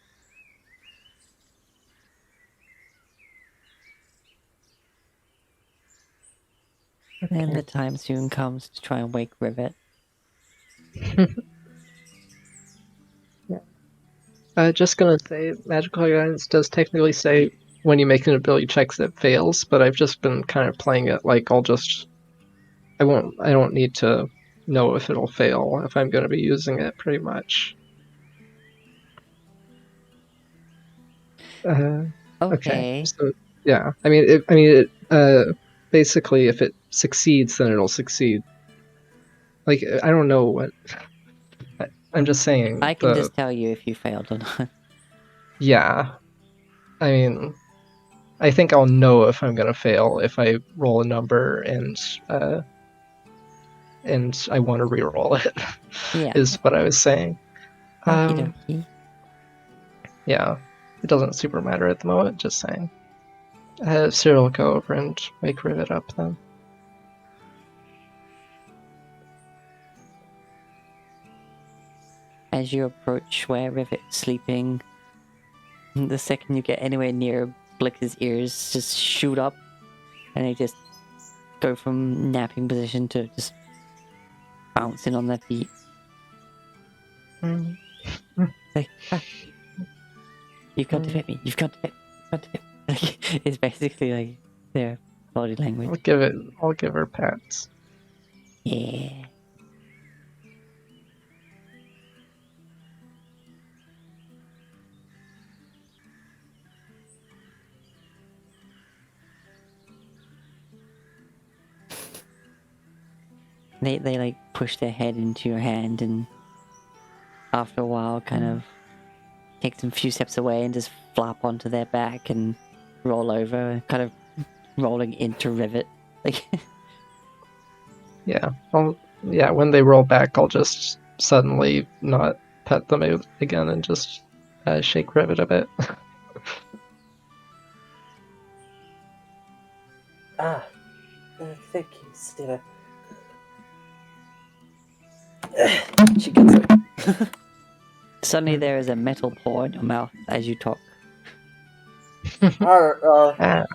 And the time soon comes to try and wake Rivet. Just gonna say, magical guidance does technically say when you make an ability check that fails, but I've just been kind of playing it like I don't need to know if it'll fail if I'm gonna be using it, pretty much. Okay. So yeah, basically, if it succeeds, then it'll succeed. Like, I don't know what. I'm just saying. I can just tell you if you failed or not. Yeah. I mean, I think I'll know if I'm gonna fail if I roll a number and I want to reroll it. Yeah. Is what I was saying. Okie dokie. Yeah. It doesn't super matter at the moment. Just saying. Cyril will go over and wake Rivet up then. As you approach where Rivet's sleeping, the second you get anywhere near, Blicker's ears just shoot up, and they just go from napping position to just bouncing on their feet. Like, you've got to fit me. You've got to fit me. You've got to fit me. Like, it's basically like their body language. I'll give her pats. Yeah. They like push their head into your hand, and after a while kind of take some few steps away and just flop onto their back and roll over, kind of rolling into Rivet. Like Yeah. When they roll back, I'll just suddenly not pet them again and just shake Rivet a bit. Thank you, Stina. She gets it. suddenly there is a metal paw in your mouth as you talk, Alright,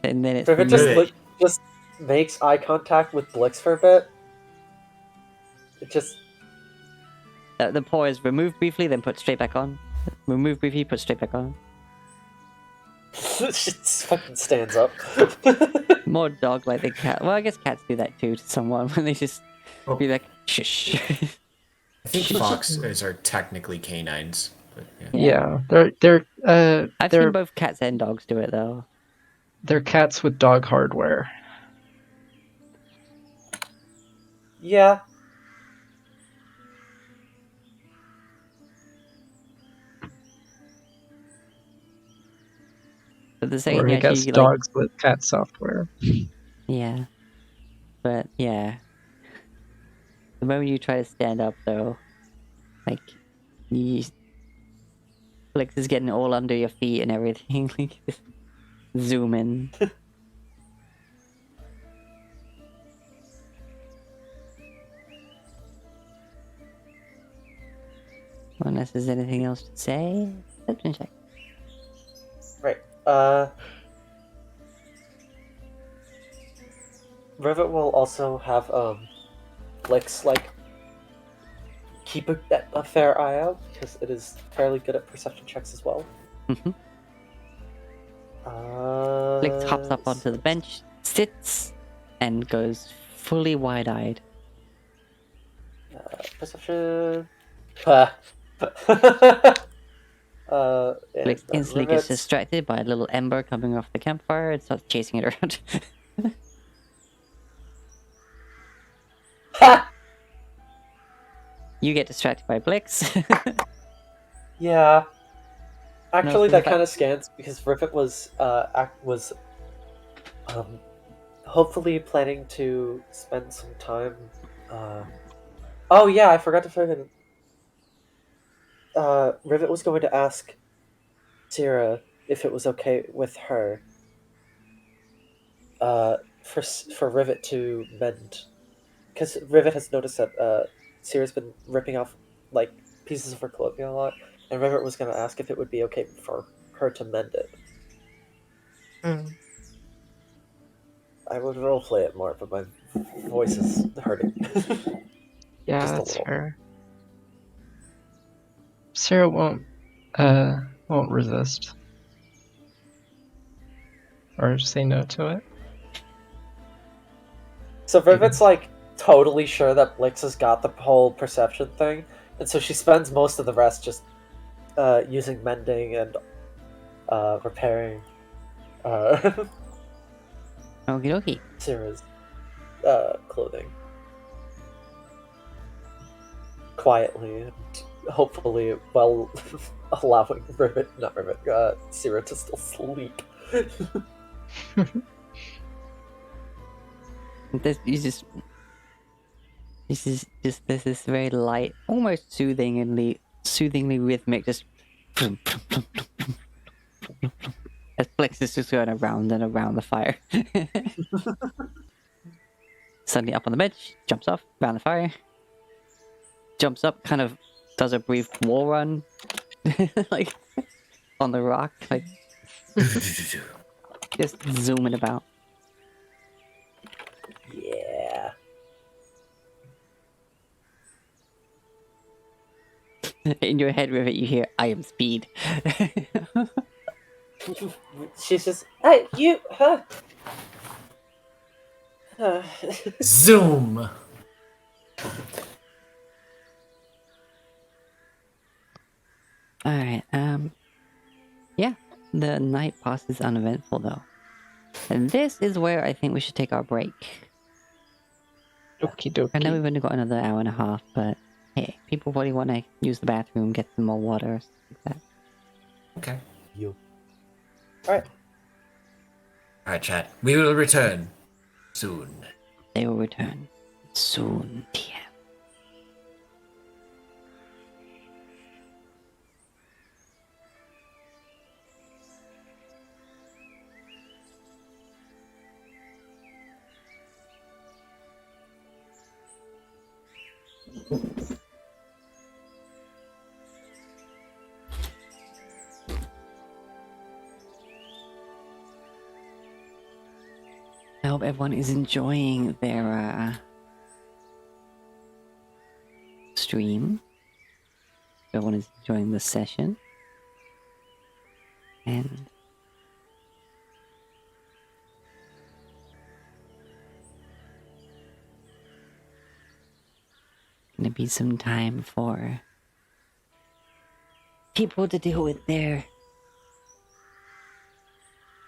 and then it's Rivet removed. just makes eye contact with Blix for a bit. It just The paw is removed briefly, then put straight back on. Remove briefly, put straight back on. just fucking stands up. More dog like the cat. Well, I guess cats do that too to someone when they just be like, shush. I think foxes are technically canines. But Yeah, they're I've seen both cats and dogs do it though. they're cats with dog hardware. Yeah. But the Or second I you guess actually dogs with cat software. yeah. But yeah. The moment you try to stand up though, like you Flix is getting all under your feet and everything. Like just zoom in. Unless there's anything else to say. Perception check. Right. Rivet will also have Flix like keep a fair eye out because it is fairly good at perception checks as well. Mhm. Flix hops up onto the bench, sits, and goes fully wide-eyed. Perception. Flix instantly gets distracted by a little ember coming off the campfire and starts chasing it around. Ha! You get distracted by Blix. Yeah. Actually, No, that but- kind of scans because Rivet was hopefully planning to spend some time. Oh yeah, I forgot to fucking. Rivet was going to ask Sierra if it was okay with her. For Rivet to mend, because Rivet has noticed that Sierra's been ripping off like pieces of her clothing a lot, and Rivet was going to ask if it would be okay for her to mend it. I would roleplay it more, but my voice is hurting. Yeah, Just a that's little. fair. Sarah won't resist. Or say no to it. So Rivet's like totally sure that Blix has got the whole perception thing, and so she spends most of the rest just using mending and repairing Okie dokie. Sierra's clothing quietly and hopefully while allowing Sierra to still sleep. This is just very light, almost soothingly rhythmic, just as Blix is just going around and around the fire. Suddenly up on the bench, jumps off, around the fire, jumps up, kind of does a brief wall run, like on the rock, like just zooming about. Yeah. In your head, Rivet, you hear, "I am speed." She's just, hey, you, huh? Zoom. Alright, yeah, the night passes uneventful though. And this is where I think we should take our break. Okie I know we've dokie. only got another hour and a half, but hey, people probably want to use the bathroom, get some more water, stuff like that. Okay. You. Alright. All right, chat. We will return soon. They will return soon, TM. I hope everyone is enjoying their stream. Everyone is enjoying the session. And gonna be some time for people to deal with their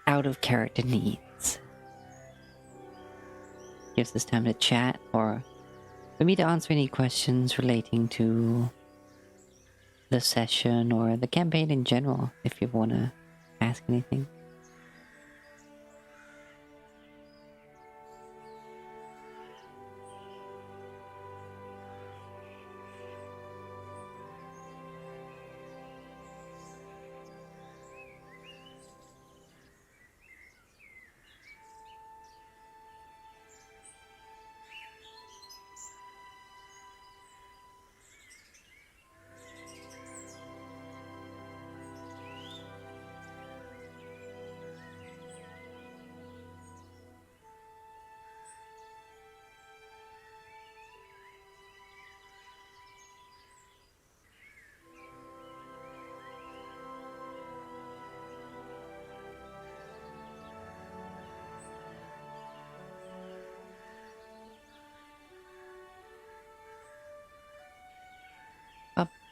out of character needs. Gives us time to chat or for me to answer any questions relating to the session or the campaign in general, if you want to ask anything.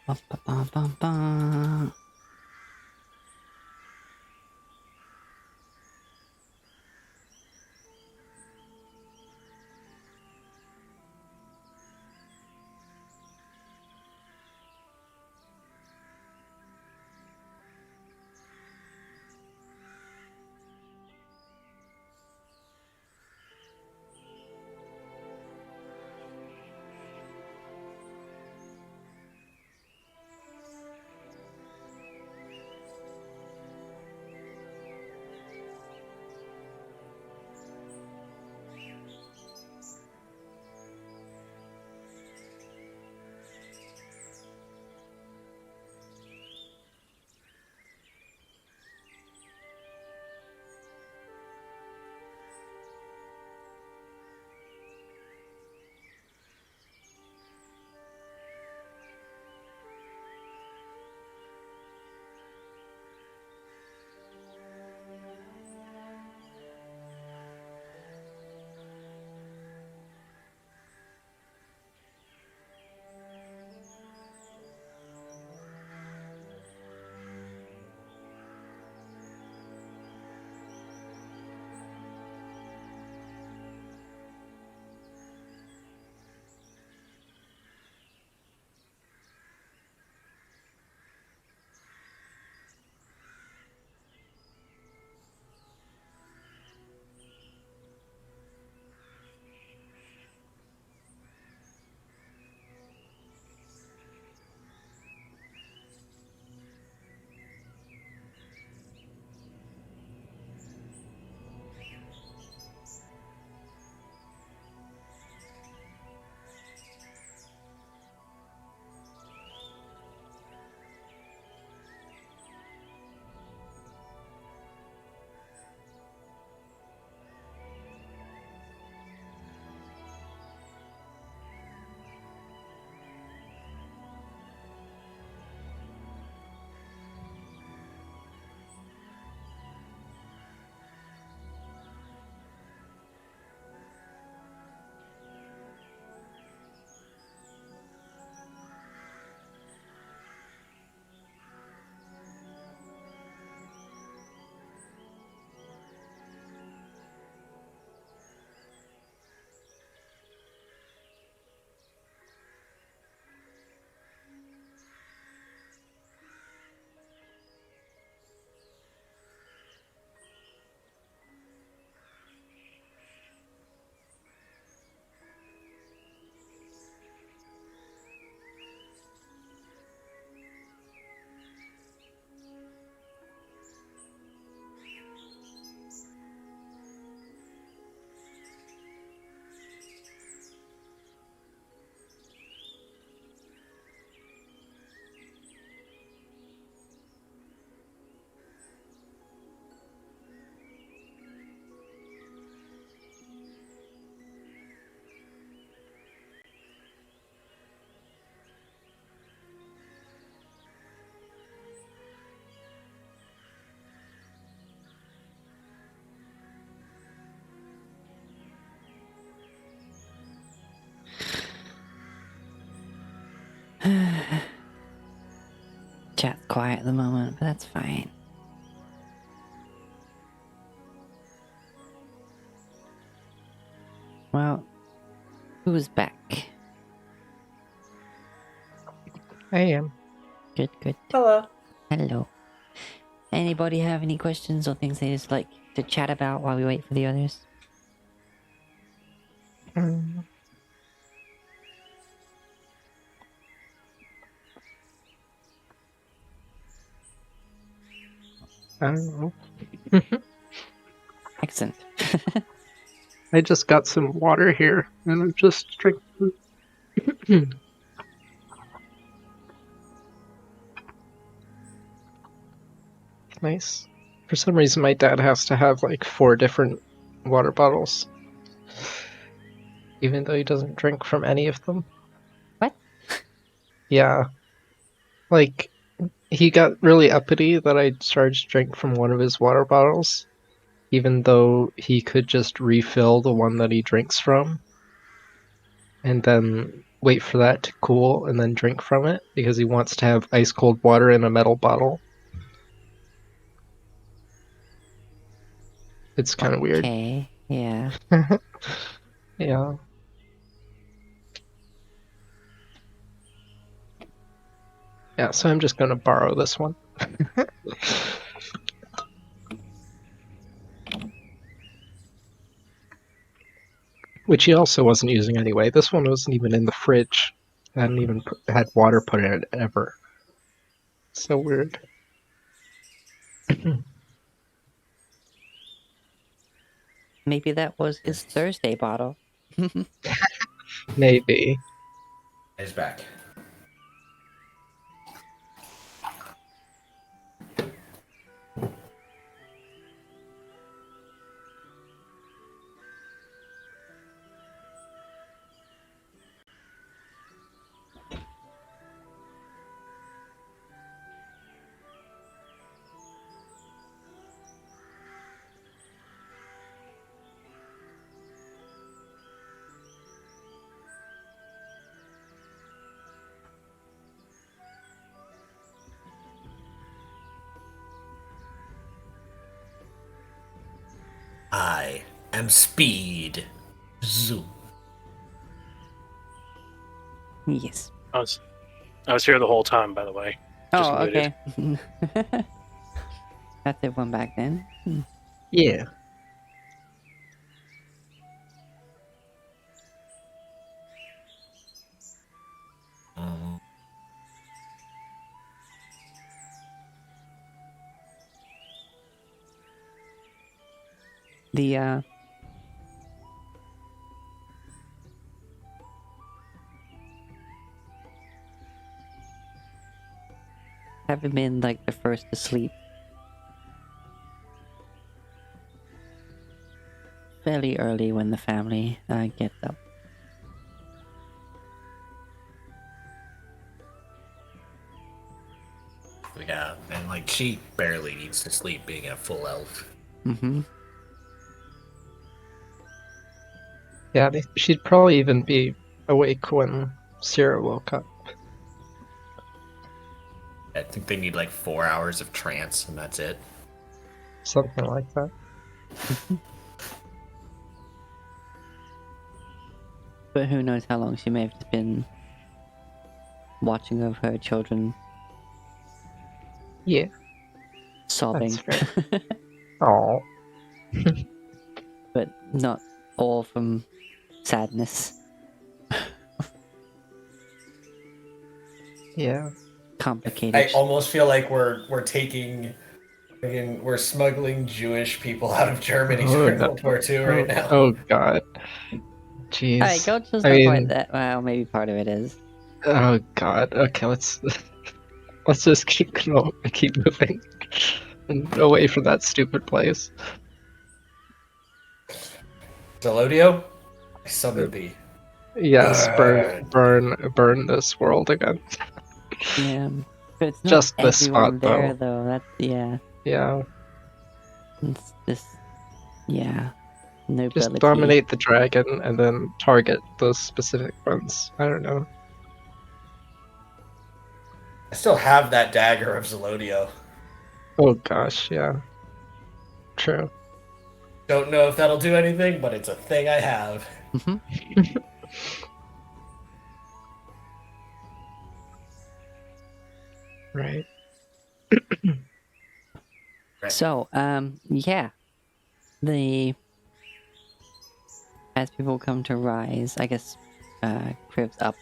Ba, ba, ba, ba, ba. Chat's quiet at the moment, but that's fine. Well, who's back? I am. Good, good. Hello. Hello. Anybody have any questions or things they just like to chat about while we wait for the others? Mm. I don't know. Excellent. I just got some water here, and I'm just drinking. Nice. For some reason, my dad has to have like 4 different water bottles, even though he doesn't drink from any of them. What? Yeah. Like, he got really uppity that I started to drink from one of his water bottles, even though he could just refill the one that he drinks from. And then wait for that to cool and then drink from it because he wants to have ice cold water in a metal bottle. It's kind of weird. Okay, yeah. Yeah. Yeah, so I'm just gonna borrow this one. Which he also wasn't using anyway. This one wasn't even in the fridge. I hadn't even had water put in it ever. So weird. Maybe that was his Thursday bottle. Maybe. He's back. I am Speed. Zoom. Yes. I was here the whole time, by the way. Just Oh, muted. okay. That's everyone back then. Yeah. The haven't been like the first to sleep. Fairly early when the family gets up. Yeah, and like she barely needs to sleep being a full elf. Mm-hmm. Yeah, she'd probably even be awake when Sierra woke up. I think they need like 4 hours of trance and that's it. Something like that. But who knows how long she may have just been watching over her children Yeah. sobbing. That's Oh. But not all from sadness. Yeah. Complicated. I almost feel like we're taking we're smuggling Jewish people out of Germany during World War II right now. Oh god. Jeez. Alright, culture's I not mean, quite that. Well, maybe part of it is. oh god. Okay, let's just keep moving and away from that stupid place. Zelodio, I summon thee. Yes, burn this world again. Yeah. But it's not Just this everyone spot, there, though. though. That's, yeah. Yeah. It's just, yeah. Nobility. Just dominate the dragon and then target those specific ones. I don't know. I still have that dagger of Zelodio. Oh gosh, yeah. True. Don't know if that'll do anything, but it's a thing I have. Mm-hmm. Right. Right. So, yeah. As people come to rise, I guess, Crib's up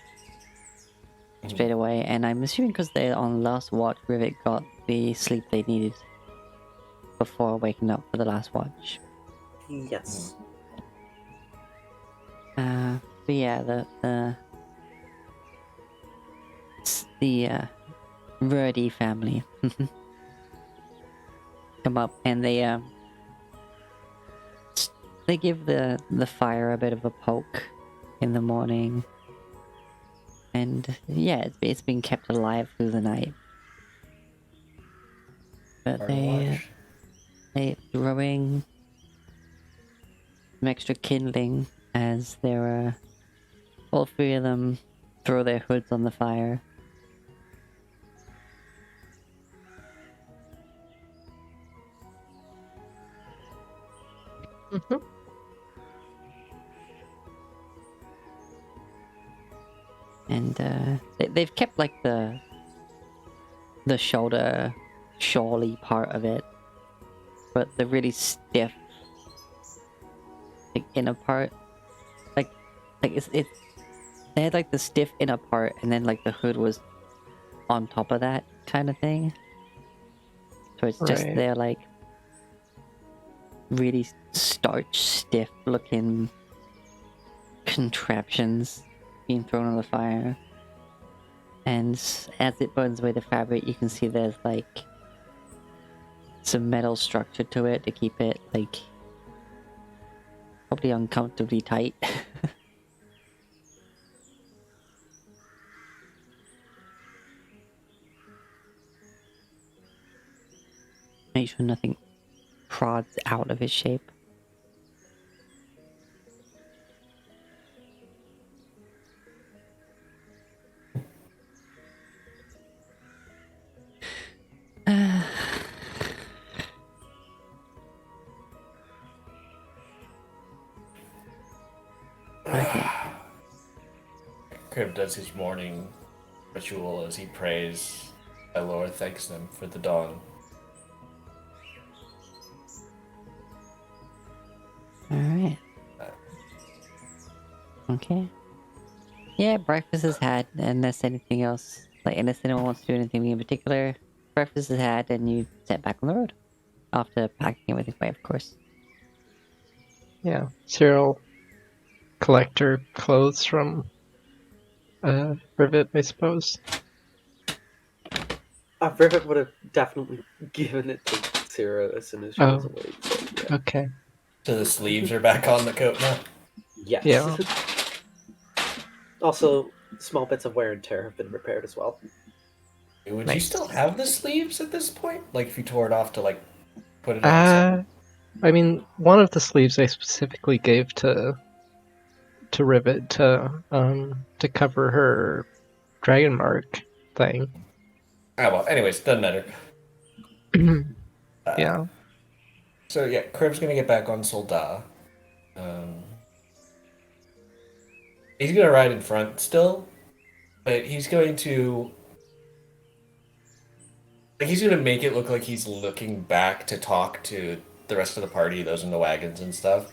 straight away, and I'm assuming because they're on last watch, Rivik got the sleep they needed before waking up for the last watch. Yes. But yeah, the Verdi family come up and they give the fire a bit of a poke in the morning, and yeah, it's been kept alive through the night. But they throwing some extra kindling as there are all three of them throw their hoods on the fire. Mhm. And they've kept like the shoulder shawly part of it, but the really stiff like inner part, like it's they had like the stiff inner part, and then like the hood was on top of that kind of thing. So it's just Right. their like really starch stiff looking contraptions being thrown on the fire. And as it burns away the fabric, you can see there's like some metal structure to it to keep it like probably uncomfortably tight. Make sure nothing prods out of its shape. Okay. Crib does his morning ritual as he prays. My Lord thanks them for the dawn. Alright. Okay. Yeah, breakfast is had, unless anything else, like unless anyone wants to do anything in particular. Breakfast is had, and you set back on the road. After packing everything away, of course. Yeah. Cyril collect her clothes from Rivet, I suppose. Rivet would have definitely given it to Sarah as soon as she was Oh. awake. So, yeah. Okay. So the sleeves are back on the coat now? Yes. Yeah. Also, small bits of wear and tear have been repaired as well. Would you Nice. still have the sleeves at this point? Like if you tore it off to like put it on the I mean, one of the sleeves I specifically gave to Rivet to cover her Dragonmark thing. Oh well, anyways, doesn't matter. Yeah. So yeah, Crib's gonna get back on Solda. He's gonna ride in front still, but he's going to like he's gonna make it look like he's looking back to talk to the rest of the party, those in the wagons and stuff.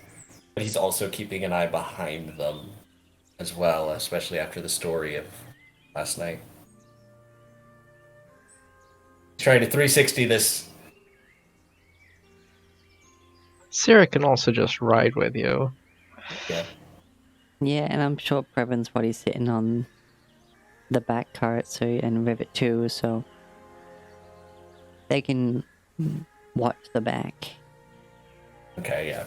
But he's also keeping an eye behind them as well, especially after the story of last night. He's trying to 360 this. Sarah can also just ride with you. Yeah. Yeah, and I'm sure Prevan's probably sitting on the back cart, so and Rivet too, so they can watch the back. Okay, yeah.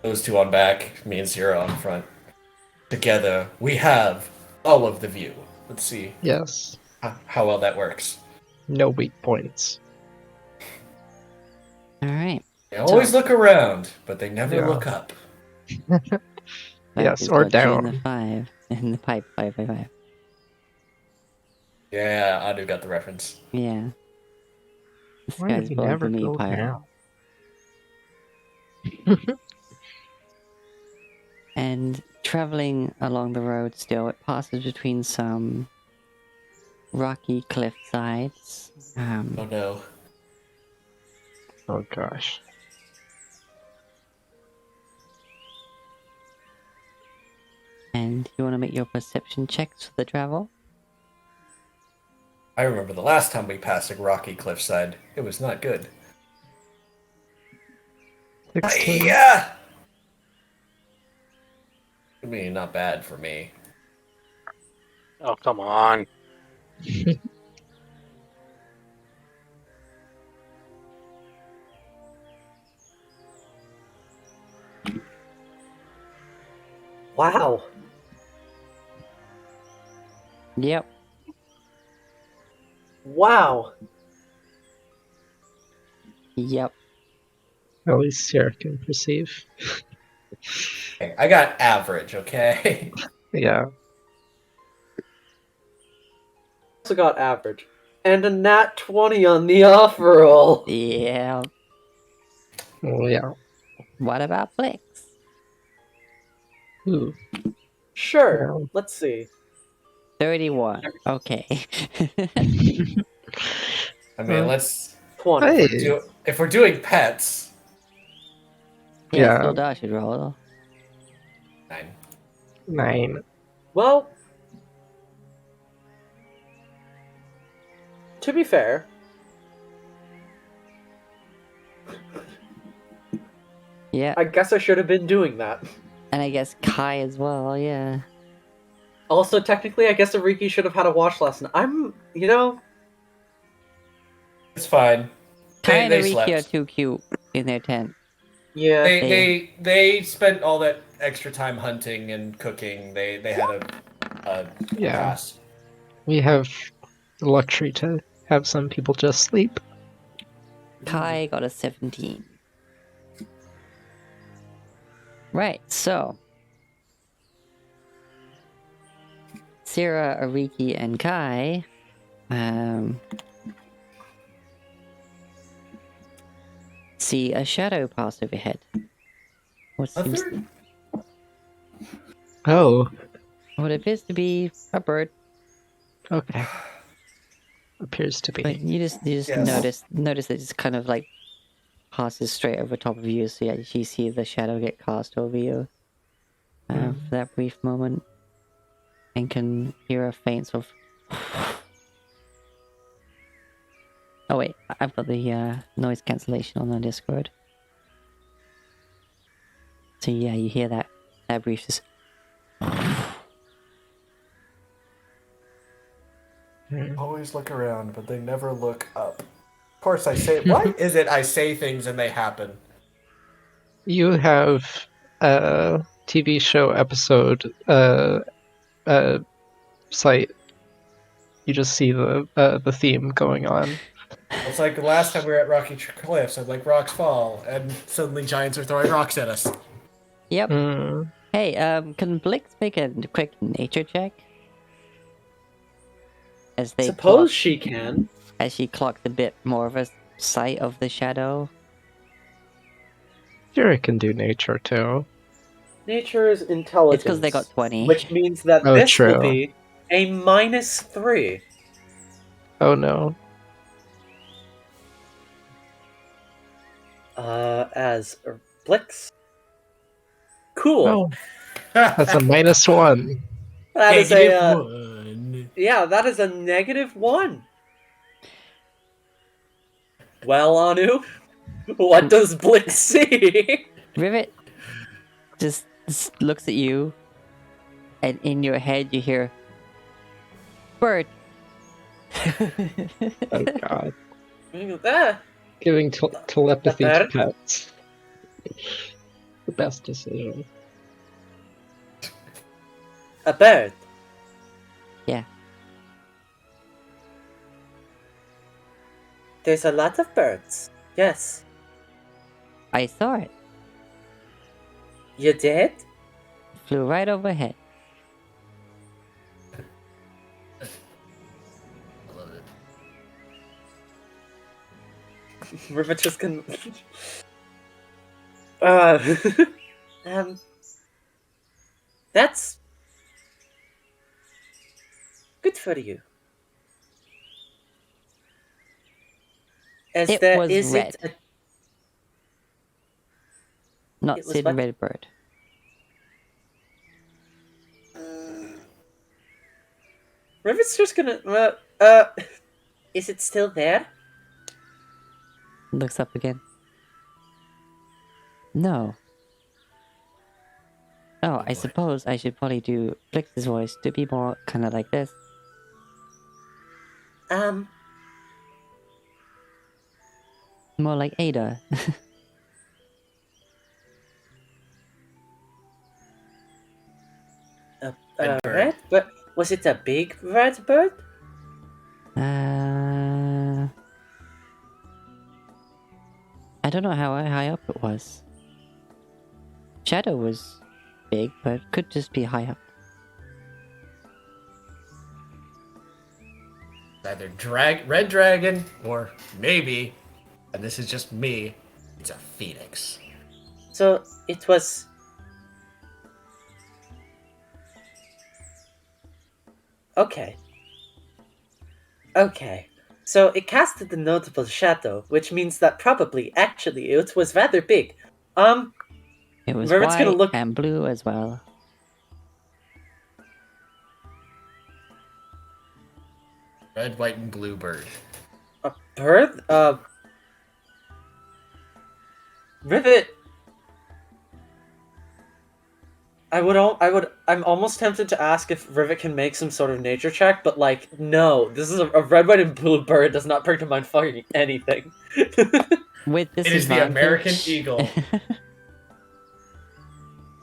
Those two on back, me and Zero on front. Together, we have all of the view. Let's see Yes. how well that works. No weak points. Alright. They always look around, but they never Yeah. look up. Yes, He's or got you in the down. 5. In the pipe, 5. Yeah, Adu got the reference. Yeah. This Why guy's did he built never the me go pirate. down? And traveling along the road still, it passes between some rocky cliff sides. Oh no. Oh gosh. And you want to make your perception checks for the travel? I remember the last time we passed a rocky cliffside. It was not good. 16. Yeah! I mean, not bad for me. Oh, come on. Wow. Yep. Wow. Yep. At least Sarah can perceive. Okay, I got average, okay? Yeah. also got average. And a nat 20 on the offer roll. Yeah. Oh yeah. What about Blix? Ooh. Sure, Yeah. let's see. 31. Okay. I mean, let's 20. Hey. if we're doing pets. Yeah, Yeah. still Dash should roll. 9. 9. Well, to be fair, Yeah, I guess I should have been doing that. and I guess Kai as well, yeah. Also, technically, I guess Ariki should have had a watch lesson. It's fine. Kai and They Ariki are slept. too cute in their tent. Yeah. They spent all that extra time hunting and cooking. They had a Yeah. pass. We have the luxury to have some people just sleep. Kai got a 17. Right, so Sierra, Ariki, and Kai see a shadow pass overhead. What seems Oh, what appears to be a bird. okay. Appears to But be. you just Yes. notice that it's kind of like passes straight over top of you, so yeah, you see the shadow get cast over you for that brief moment, and can hear a faint sort of. Oh wait, I've got the noise cancellation on the Discord. So yeah, you hear that brief just. Always look around, but they never look up. Of course, I say. Why is it I say things and they happen? You have a TV show episode site. You just see the theme going on. It's like the last time we were at Rocky Cliffs, and like rocks fall, and suddenly giants are throwing rocks at us. Yep. Mm. Hey, can Blix make a quick nature check? As they Suppose she can. as she clocked a bit more of a sight of the shadow. Sure, it can do nature too. Nature is intelligence. It's because they got 20. Which means that Oh, this will true. be a -3. Oh no. As Blix. Cool. Oh, that's a -1. That is Negative a 1. yeah. That is a -1. Well, Anu, what does Blix see? Rivet just looks at you, and in your head you hear bird. Oh god. Ah, Giving telepathy to bird? pets. The best decision. a bird. Yeah. There's a lot of birds. Yes. I saw it. You did? Flew right overhead. I love it. Rivet just can. That's good for you. It was red. Not It was Sid what? Redbird. Rivet's just gonna. Is it still there? Looks up again. No. Oh, I boy. suppose I should probably do Blix's voice to be more kind of like this. More like Ada. Red bird. Red? But was it a big red bird? I don't know how high up it was. Shadow was big, but could just be high up. Either red dragon or maybe, and this is just me, it's a phoenix. So it was. Okay. Okay. So it casted a notable shadow, which means that probably, actually, it was rather big. It was Rivet's gonna white look. and blue as well. Red, white, and blue bird. A bird? Rivet. I'm almost tempted to ask if Rivet can make some sort of nature check, but like, no. This is a red, white, and blue bird does not bring to mind fucking anything. With It disadvantage. is the American eagle.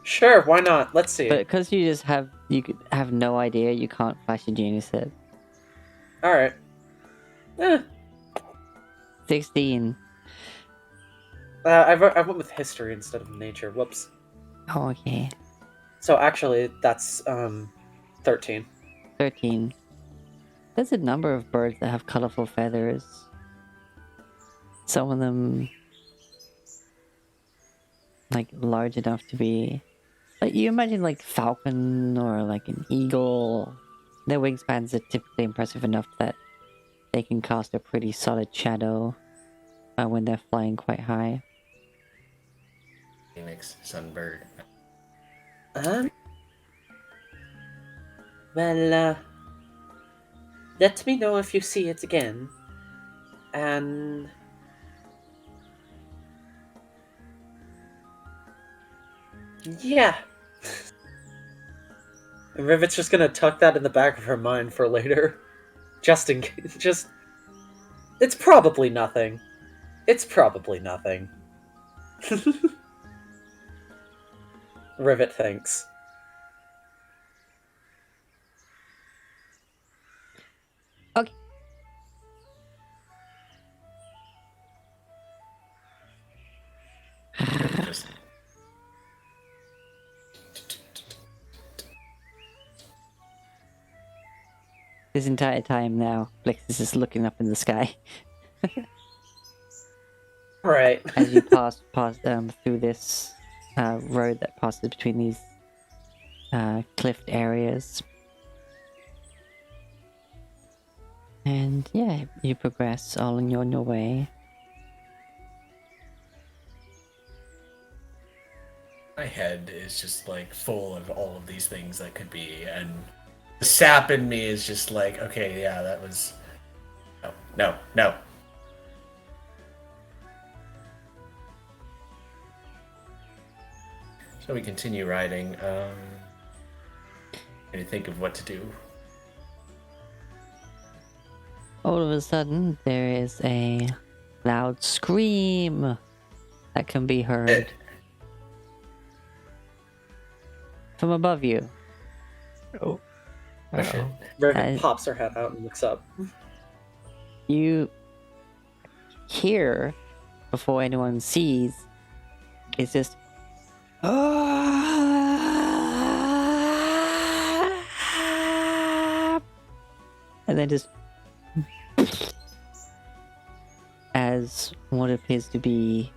Sure, why not? Let's see. But because you could have no idea, you can't flash a genius hit. Alright. 16. I went with history instead of nature. Whoops. Oh, okay. So actually, that's 13. 13. There's a number of birds that have colorful feathers. Some of them, like, large enough to be... Like, you imagine, like, falcon or, like, an eagle. Their wingspans are typically impressive enough that they can cast a pretty solid shadow when they're flying quite high. Phoenix, sunbird. Well, let me know if you see it again. And... yeah. And Rivet's just gonna tuck that in the back of her mind for later. Just in case. It's probably nothing. It's probably nothing. Rivet thinks. Okay. Just... This entire time now, Blix is just looking up in the sky. Right. As you pass through this road that passes between these cliffed areas. And yeah, you progress all on your way. My head is just like full of all of these things that could be, and the sap in me is just like, okay, yeah, that was... No. So we continue riding. And you think of what to do. All of a sudden, there is a loud scream that can be heard from above you. Oh. Oh, shit. Rivet pops her head out and looks up. You hear, before anyone sees, it's just... and then just... as what appears to be...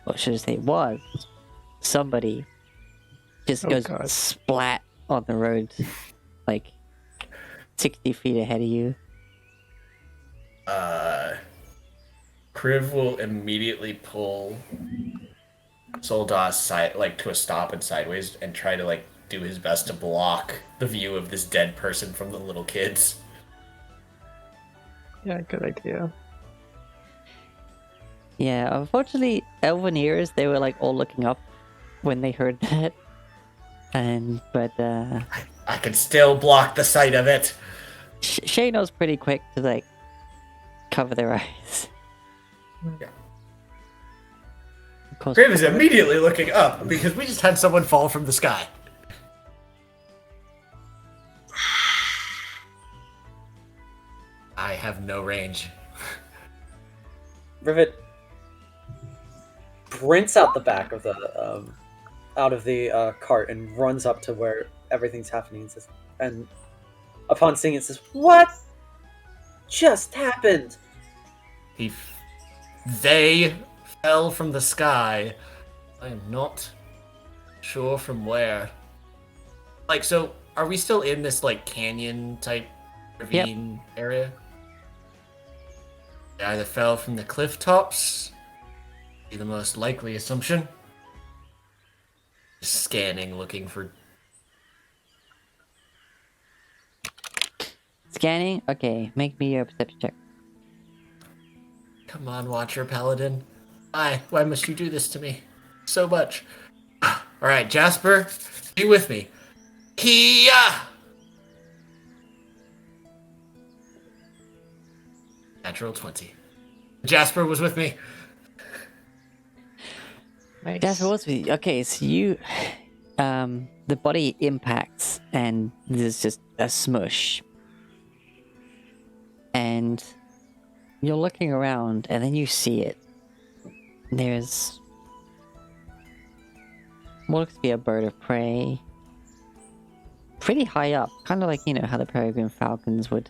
what should I say was... somebody just Oh, goes God. splat on the road, like 60 feet ahead of you. Kriv will immediately pull Soldas like to a stop and sideways and try to like do his best to block the view of this dead person from the little kids. Yeah, good idea. Yeah, unfortunately, Elven ears, they were like all looking up when they heard that. But I can still block the sight of it. Shano's pretty quick to like cover their eyes. Yeah. Of course, Kriv is immediately looking up because we just had someone fall from the sky. I have no range. Rivet sprints out the back of the cart and runs up to where everything's happening and upon seeing it, says, "What just happened?" They fell from the sky. I am not sure from where. Like, so are we still in this like canyon type ravine area? They either fell from the cliff tops. Be the most likely assumption. Scanning, looking for. Scanning? Okay, make me a perception check. Come on, Watcher Paladin. Why must you do this to me? So much. Alright, Jasper, be with me. Kia! Natural 20. Jasper was with me. Nice. Jasper, what's with you? Okay, so you... the body impacts and there's just a smush. And you're looking around and then you see it. There's what looks to be a bird of prey. Pretty high up. Kind of like, you know, how the peregrine falcons would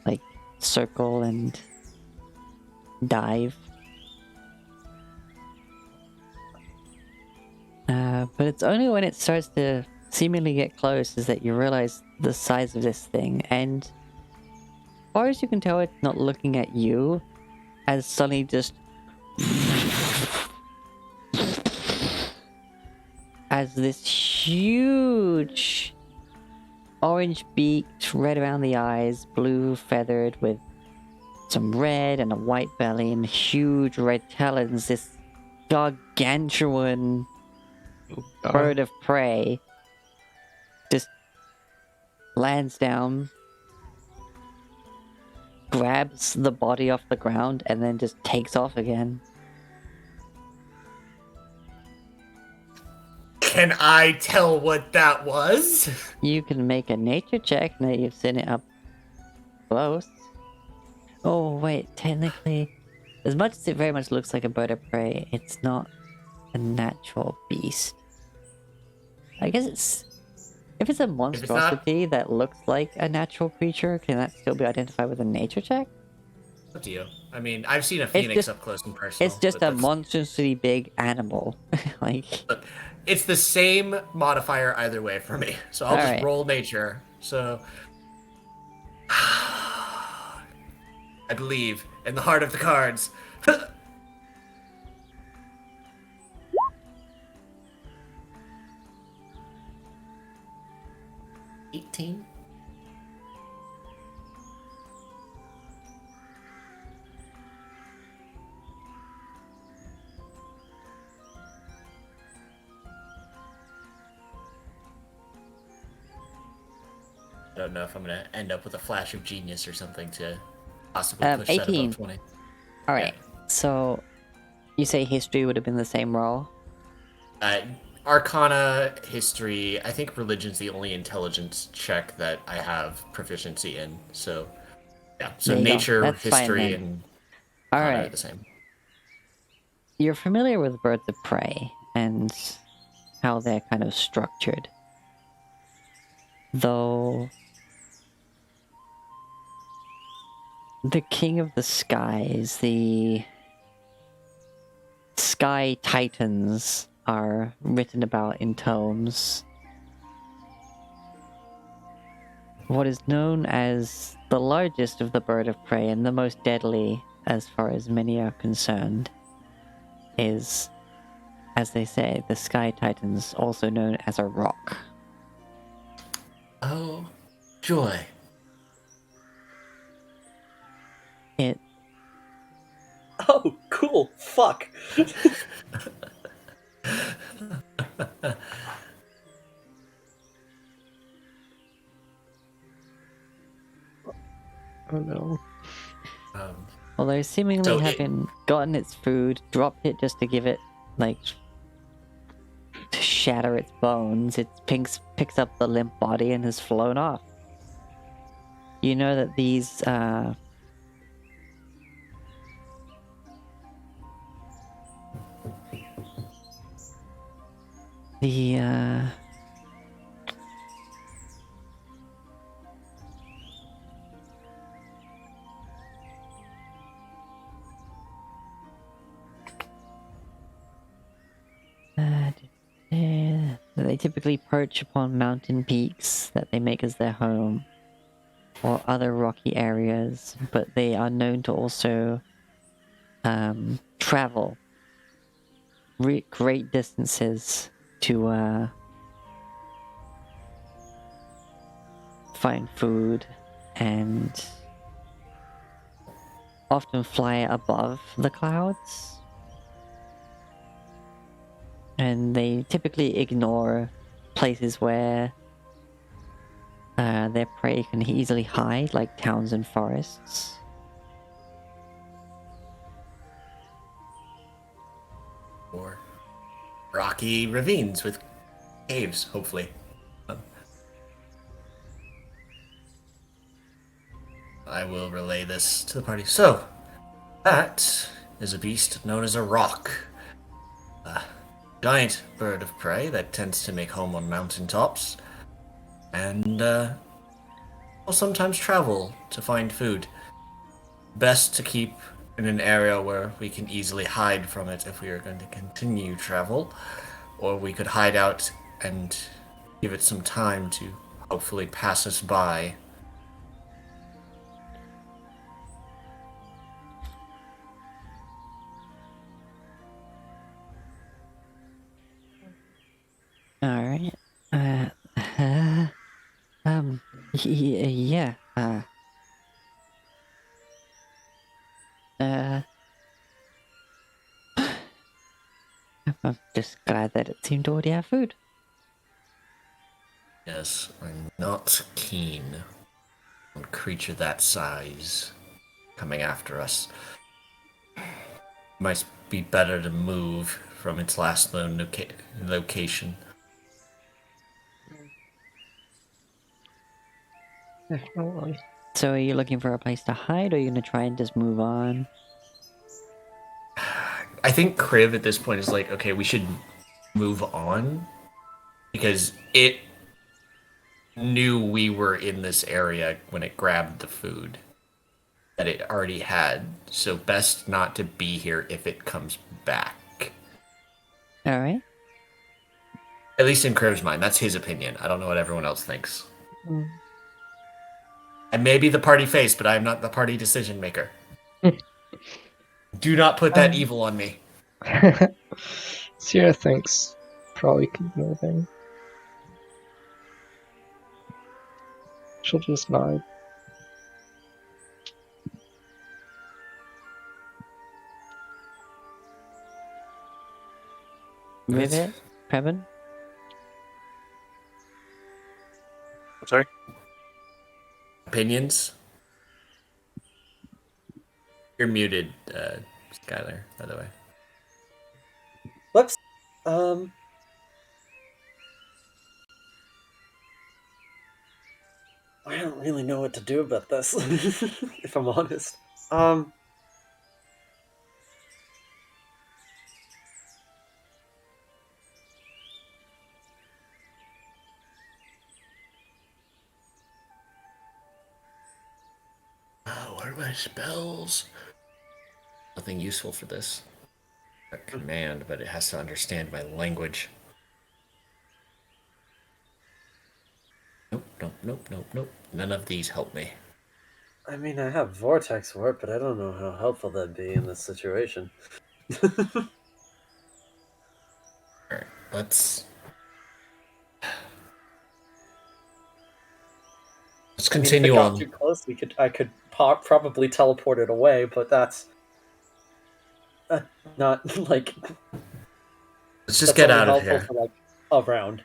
like circle and dive. But it's only when it starts to seemingly get close is that you realize the size of this thing. And as far as you can tell, it's not looking at you, as suddenly just as this huge orange beaked, red around the eyes, blue feathered with some red and a white belly and huge red talons, this gargantuan bird of prey just lands down, grabs the body off the ground, and then just takes off again. Can I tell what that was? You can make a nature check now you've seen it up close. Oh wait, technically, as much as it very much looks like a bird of prey, it's not a natural beast. I guess it's... If it's a monstrosity that looks like a natural creature, can that still be identified with a nature check? Up to you. I mean, I've seen a phoenix just- up close and personal. It's just but a that's- monstrously big animal. Like, Look, it's the same modifier either way for me. So I'll just Alright. roll nature. So I believe in the heart of the cards. 18. I don't know if I'm gonna end up with a flash of genius or something to possibly push that 18. above 20. alright, so you say history would have been the same roll? Arcana, history, I think religion's the only intelligence check that I have proficiency in. So, yeah. So There you go. nature, That's fine history, then. and Arcana are Alright, the same. you're familiar with birds of prey and how they're kind of structured. Though the king of the skies, the sky titans, are written about in tomes. What is known as the largest of the bird of prey and the most deadly, as far as many are concerned, is, as they say, the sky titans, also known as a rock. Oh, joy. It Oh, cool. Fuck. Oh no. Although seemingly So it- having gotten its food, dropped it just to give it, like, to shatter its bones, it picks up the limp body and has flown off. You know that these, They typically perch upon mountain peaks that they make as their home, or other rocky areas, but they are known to also travel great distances to find food, and often fly above the clouds. And they typically ignore places where their prey can easily hide, like towns and forests. Or rocky ravines with caves, hopefully. I will relay this to the party. So, that is a beast known as a rock. A giant bird of prey that tends to make home on mountaintops. And will sometimes travel to find food. Best to keep in an area where we can easily hide from it if we are going to continue travel. Or we could hide out and give it some time to hopefully pass us by. Alright. Yeah. I'm just glad that it seemed to already have food. Yes, I'm not keen on a creature that size coming after us. Might be better to move from its last known location. Definitely. So are you looking for a place to hide, or are you gonna try and just move on? I think Kriv at this point is like, okay, we should move on because it knew we were in this area when it grabbed the food that it already had. So best not to be here if it comes back. Alright. At least in Kriv's mind, that's his opinion. I don't know what everyone else thinks. I may be the party face, but I am not the party decision maker. Do not put that evil on me. Sierra thinks probably keep moving. She'll just nod. Rivet? Previn? I'm sorry. Opinions? You're muted, Skylar, by the way. Whoops. I don't really know what to do about this, if I'm honest. Oh, what are my spells? Nothing useful for this. A command, but it has to understand my language. Nope. None of these help me. I mean, I have Vortex Warp, but I don't know how helpful that'd be in this situation. Alright, let's continue if it got on. too close, I could probably teleport it away, but that's not like. Let's just get out of here. For like a round.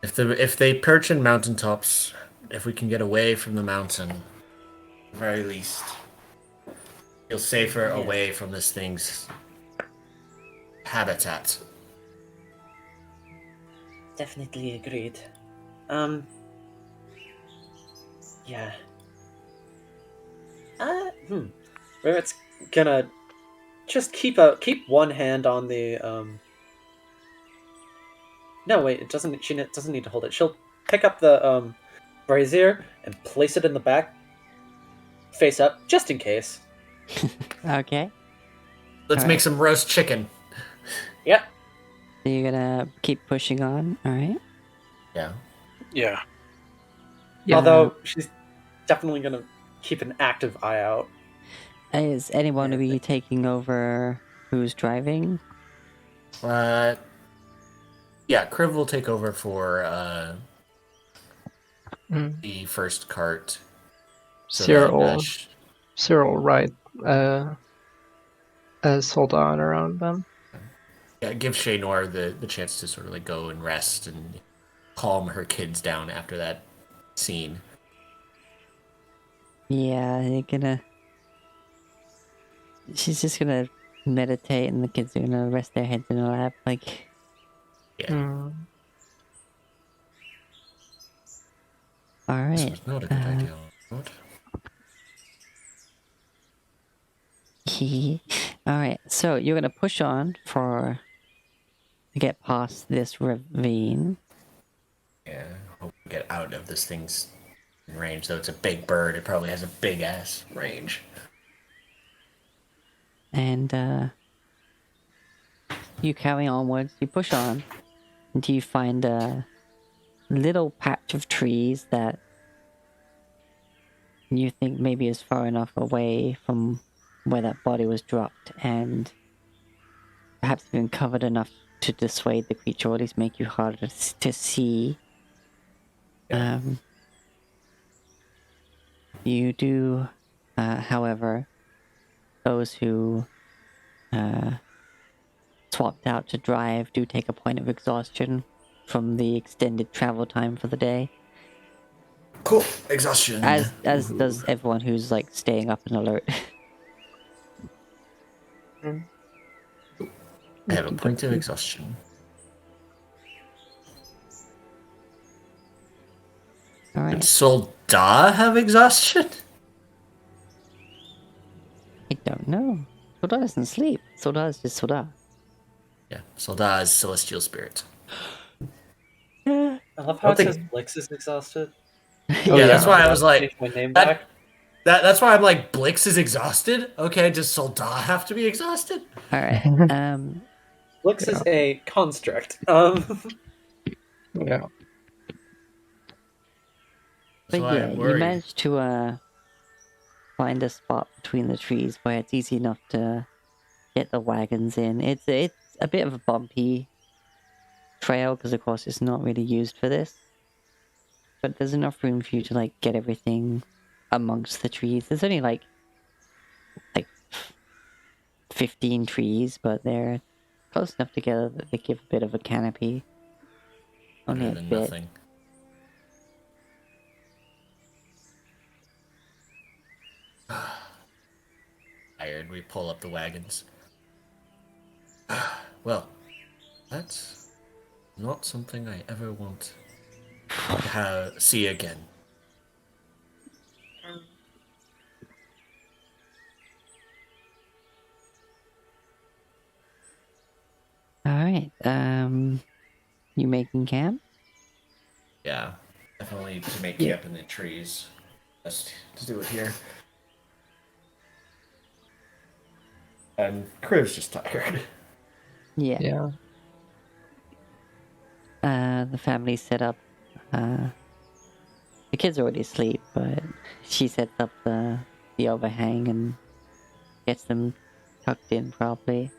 If they perch in mountaintops, if we can get away from the mountain, at the very least, feel safer away from this thing's habitat. Definitely agreed. Yeah. It's gonna just keep one hand on the No, wait, it doesn't. She doesn't need to hold it. She'll pick up the brazier and place it in the back, face up, just in case. Okay. Let's make some roast chicken. Yep. So you're gonna keep pushing on, alright? Yeah. Yeah. Yeah. Although she's definitely gonna keep an active eye out. Is anyone of you Anything. taking over who's driving? Yeah, Kriv will take over for Mm. the first cart. So Cyril, that, Cyril, ride Soldan around them. yeah, give Shaynor the chance to sort of like go and rest and calm her kids down after that scene. Yeah, you're gonna... She's just gonna meditate and the kids are gonna rest their heads in her lap, like... Yeah, Mm. this Alright. was not a good idea. What? Alright, so you're gonna push on to get past this ravine. Yeah, hope we get out of this thing's range. Though it's a big bird, it probably has a big ass range. And you carry onwards, you push on until you find a little patch of trees that you think maybe is far enough away from where that body was dropped and perhaps even covered enough to dissuade the creature or at least make you harder to see. Yeah. You do, however, those who swapped out to drive do take a point of exhaustion from the extended travel time for the day. Cool. Exhaustion. As Woohoo. does everyone who's like staying up and alert. I have a point of exhaustion. Did Alright. Solda have exhaustion? I don't know. Soda doesn't sleep. Soda is just Soda. Yeah, Solda is celestial spirit. I love how I it think- says Blix is exhausted. Oh, yeah, that's yeah. why I was like, Change my name that- back. that's why I'm like, Blix is exhausted? Okay, does Solda have to be exhausted? Alright. Blix is a construct. Yeah. But That's why yeah, I'm you worried. managed to find a spot between the trees where it's easy enough to get the wagons in. It's a bit of a bumpy trail because of course it's not really used for this. But there's enough room for you to like get everything amongst the trees. There's only like 15 trees, but they're close enough together that they give a bit of a canopy. Only Better a than bit. nothing. Tired, we pull up the wagons. Well, that's not something I ever want to see again. Alright, you making camp? Yeah, definitely to make Yeah. camp in the trees. Let's do it here. And Crib's just tired. Yeah. Yeah. The family set up, the kids are already asleep, but she sets up the overhang and gets them tucked in properly.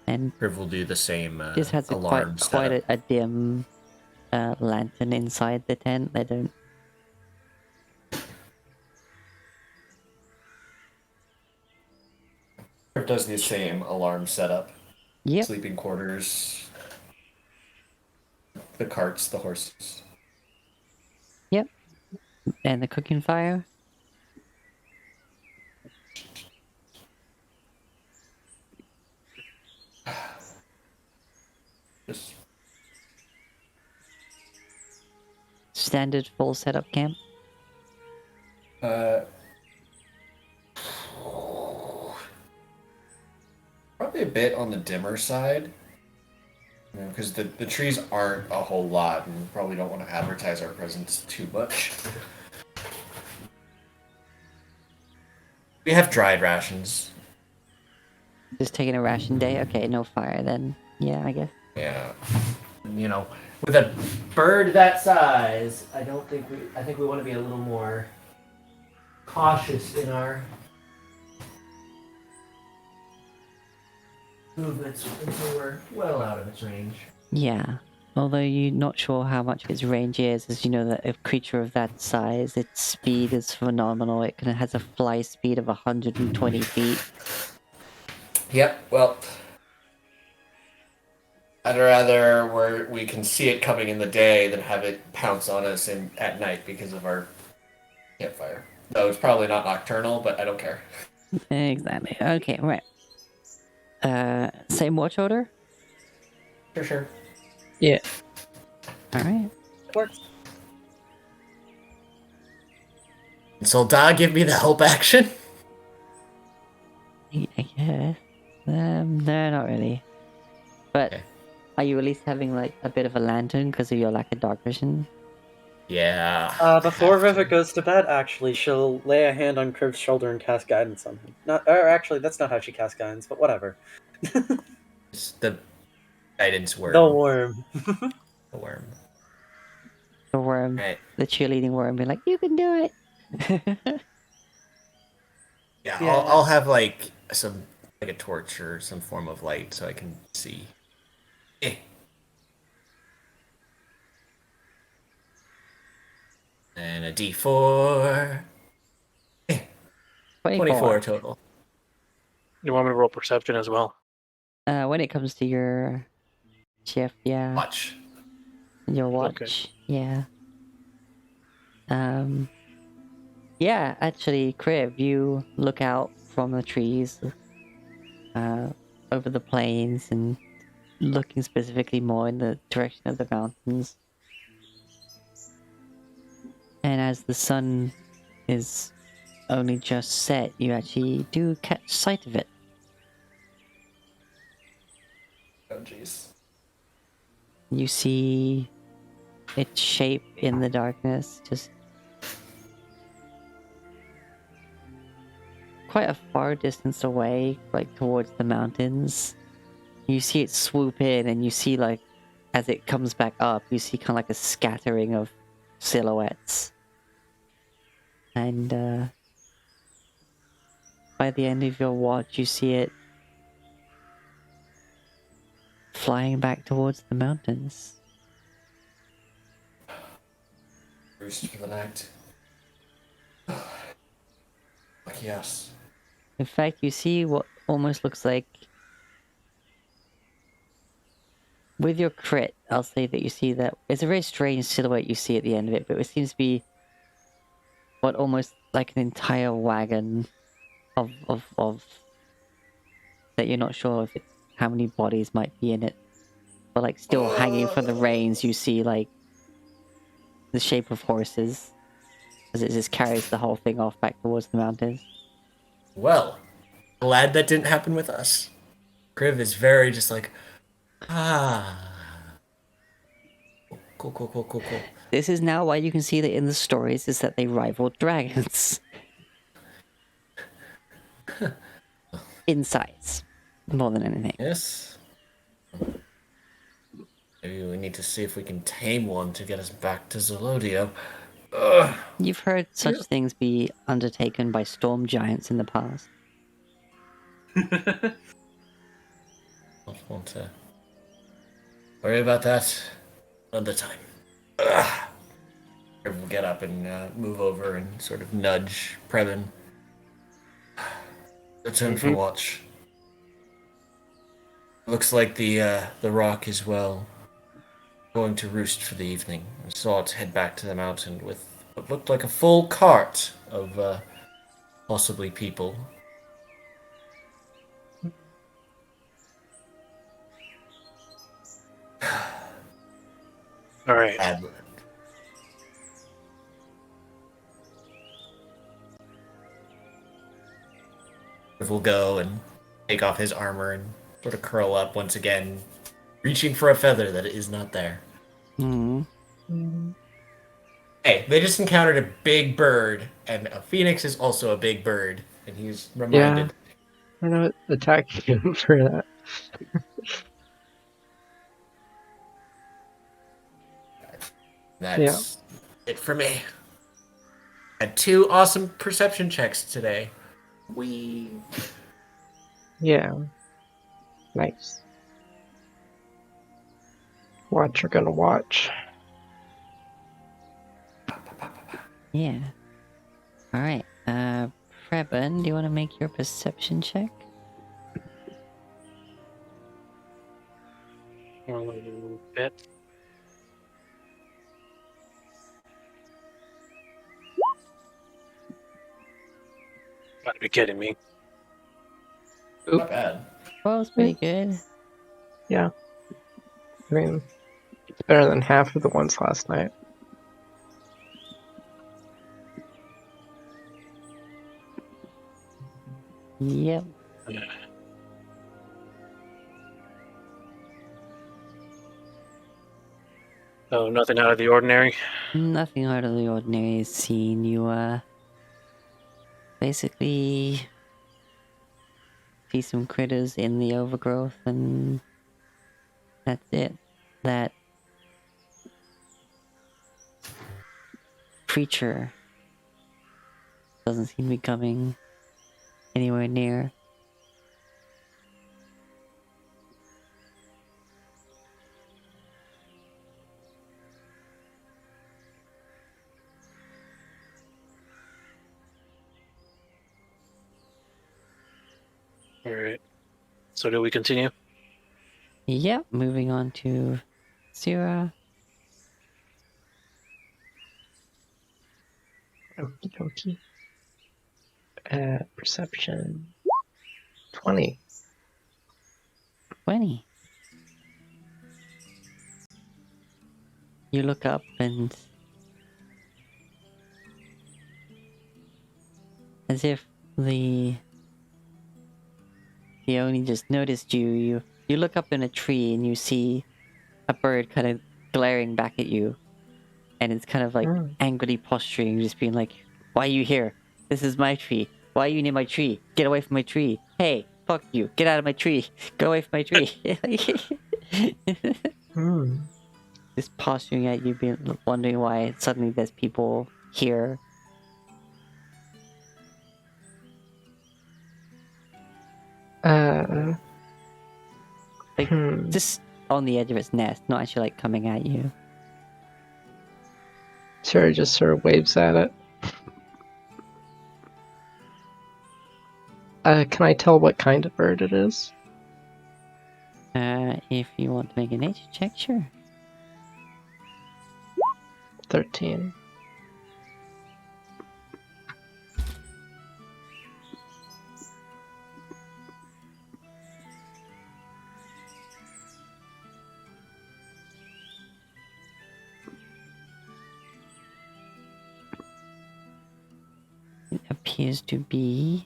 And Crib will do the same just has a alarm quite setup. a dim lantern inside the tent. They don't. Crib does the same alarm setup. Yep. Sleeping quarters. The carts, the horses. Yep. And the cooking fire. Just Standard full setup camp. probably a bit on the dimmer side. Because the trees aren't a whole lot, and we probably don't want to advertise our presence too much. We have dried rations. Just taking a ration day. Okay, no fire then. Yeah, I guess. Yeah. You know, with a bird that size, I think we want to be a little more cautious in our movements until we're well out of its range. Yeah. Although you're not sure how much its range is, as you know that a creature of that size, its speed is phenomenal. It has a fly speed of 120 feet. Yep. Well, I'd rather we can see it coming in the day than have it pounce on us at night because of our campfire. Though it's probably not nocturnal, but I don't care. Exactly. Okay, right. Same watch order? Sure. Yeah. Alright. Works. So, give me the help action. I guess. No, not really. But Okay. are you at least having like a bit of a lantern because of your lack of dark vision? Yeah. Before have to. Riva goes to bed, actually, she'll lay a hand on Crib's shoulder and cast guidance on him. Or actually, that's not how she casts guidance, but whatever. It's the guidance worm. The worm. The worm. The worm, Right. the cheerleading worm, be like, you can do it! Yeah. Yeah. I'll have like a torch or some form of light so I can see. And a D4. 24 total. You want me to roll perception as well? When it comes to your shift, yeah. Watch. Your watch, Okay. yeah. Yeah, actually, Crib, you look out from the trees, over the plains and looking specifically more in the direction of the mountains. And as the sun is only just set, you actually do catch sight of it. Oh, jeez. You see its shape in the darkness, just quite a far distance away, like towards the mountains. You see it swoop in, and you see, like, as it comes back up, you see kind of like a scattering of silhouettes. And by the end of your watch, you see it flying back towards the mountains. Roost for the night. Yes. In fact, you see what almost looks like... With your crit, I'll say that you see that... It's a very strange silhouette you see at the end of it, but it seems to be what almost like an entire wagon of that you're not sure if it's how many bodies might be in it. But like still hanging from the reins, you see like the shape of horses as it just carries the whole thing off back towards the mountains. Well, glad that didn't happen with us. Kriv is very just like, Cool. This is now why you can see that in the stories is that they rival dragons. In size, more than anything. Yes. Maybe we need to see if we can tame one to get us back to Zelodio. You've heard such things be undertaken by storm giants in the past. Don't want to worry about that another time. We'll get up and move over and sort of nudge Previn. Return for watch. Looks like the rock is going to roost for the evening. I saw it head back to the mountain with what looked like a full cart of possibly people. All right. Will go and take off his armor and sort of curl up once again, reaching for a feather that is not there. Hey, they just encountered a big bird, and a phoenix is also a big bird, and he's reminded. Yeah. I'm not attacking him for that. That's it for me. Had 2 awesome perception checks today. Wee. Yeah. Nice. Watch, you're gonna watch. Yeah. All right. Preben, do you want to make your perception check? Bit. Gotta be kidding me. Not bad. Well, it's pretty good. Yeah. I mean, it's better than half of the ones last night. Yep. So nothing out of the ordinary. Nothing out of the ordinary is seen. You, basically see some critters in the overgrowth, and that's it. That creature doesn't seem to be coming anywhere near. All right. So do we continue? Yep, moving on to Syrah. Okie dokie. Perception 20. 20. You look up and as if the only just noticed you look up in a tree and you see a bird kind of glaring back at you, and it's kind of like angrily posturing, just being like, "Why are you here? This is my tree. Why are you near my tree? Get away from my tree. Hey, fuck you. Get out of my tree. Go away from my tree." Just posturing at you, being wondering why suddenly there's people here. Like, just on the edge of its nest, not actually like coming at you. Sarah just sort of waves at it. Can I tell what kind of bird it is? If you want to make a nature check, sure. 13. It appears to be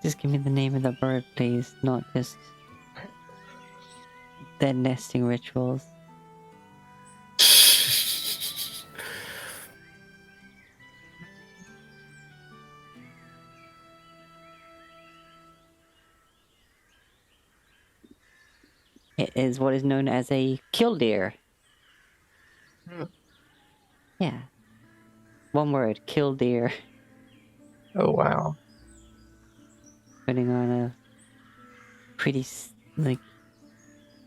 just give me the name of the bird, please, not just their nesting rituals. It is what is known as a killdeer. Yeah. One word, killdeer. Oh, wow. Putting on a pretty, like,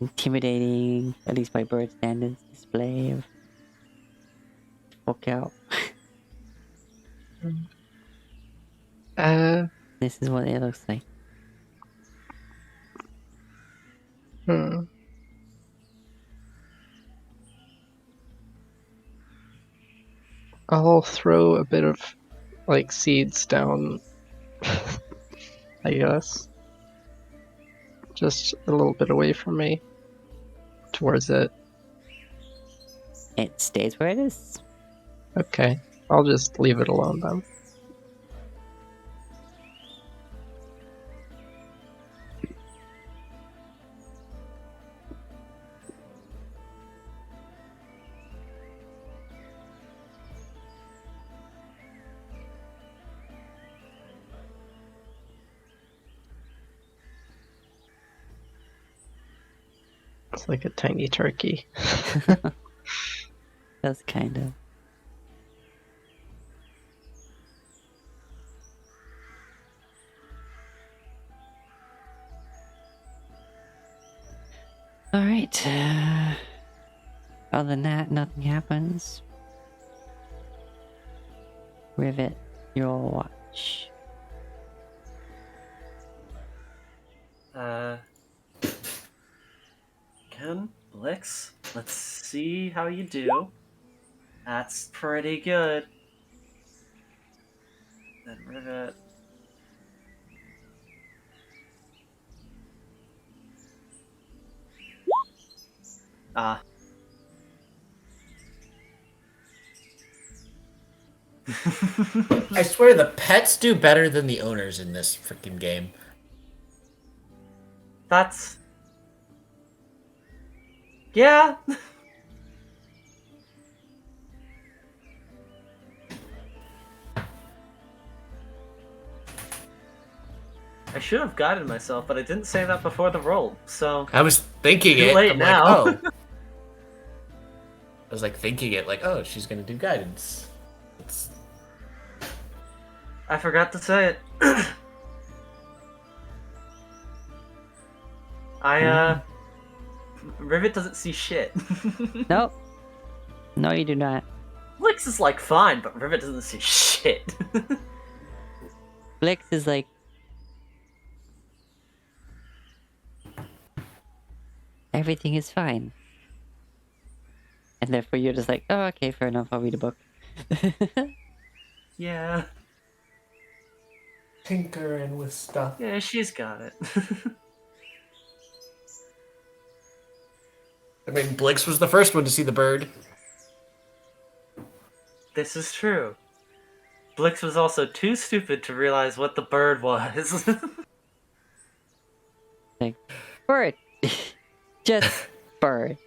intimidating, at least by bird standards, display of fuck out. This is what it looks like. Hmm. I'll throw a bit of like seeds down, I guess. Just a little bit away from me. Towards it. It stays where it is. Okay. I'll just leave it alone then. It's like a tiny turkey. That's kind of. Alright. Other than that, nothing happens. Rivet your watch. Ken, Blix, let's see how you do. That's pretty good. Then Rivet. Ah. I swear the pets do better than the owners in this freaking game. That's... Yeah. I should have guided myself, but I didn't say that before the roll, so... I was thinking Too it. late I'm now. like, oh. I was like thinking it, like, oh, she's gonna do guidance. It's... I forgot to say it. Rivet doesn't see shit. Nope. No, you do not. Blix is like fine, but Rivet doesn't see shit. Blix is like. Everything is fine. And therefore you're just like, oh, okay, fair enough, I'll read a book. Yeah. Tinkering with stuff. Yeah, she's got it. I mean, Blix was the first one to see the bird. This is true. Blix was also too stupid to realize what the bird was. Like, bird. Just bird.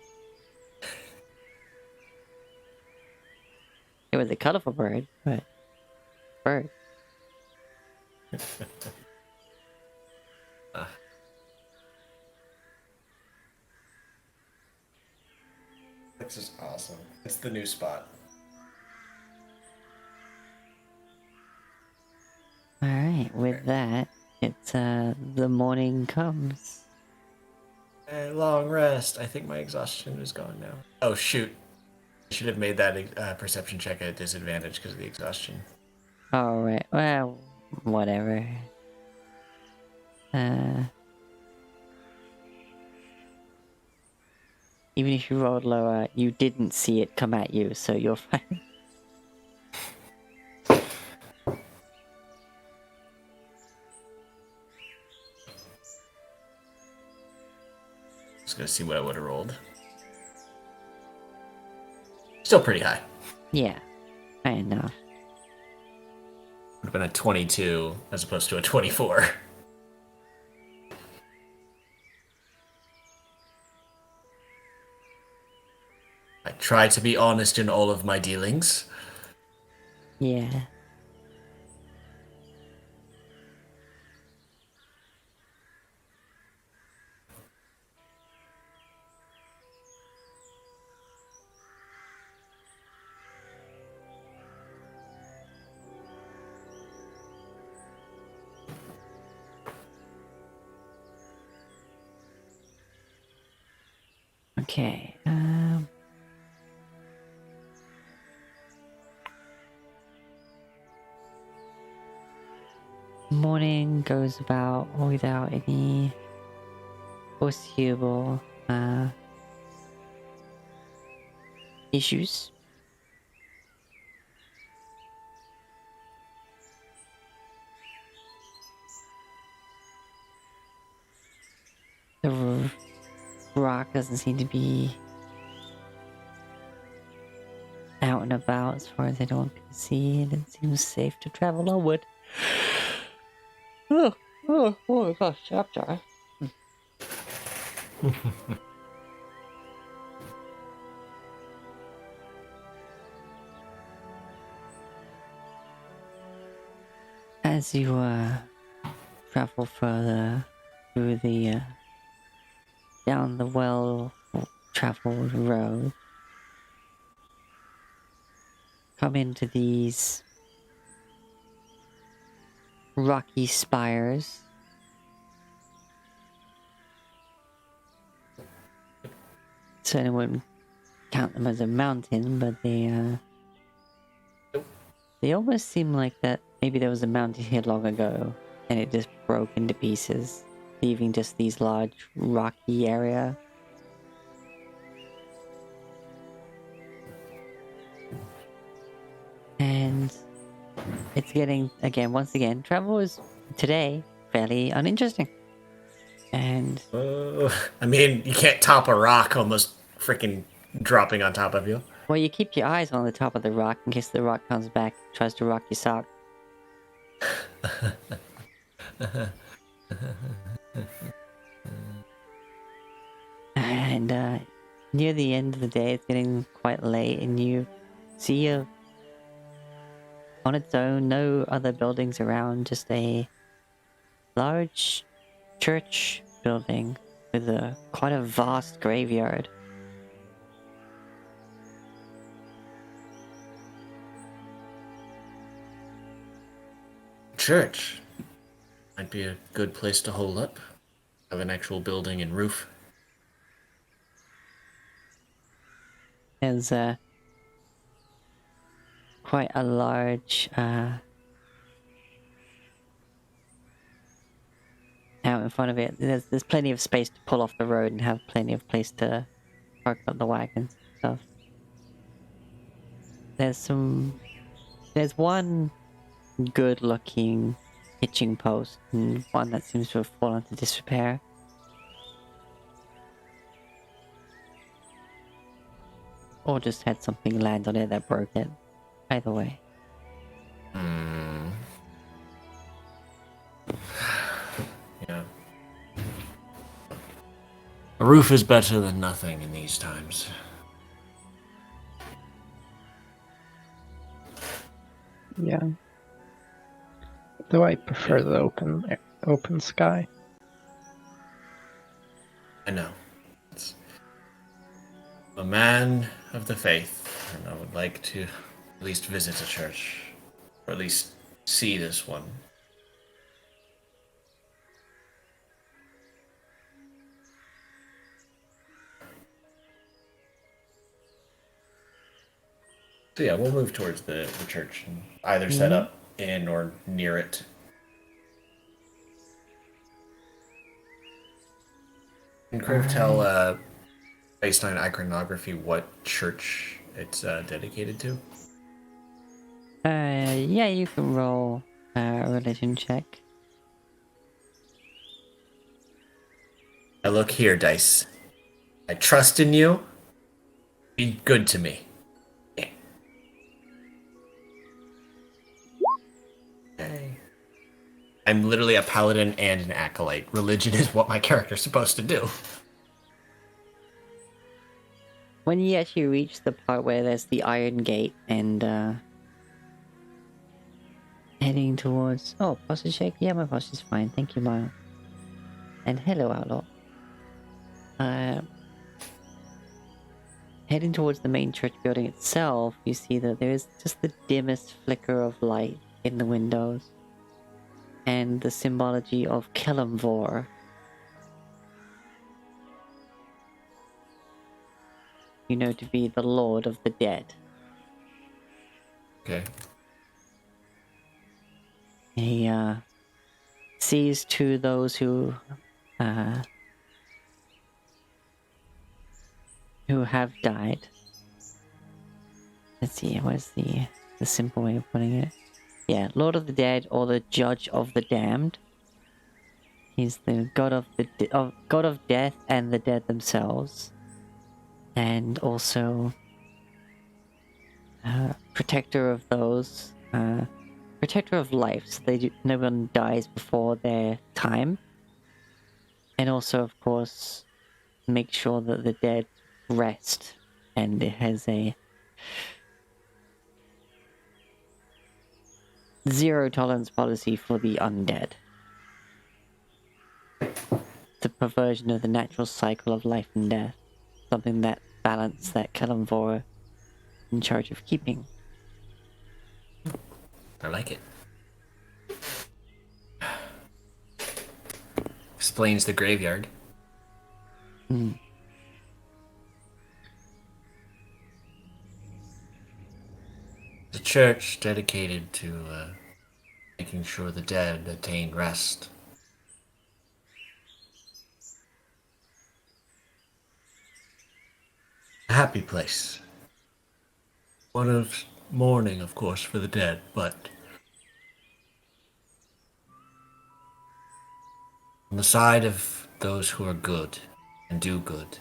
It was a colorful bird, but bird. Blix is awesome. It's the new spot. Alright, with that, it's the morning comes. Long rest. I think my exhaustion is gone now. Oh shoot! I should have made that perception check at a disadvantage because of the exhaustion. Alright, well, whatever. Even if you rolled lower, you didn't see it come at you, so you're fine. Just gonna see what I would have rolled. Still pretty high. Yeah, I know. Would have been a 22 as opposed to a 24. I try to be honest in all of my dealings. Yeah. Okay. Morning goes about without any foreseeable issues. The rock doesn't seem to be out and about as far as anyone can see, and it seems safe to travel onward. Oh gosh, chapter. As you travel further through the down the well-traveled road, come into these rocky spires. Certainly wouldn't count them as a mountain, but they almost seem like that maybe there was a mountain here long ago and it just broke into pieces, leaving just these large rocky area. And it's getting, once again, travel is today fairly uninteresting. And I mean, you can't top a rock almost freaking dropping on top of you. well, you keep your eyes on the top of the rock in case the rock comes back, tries to rock your sock. And near the end of the day, it's getting quite late, and you see on its own, no other buildings around, just a large church building with quite a vast graveyard. Church might be a good place to hold up. Have an actual building and roof. There's quite a large out in front of it. There's plenty of space to pull off the road and have plenty of place to park up the wagons and stuff. There's one good-looking hitching post and one that seems to have fallen into disrepair. Or just had something land on it that broke it. Either way. Yeah. A roof is better than nothing in these times. Yeah. Though I prefer the open sky. I know. It's a man of the faith, and I would like to at least visit a church. Or at least see this one. So yeah, we'll move towards the church and either set up in or near it. Can Kriv tell, based on iconography, what church it's dedicated to? Yeah, you can roll a religion check. Now look here, Dice. I trust in you. Be good to me. Hey. I'm literally a paladin and an acolyte. Religion is what my character's supposed to do. When you actually reach the part where there's the iron gate and heading towards... Oh, posture check? Yeah, my posture's fine. Thank you, Miles. And hello, Outlaw. Heading towards the main church building itself, you see that there is just the dimmest flicker of light in the windows. And the symbology of Kelemvor. you know to be the Lord of the Dead. Okay. He sees to those who have died. Let's see, what's the simple way of putting it? Yeah, Lord of the Dead or the Judge of the Damned. He's the god of god of death and the dead themselves, and also protector of those, protector of life. So no one dies before their time, and also, of course, make sure that the dead rest, and it has a zero tolerance policy for the undead. The perversion of the natural cycle of life and death. Something that balance that Kalimvor in charge of keeping. I like it. Explains the graveyard. Mm. The church dedicated to making sure the dead attain rest. A happy place. One of mourning, of course, for the dead, but on the side of those who are good and do good.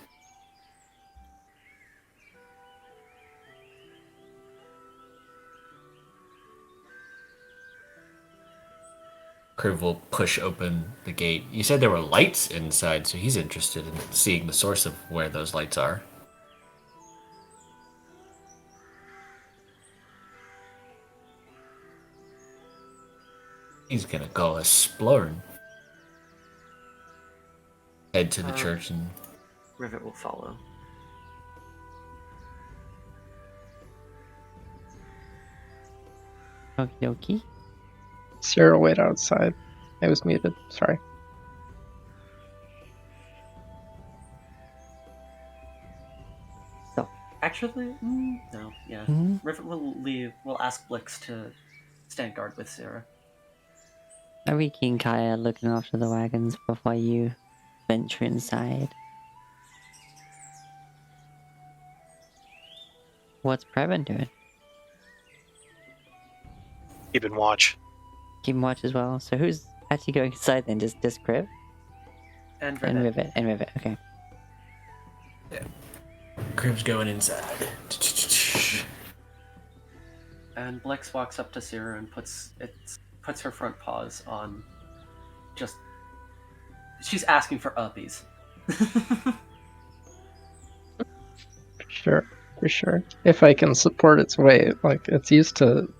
Curve will push open the gate. You said there were lights inside, so he's interested in seeing the source of where those lights are. He's gonna go exploring. Head to the church and... Rivet will follow. Okie dokie. Sarah, wait outside. I was muted. Sorry. Actually, no. Yeah, Rivet will leave. We'll ask Blix to stand guard with Sarah. Ariki and Kaya looking after the wagons before you venture inside. What's Previn doing? Keeping watch. Keeping watch as well. So who's actually going inside then? Just Crib? And Rivet. And Rivet, okay. Yeah. Crib's going inside. And Blix walks up to Sarah and puts her front paws on. Just, she's asking for uppies. For sure. If I can support its weight, like it's used to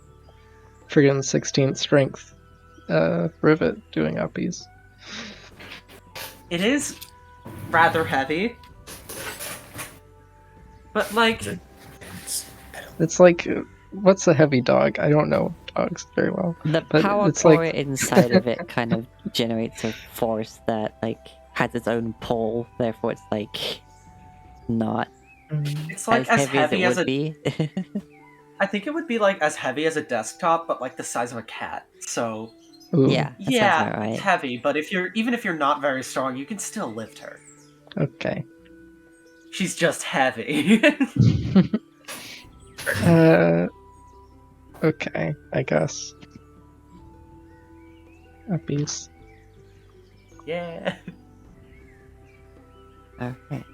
friggin' 16th strength Rivet doing uppies. It is rather heavy, but like It's like, what's a heavy dog? I don't know dogs very well. The but power it's core like... inside of it kind of generates a force that like has its own pull, therefore it's like not it's like as heavy as it would be. I think it would be like as heavy as a desktop, but like the size of a cat. So Ooh, yeah, that sounds about right. It's heavy, but even if you're not very strong, you can still lift her. okay. She's just heavy. Okay, I guess. Uppies. Yeah. Okay.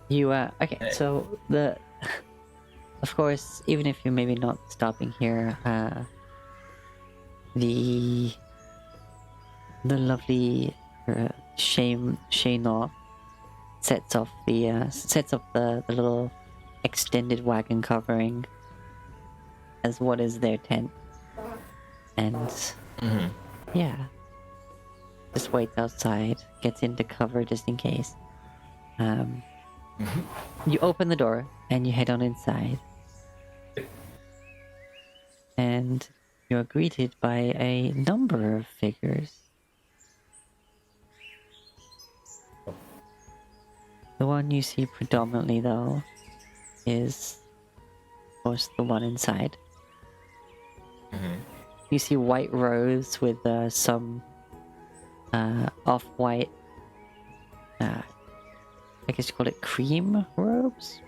You okay, so of course, even if you're maybe not stopping here, the lovely Shayna sets up the little extended wagon covering as what is their tent, and yeah, just waits outside, gets into cover just in case. You open the door and you head on inside, and You're greeted by a number of figures. The one you see predominantly, though, is, of course, the one inside. Mhm. You see white robes with some off-white, I guess you call it cream robes?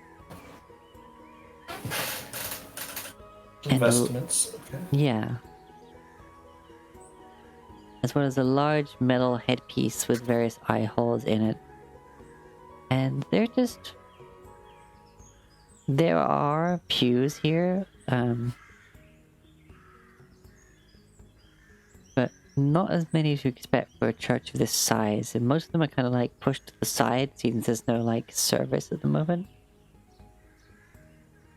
And Investments. Okay. yeah. As well as a large metal headpiece with various eye holes in it. And there are pews here, but not as many as you expect for a church of this size. And most of them are kind of like pushed to the side, since there's no like service at the moment.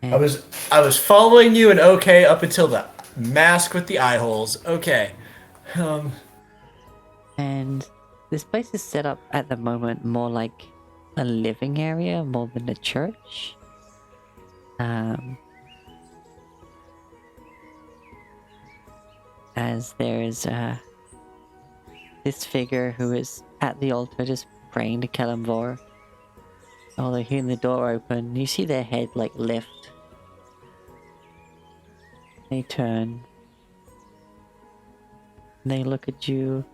I was following you and okay up until the mask with the eye holes. Okay. And this place is set up at the moment more like a living area more than a church. As there's this figure who is at the altar just praying to Kalimvor. Although hearing the door open, you see their head like lift. They turn. They look at you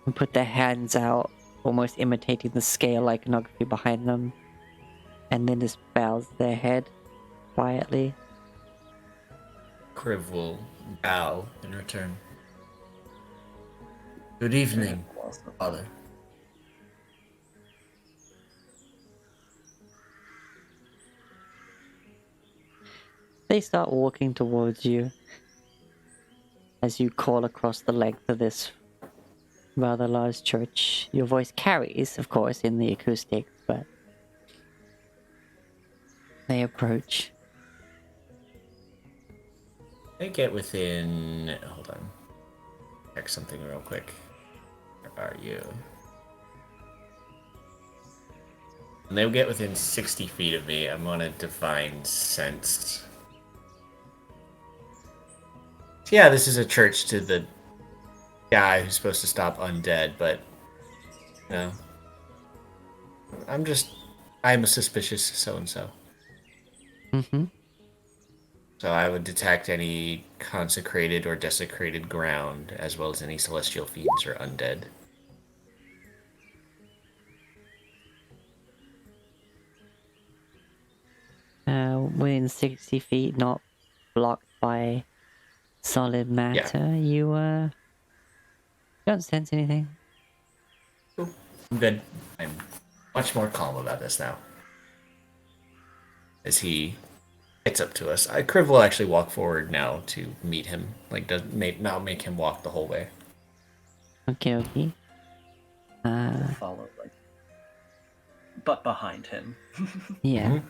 and put their hands out, almost imitating the scale iconography behind them, and then just bows their head quietly. Kriv will bow in return. Good evening, Father. They start walking towards you as you call across the length of this rather large church. Your voice carries, of course, in the acoustics, but they approach. They get within. Hold on. Check something real quick. Where are you? When they get within 60 feet of me, I'm on a divine sense. Yeah, this is a church to the guy who's supposed to stop undead, but you know, I'm a suspicious so-and-so. Mm-hmm. So I would detect any consecrated or desecrated ground, as well as any celestial fiends or undead. Within 60 feet, not blocked by solid matter, you don't sense anything. I'm good. I'm much more calm about this now. As he gets up to us, Kriv will actually walk forward now to meet him. Like, not make him walk the whole way. Okay, okay. Follow, like, but behind him. Yeah.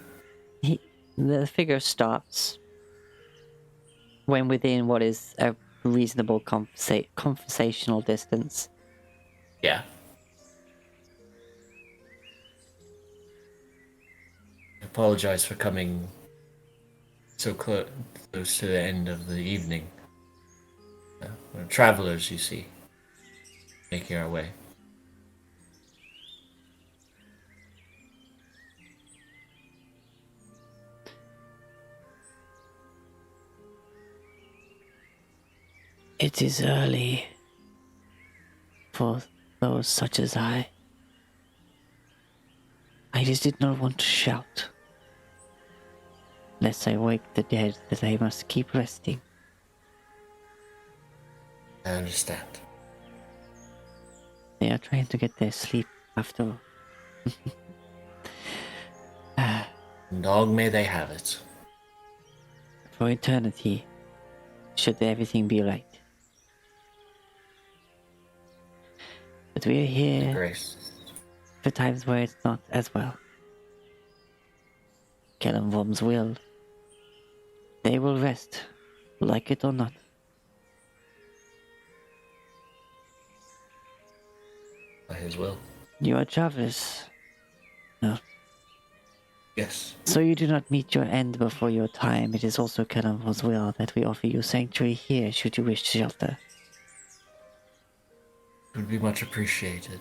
The figure stops when within what is a reasonable conversational distance. Yeah. I apologize for coming so close to the end of the evening. We're travelers, you see, making our way. It is early for those such as I. I just did not want to shout, lest I wake the dead that they must keep resting. I understand. They are trying to get their sleep after all. Long may they have it. For eternity, should everything be right. But we are here Grace. for times where it's not as well. Kellenvorm's will. They will rest, like it or not. By his will. You are travelers. No. Yes. So you do not meet your end before your time. It is also Kalamvor's will that we offer you sanctuary here should you wish shelter. It would be much appreciated.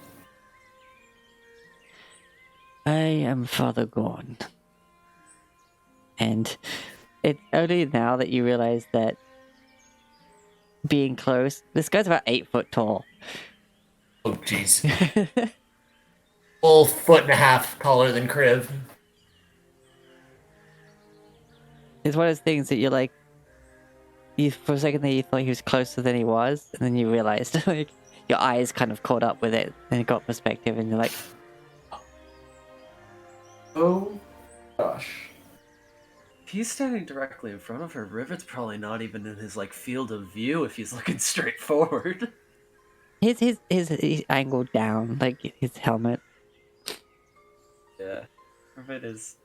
I am Father Gorn. And it's only now that you realize that being close, this guy's about 8 foot tall. Oh, jeez. Full 1.5 feet taller than Kriv. It's one of those things that you're like, for a second there you thought he was closer than he was, and then you realized, like, your eyes kind of caught up with it, and you got perspective, and you're like, Oh, gosh. If he's standing directly in front of her, Rivet's probably not even in his like field of view if he's looking straight forward. he's angled down, like his helmet. Yeah, Rivet is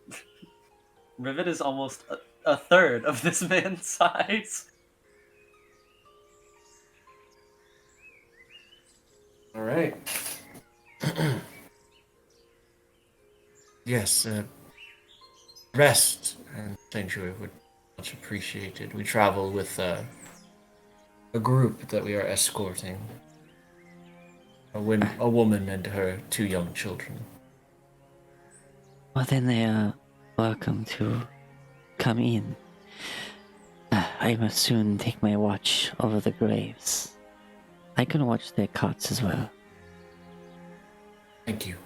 Rivet is almost a third of this man's size. All right. Yes, rest and sanctuary would be much appreciated. We travel with a group that we are escorting. A woman and her 2 young children. Well, then they are welcome to come in. I must soon take my watch over the graves. I can watch their cots as well. Thank you,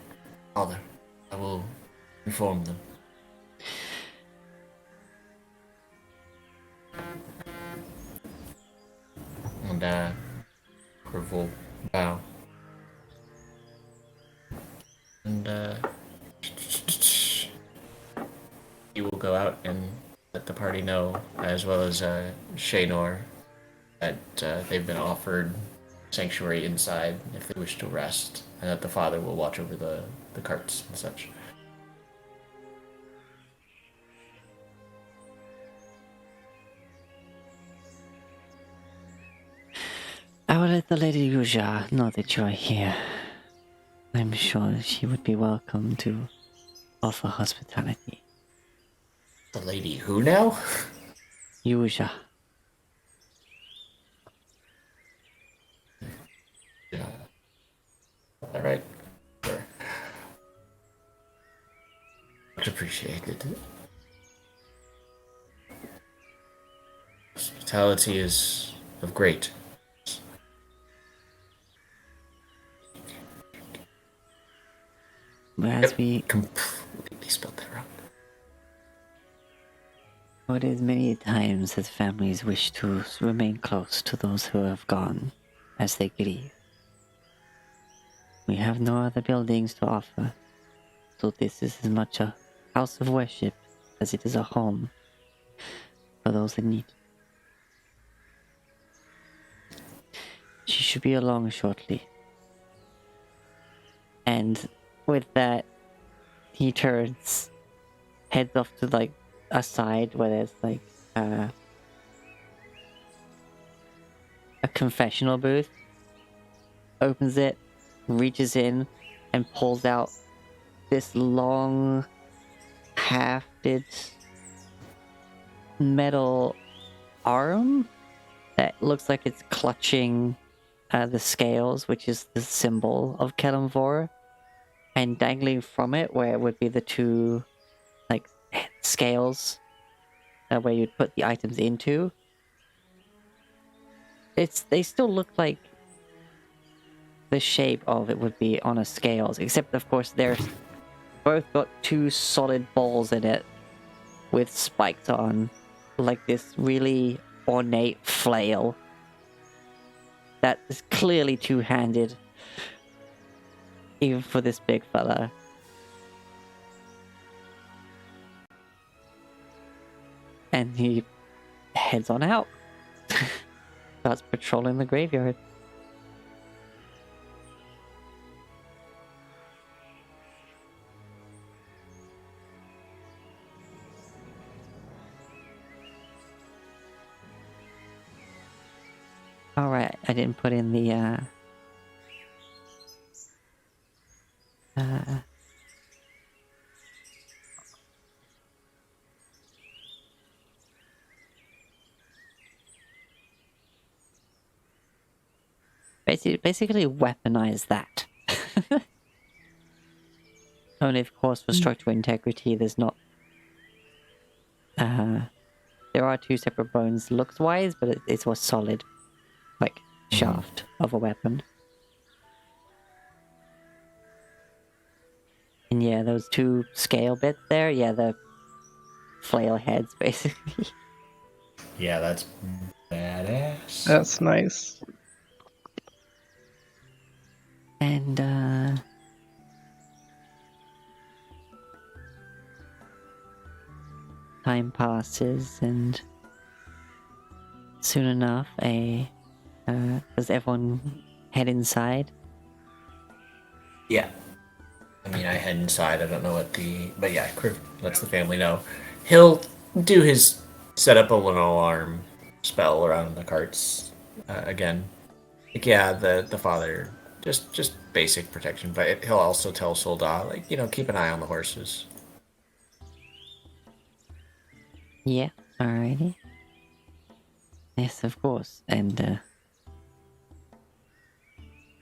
Father. I will inform them. And Kriv will bow. And he will go out and let the party know, as well as Shaynor, that they've been offered sanctuary inside if they wish to rest, and that the father will watch over the carts and such. I will let the Lady Yuja know that you are here. I'm sure she would be welcome to offer hospitality. The lady who now? Yuja. Yeah. All right. Sure. Much appreciated. Hospitality is of great. As we Completely spelled that wrong. It is many times that families wish to remain close to those who have gone as they grieve. We have no other buildings to offer, so this is as much a house of worship as it is a home for those in need. She should be along shortly. And with that, he turns, heads off to like a side where there's like a confessional booth, opens it, reaches in, and pulls out this long, hafted metal arm that looks like it's clutching the scales, which is the symbol of Kelemvor, and dangling from it, where it would be the 2 like scales where you'd put the items into. They still look like the shape of it would be on a scales, except of course they're both got 2 solid balls in it with spikes on, like this really ornate flail that is clearly 2-handed, even for this big fella. And he heads on out. Starts patrolling the graveyard. Alright, I didn't put in the basically weaponize that. Only, of course, for structural integrity, there's not. There are two separate bones looks-wise, but it's a solid, like, shaft of a weapon. And yeah, those two scale bits there, yeah, the flail heads, basically. Yeah, that's badass. That's nice. And, time passes, and soon enough, does everyone head inside? Yeah. I mean, I head inside. I don't know but yeah, Criv lets the family know. He'll do his set up a little alarm spell around the carts again. Like, yeah, the father just basic protection, but he'll also tell Soldat, like, keep an eye on the horses. Yeah, alrighty. Yes, of course. And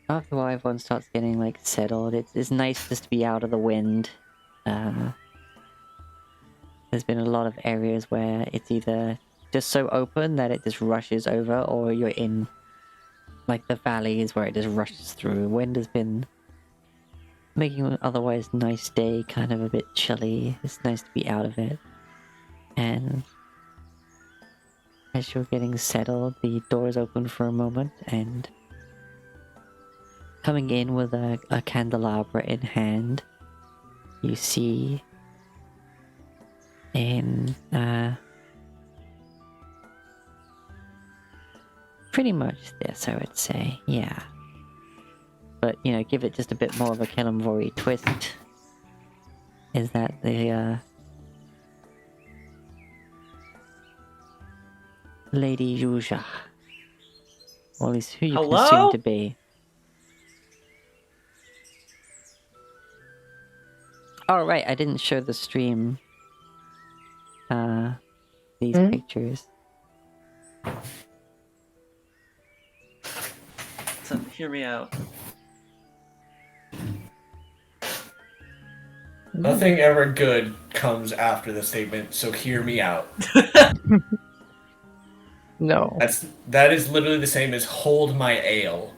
after a while, everyone starts getting like settled. It's nice just to be out of the wind. There's been a lot of areas where it's either just so open that it just rushes over, or you're in like the valleys where it just rushes through. Wind has been making an otherwise nice day kind of a bit chilly. It's nice to be out of it. And as you're getting settled, the doors open for a moment, and coming in with a candelabra in hand, you see in pretty much this, I would say, yeah. But, give it just a bit more of a Kelemvori twist. Is that the Lady Yuja. Or at least who you can Hello? assume to be. Oh, right, I didn't show the stream. These pictures. So hear me out. Nothing ever good comes after the statement, so hear me out. No. That is literally the same as hold my ale.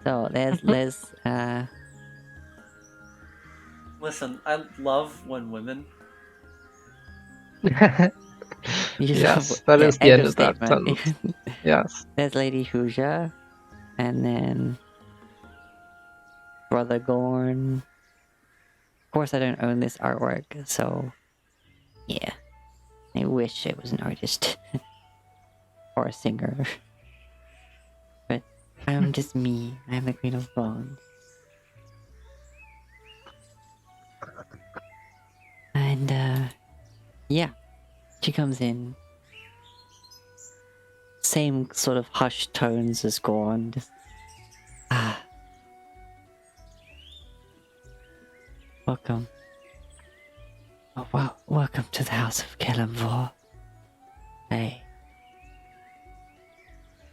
So there's Listen, I love when women. Yes, that is the end of that statement. sentence. Yes. There's Lady Huja, and then Brother Gorn. Of course, I don't own this artwork, so yeah. I wish I was an artist or a singer, but I'm just me. I'm the Queen of Bones, and yeah, she comes in. Same sort of hushed tones as Gorn. Just welcome. Oh, wow. Welcome to the House of Kelemvor. I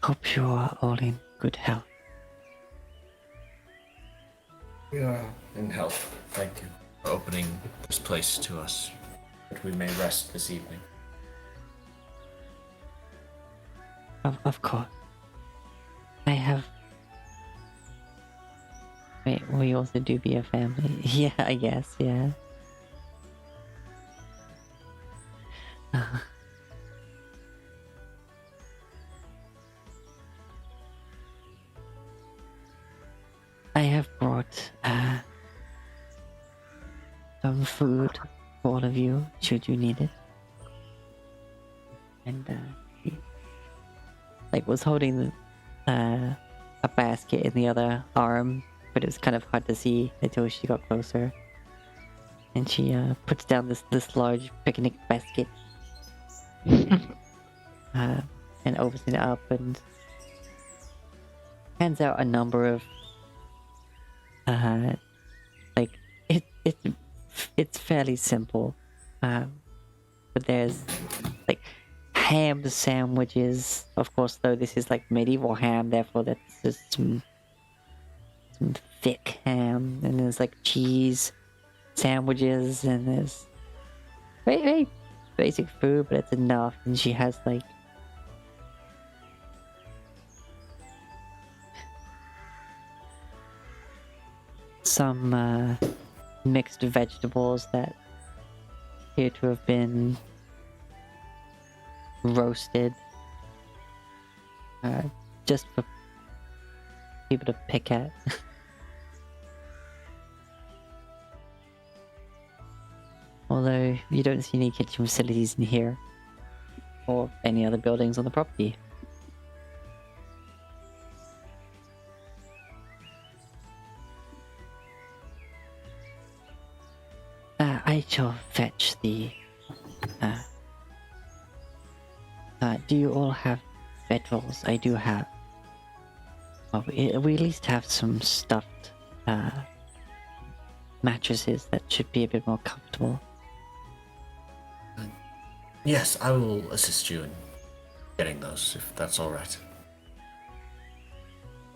hope you are all in good health. We are in health. Thank you for opening this place to us, that we may rest this evening. Of course. I have... Wait, we also do be a family. Yeah, I guess, yeah. I have brought some food for all of you, should you need it. And he, was holding a basket in the other arm, but it was kind of hard to see until she got closer. And she puts down this large picnic basket and opens it up and hands out a number of it's fairly simple, but there's ham sandwiches. Of course, though, this is like medieval ham, therefore that's just some thick ham. And there's like cheese sandwiches, and there's very, very basic food, but it's enough. And she has like some mixed vegetables that appear to have been roasted just for people to pick at. Although you don't see any kitchen facilities in here or any other buildings on the property. I shall fetch the... do you all have victuals? I do have. Well, we at least have some stuffed mattresses that should be a bit more comfortable. Yes, I will assist you in getting those, if that's all right.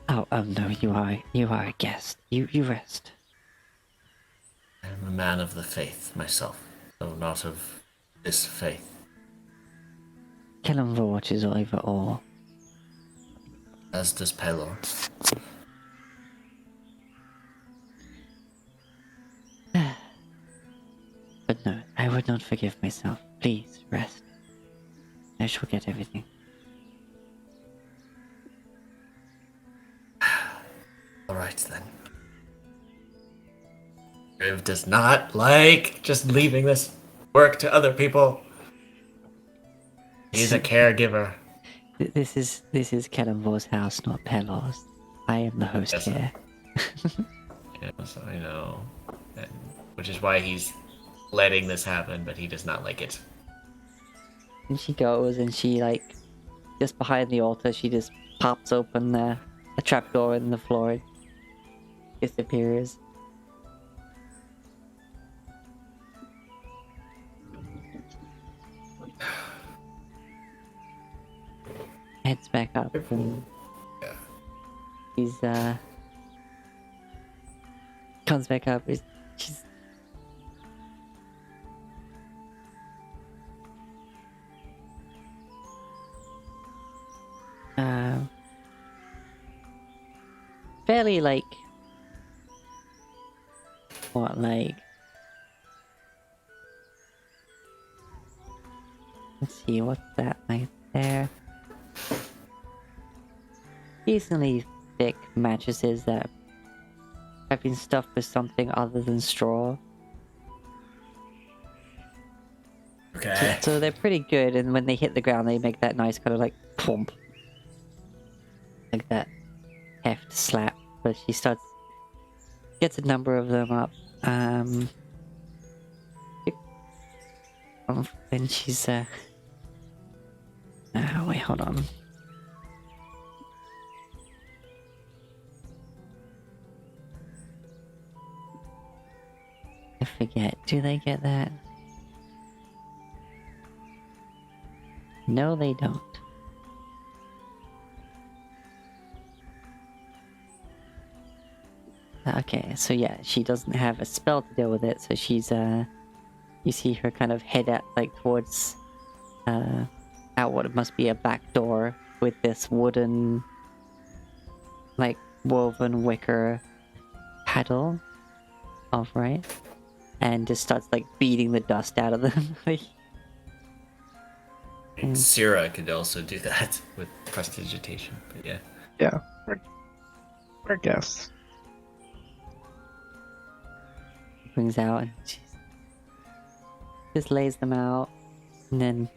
Oh no, you are a guest. You rest. I am a man of the faith myself, though not of this faith. Kellenvor watches over all. As does Pelor. But no, I would not forgive myself. Please, rest. I shall get everything. Alright then. Riv does not like just leaving this work to other people. He's a caregiver. This is Kellenvor's house, not Pelor's. I am the host Yes. here. Yes, I know. And, which is why he's letting this happen, but he does not like it. And she goes and she like just behind the altar she just pops open a trapdoor in the floor. It disappears. Heads back up and Yeah. he's comes back up. She's fairly like what like let's see what's that right there. Decently thick mattresses that have been stuffed with something other than straw. Okay. So they're pretty good, and when they hit the ground, they make that nice kind of like plump, like that heft slap. But she gets a number of them up, and she's wait, hold on. I forget. Do they get that? No, they don't. Okay, so yeah, she doesn't have a spell to deal with it, so she's you see her kind of head at like towards out what must be a back door with this wooden like woven wicker paddle off, right? And just starts like beating the dust out of them. Syrah could also do that with prestidigitation, but yeah. Yeah. We're guests. Brings out and she just lays them out, and then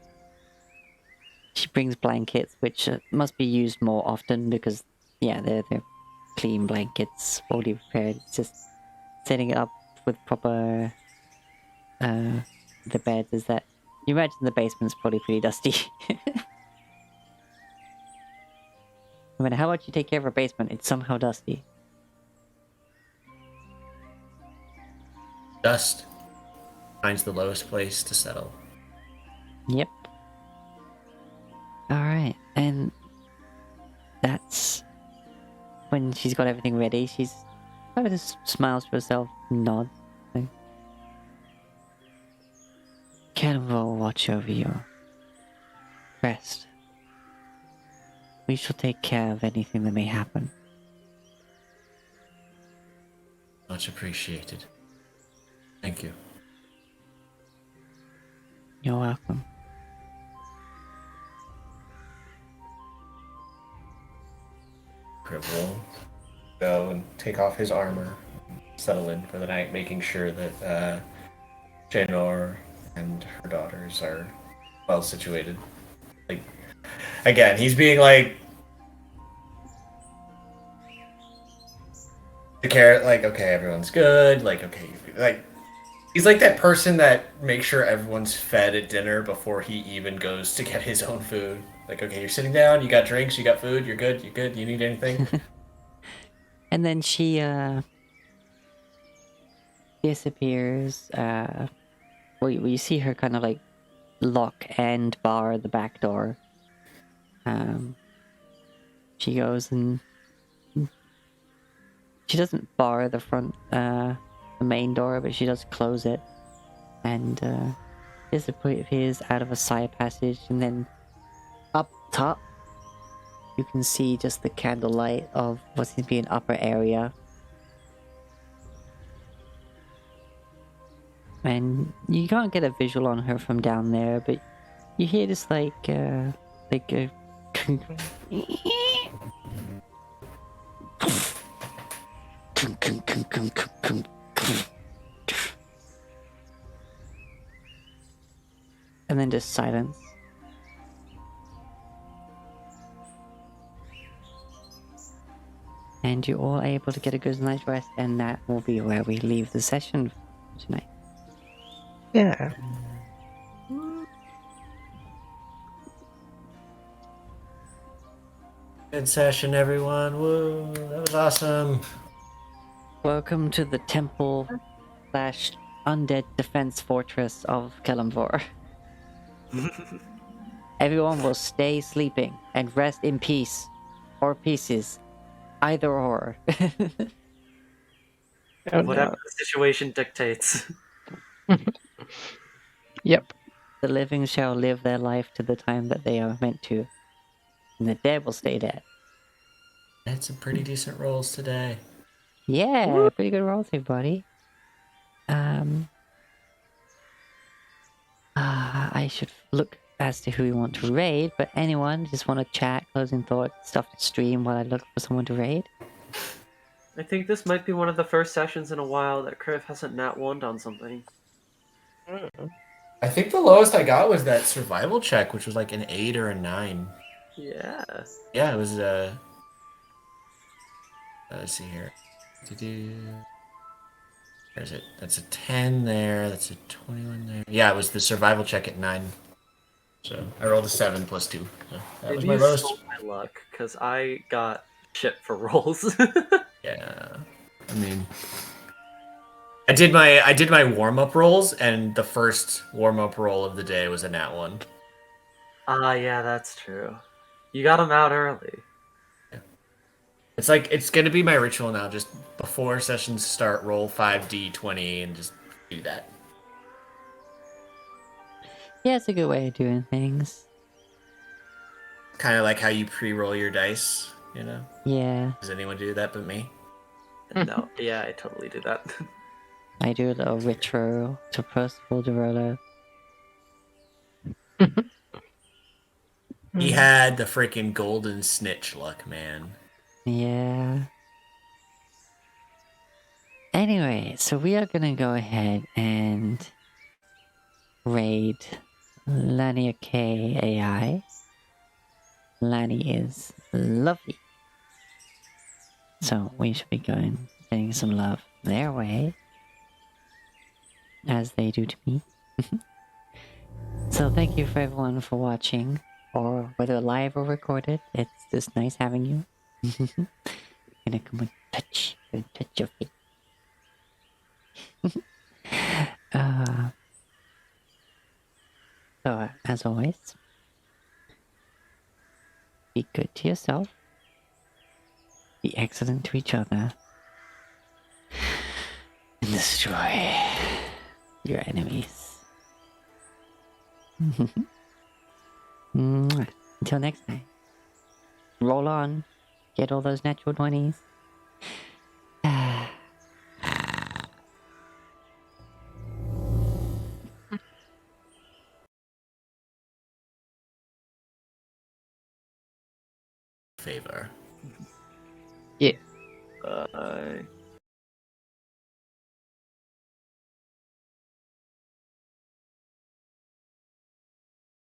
she brings blankets, which must be used more often because yeah, they're clean blankets, already prepared. It's just setting it up with proper the beds. Is that you imagine the basement's probably pretty dusty. No matter how much you take care of a basement, it's somehow dusty. Dust finds the lowest place to settle. Yep. Alright, and that's when she's got everything ready. She's kind of just smiles to herself, nods. Like, Ken will watch over you. Rest. We shall take care of anything that may happen. Much appreciated. Thank you. You're welcome. Crib will go and take off his armor, settle in for the night, making sure that Janor and her daughters are well situated. Like, again, he's being like the carrot. Like, okay, everyone's good. Like, okay, like he's like that person that makes sure everyone's fed at dinner before he even goes to get his own food. Like, okay, you're sitting down, you got drinks, you got food, you're good, you need anything? And then she disappears. We see her kind of like lock and bar the back door. She goes and she doesn't bar the front, the main door, but she does close it, and disappears out of a side passage, and then up top, you can see just the candlelight of what seems to be an upper area. And you can't get a visual on her from down there, but you hear this like a and then just silence. And you're all able to get a good night's rest, and that will be where we leave the session tonight. Yeah. Good session, everyone. Woo, that was awesome. Welcome to the temple / undead defense fortress of Kelemvor. Everyone will stay sleeping and rest in peace. Or pieces. Either or. Oh, Whatever no. the situation dictates. Yep. The living shall live their life to the time that they are meant to. And the dead will stay dead. Had some pretty decent rolls today. Yeah, pretty good rolls, everybody. I should look as to who we want to raid, but anyone just want to chat, closing thoughts, stuff to stream while I look for someone to raid? I think this might be one of the first sessions in a while that Kriv hasn't nat 1'd on something. I think the lowest I got was that survival check, which was like an 8 or a 9. Yeah. Yeah, it was let's see here. Where is it? That's a 10 there. That's a 21 there. Yeah, it was the survival check at 9. So I rolled a 7 plus 2. So that was Maybe my you lowest. stole my luck, because I got shit for rolls. Yeah, I mean, I did my warm up rolls, and the first warm up roll of the day was a nat 1. Ah, yeah, that's true. You got him out early. It's like it's gonna be my ritual now. Just before sessions start, roll 5d20 and just do that. Yeah, it's a good way of doing things. Kind of like how you pre-roll your dice, you know? Yeah, Does anyone do that but me? No, yeah, I totally do that. I do a little ritual to Percival to roll out. He had the freaking golden snitch luck, man. Yeah. Anyway, so we are gonna go ahead and raid Lania K AI. Lani is lovely. So we should be going, getting some love their way. As they do to me. So thank you for everyone for watching. Or whether live or recorded. It's just nice having you. Gonna come and touch your feet. So as always, Be good to yourself. Be excellent to each other. And destroy your enemies. Mwah. Until next time. Roll on. Get all those natural 20s. Favor. Yeah. Bye.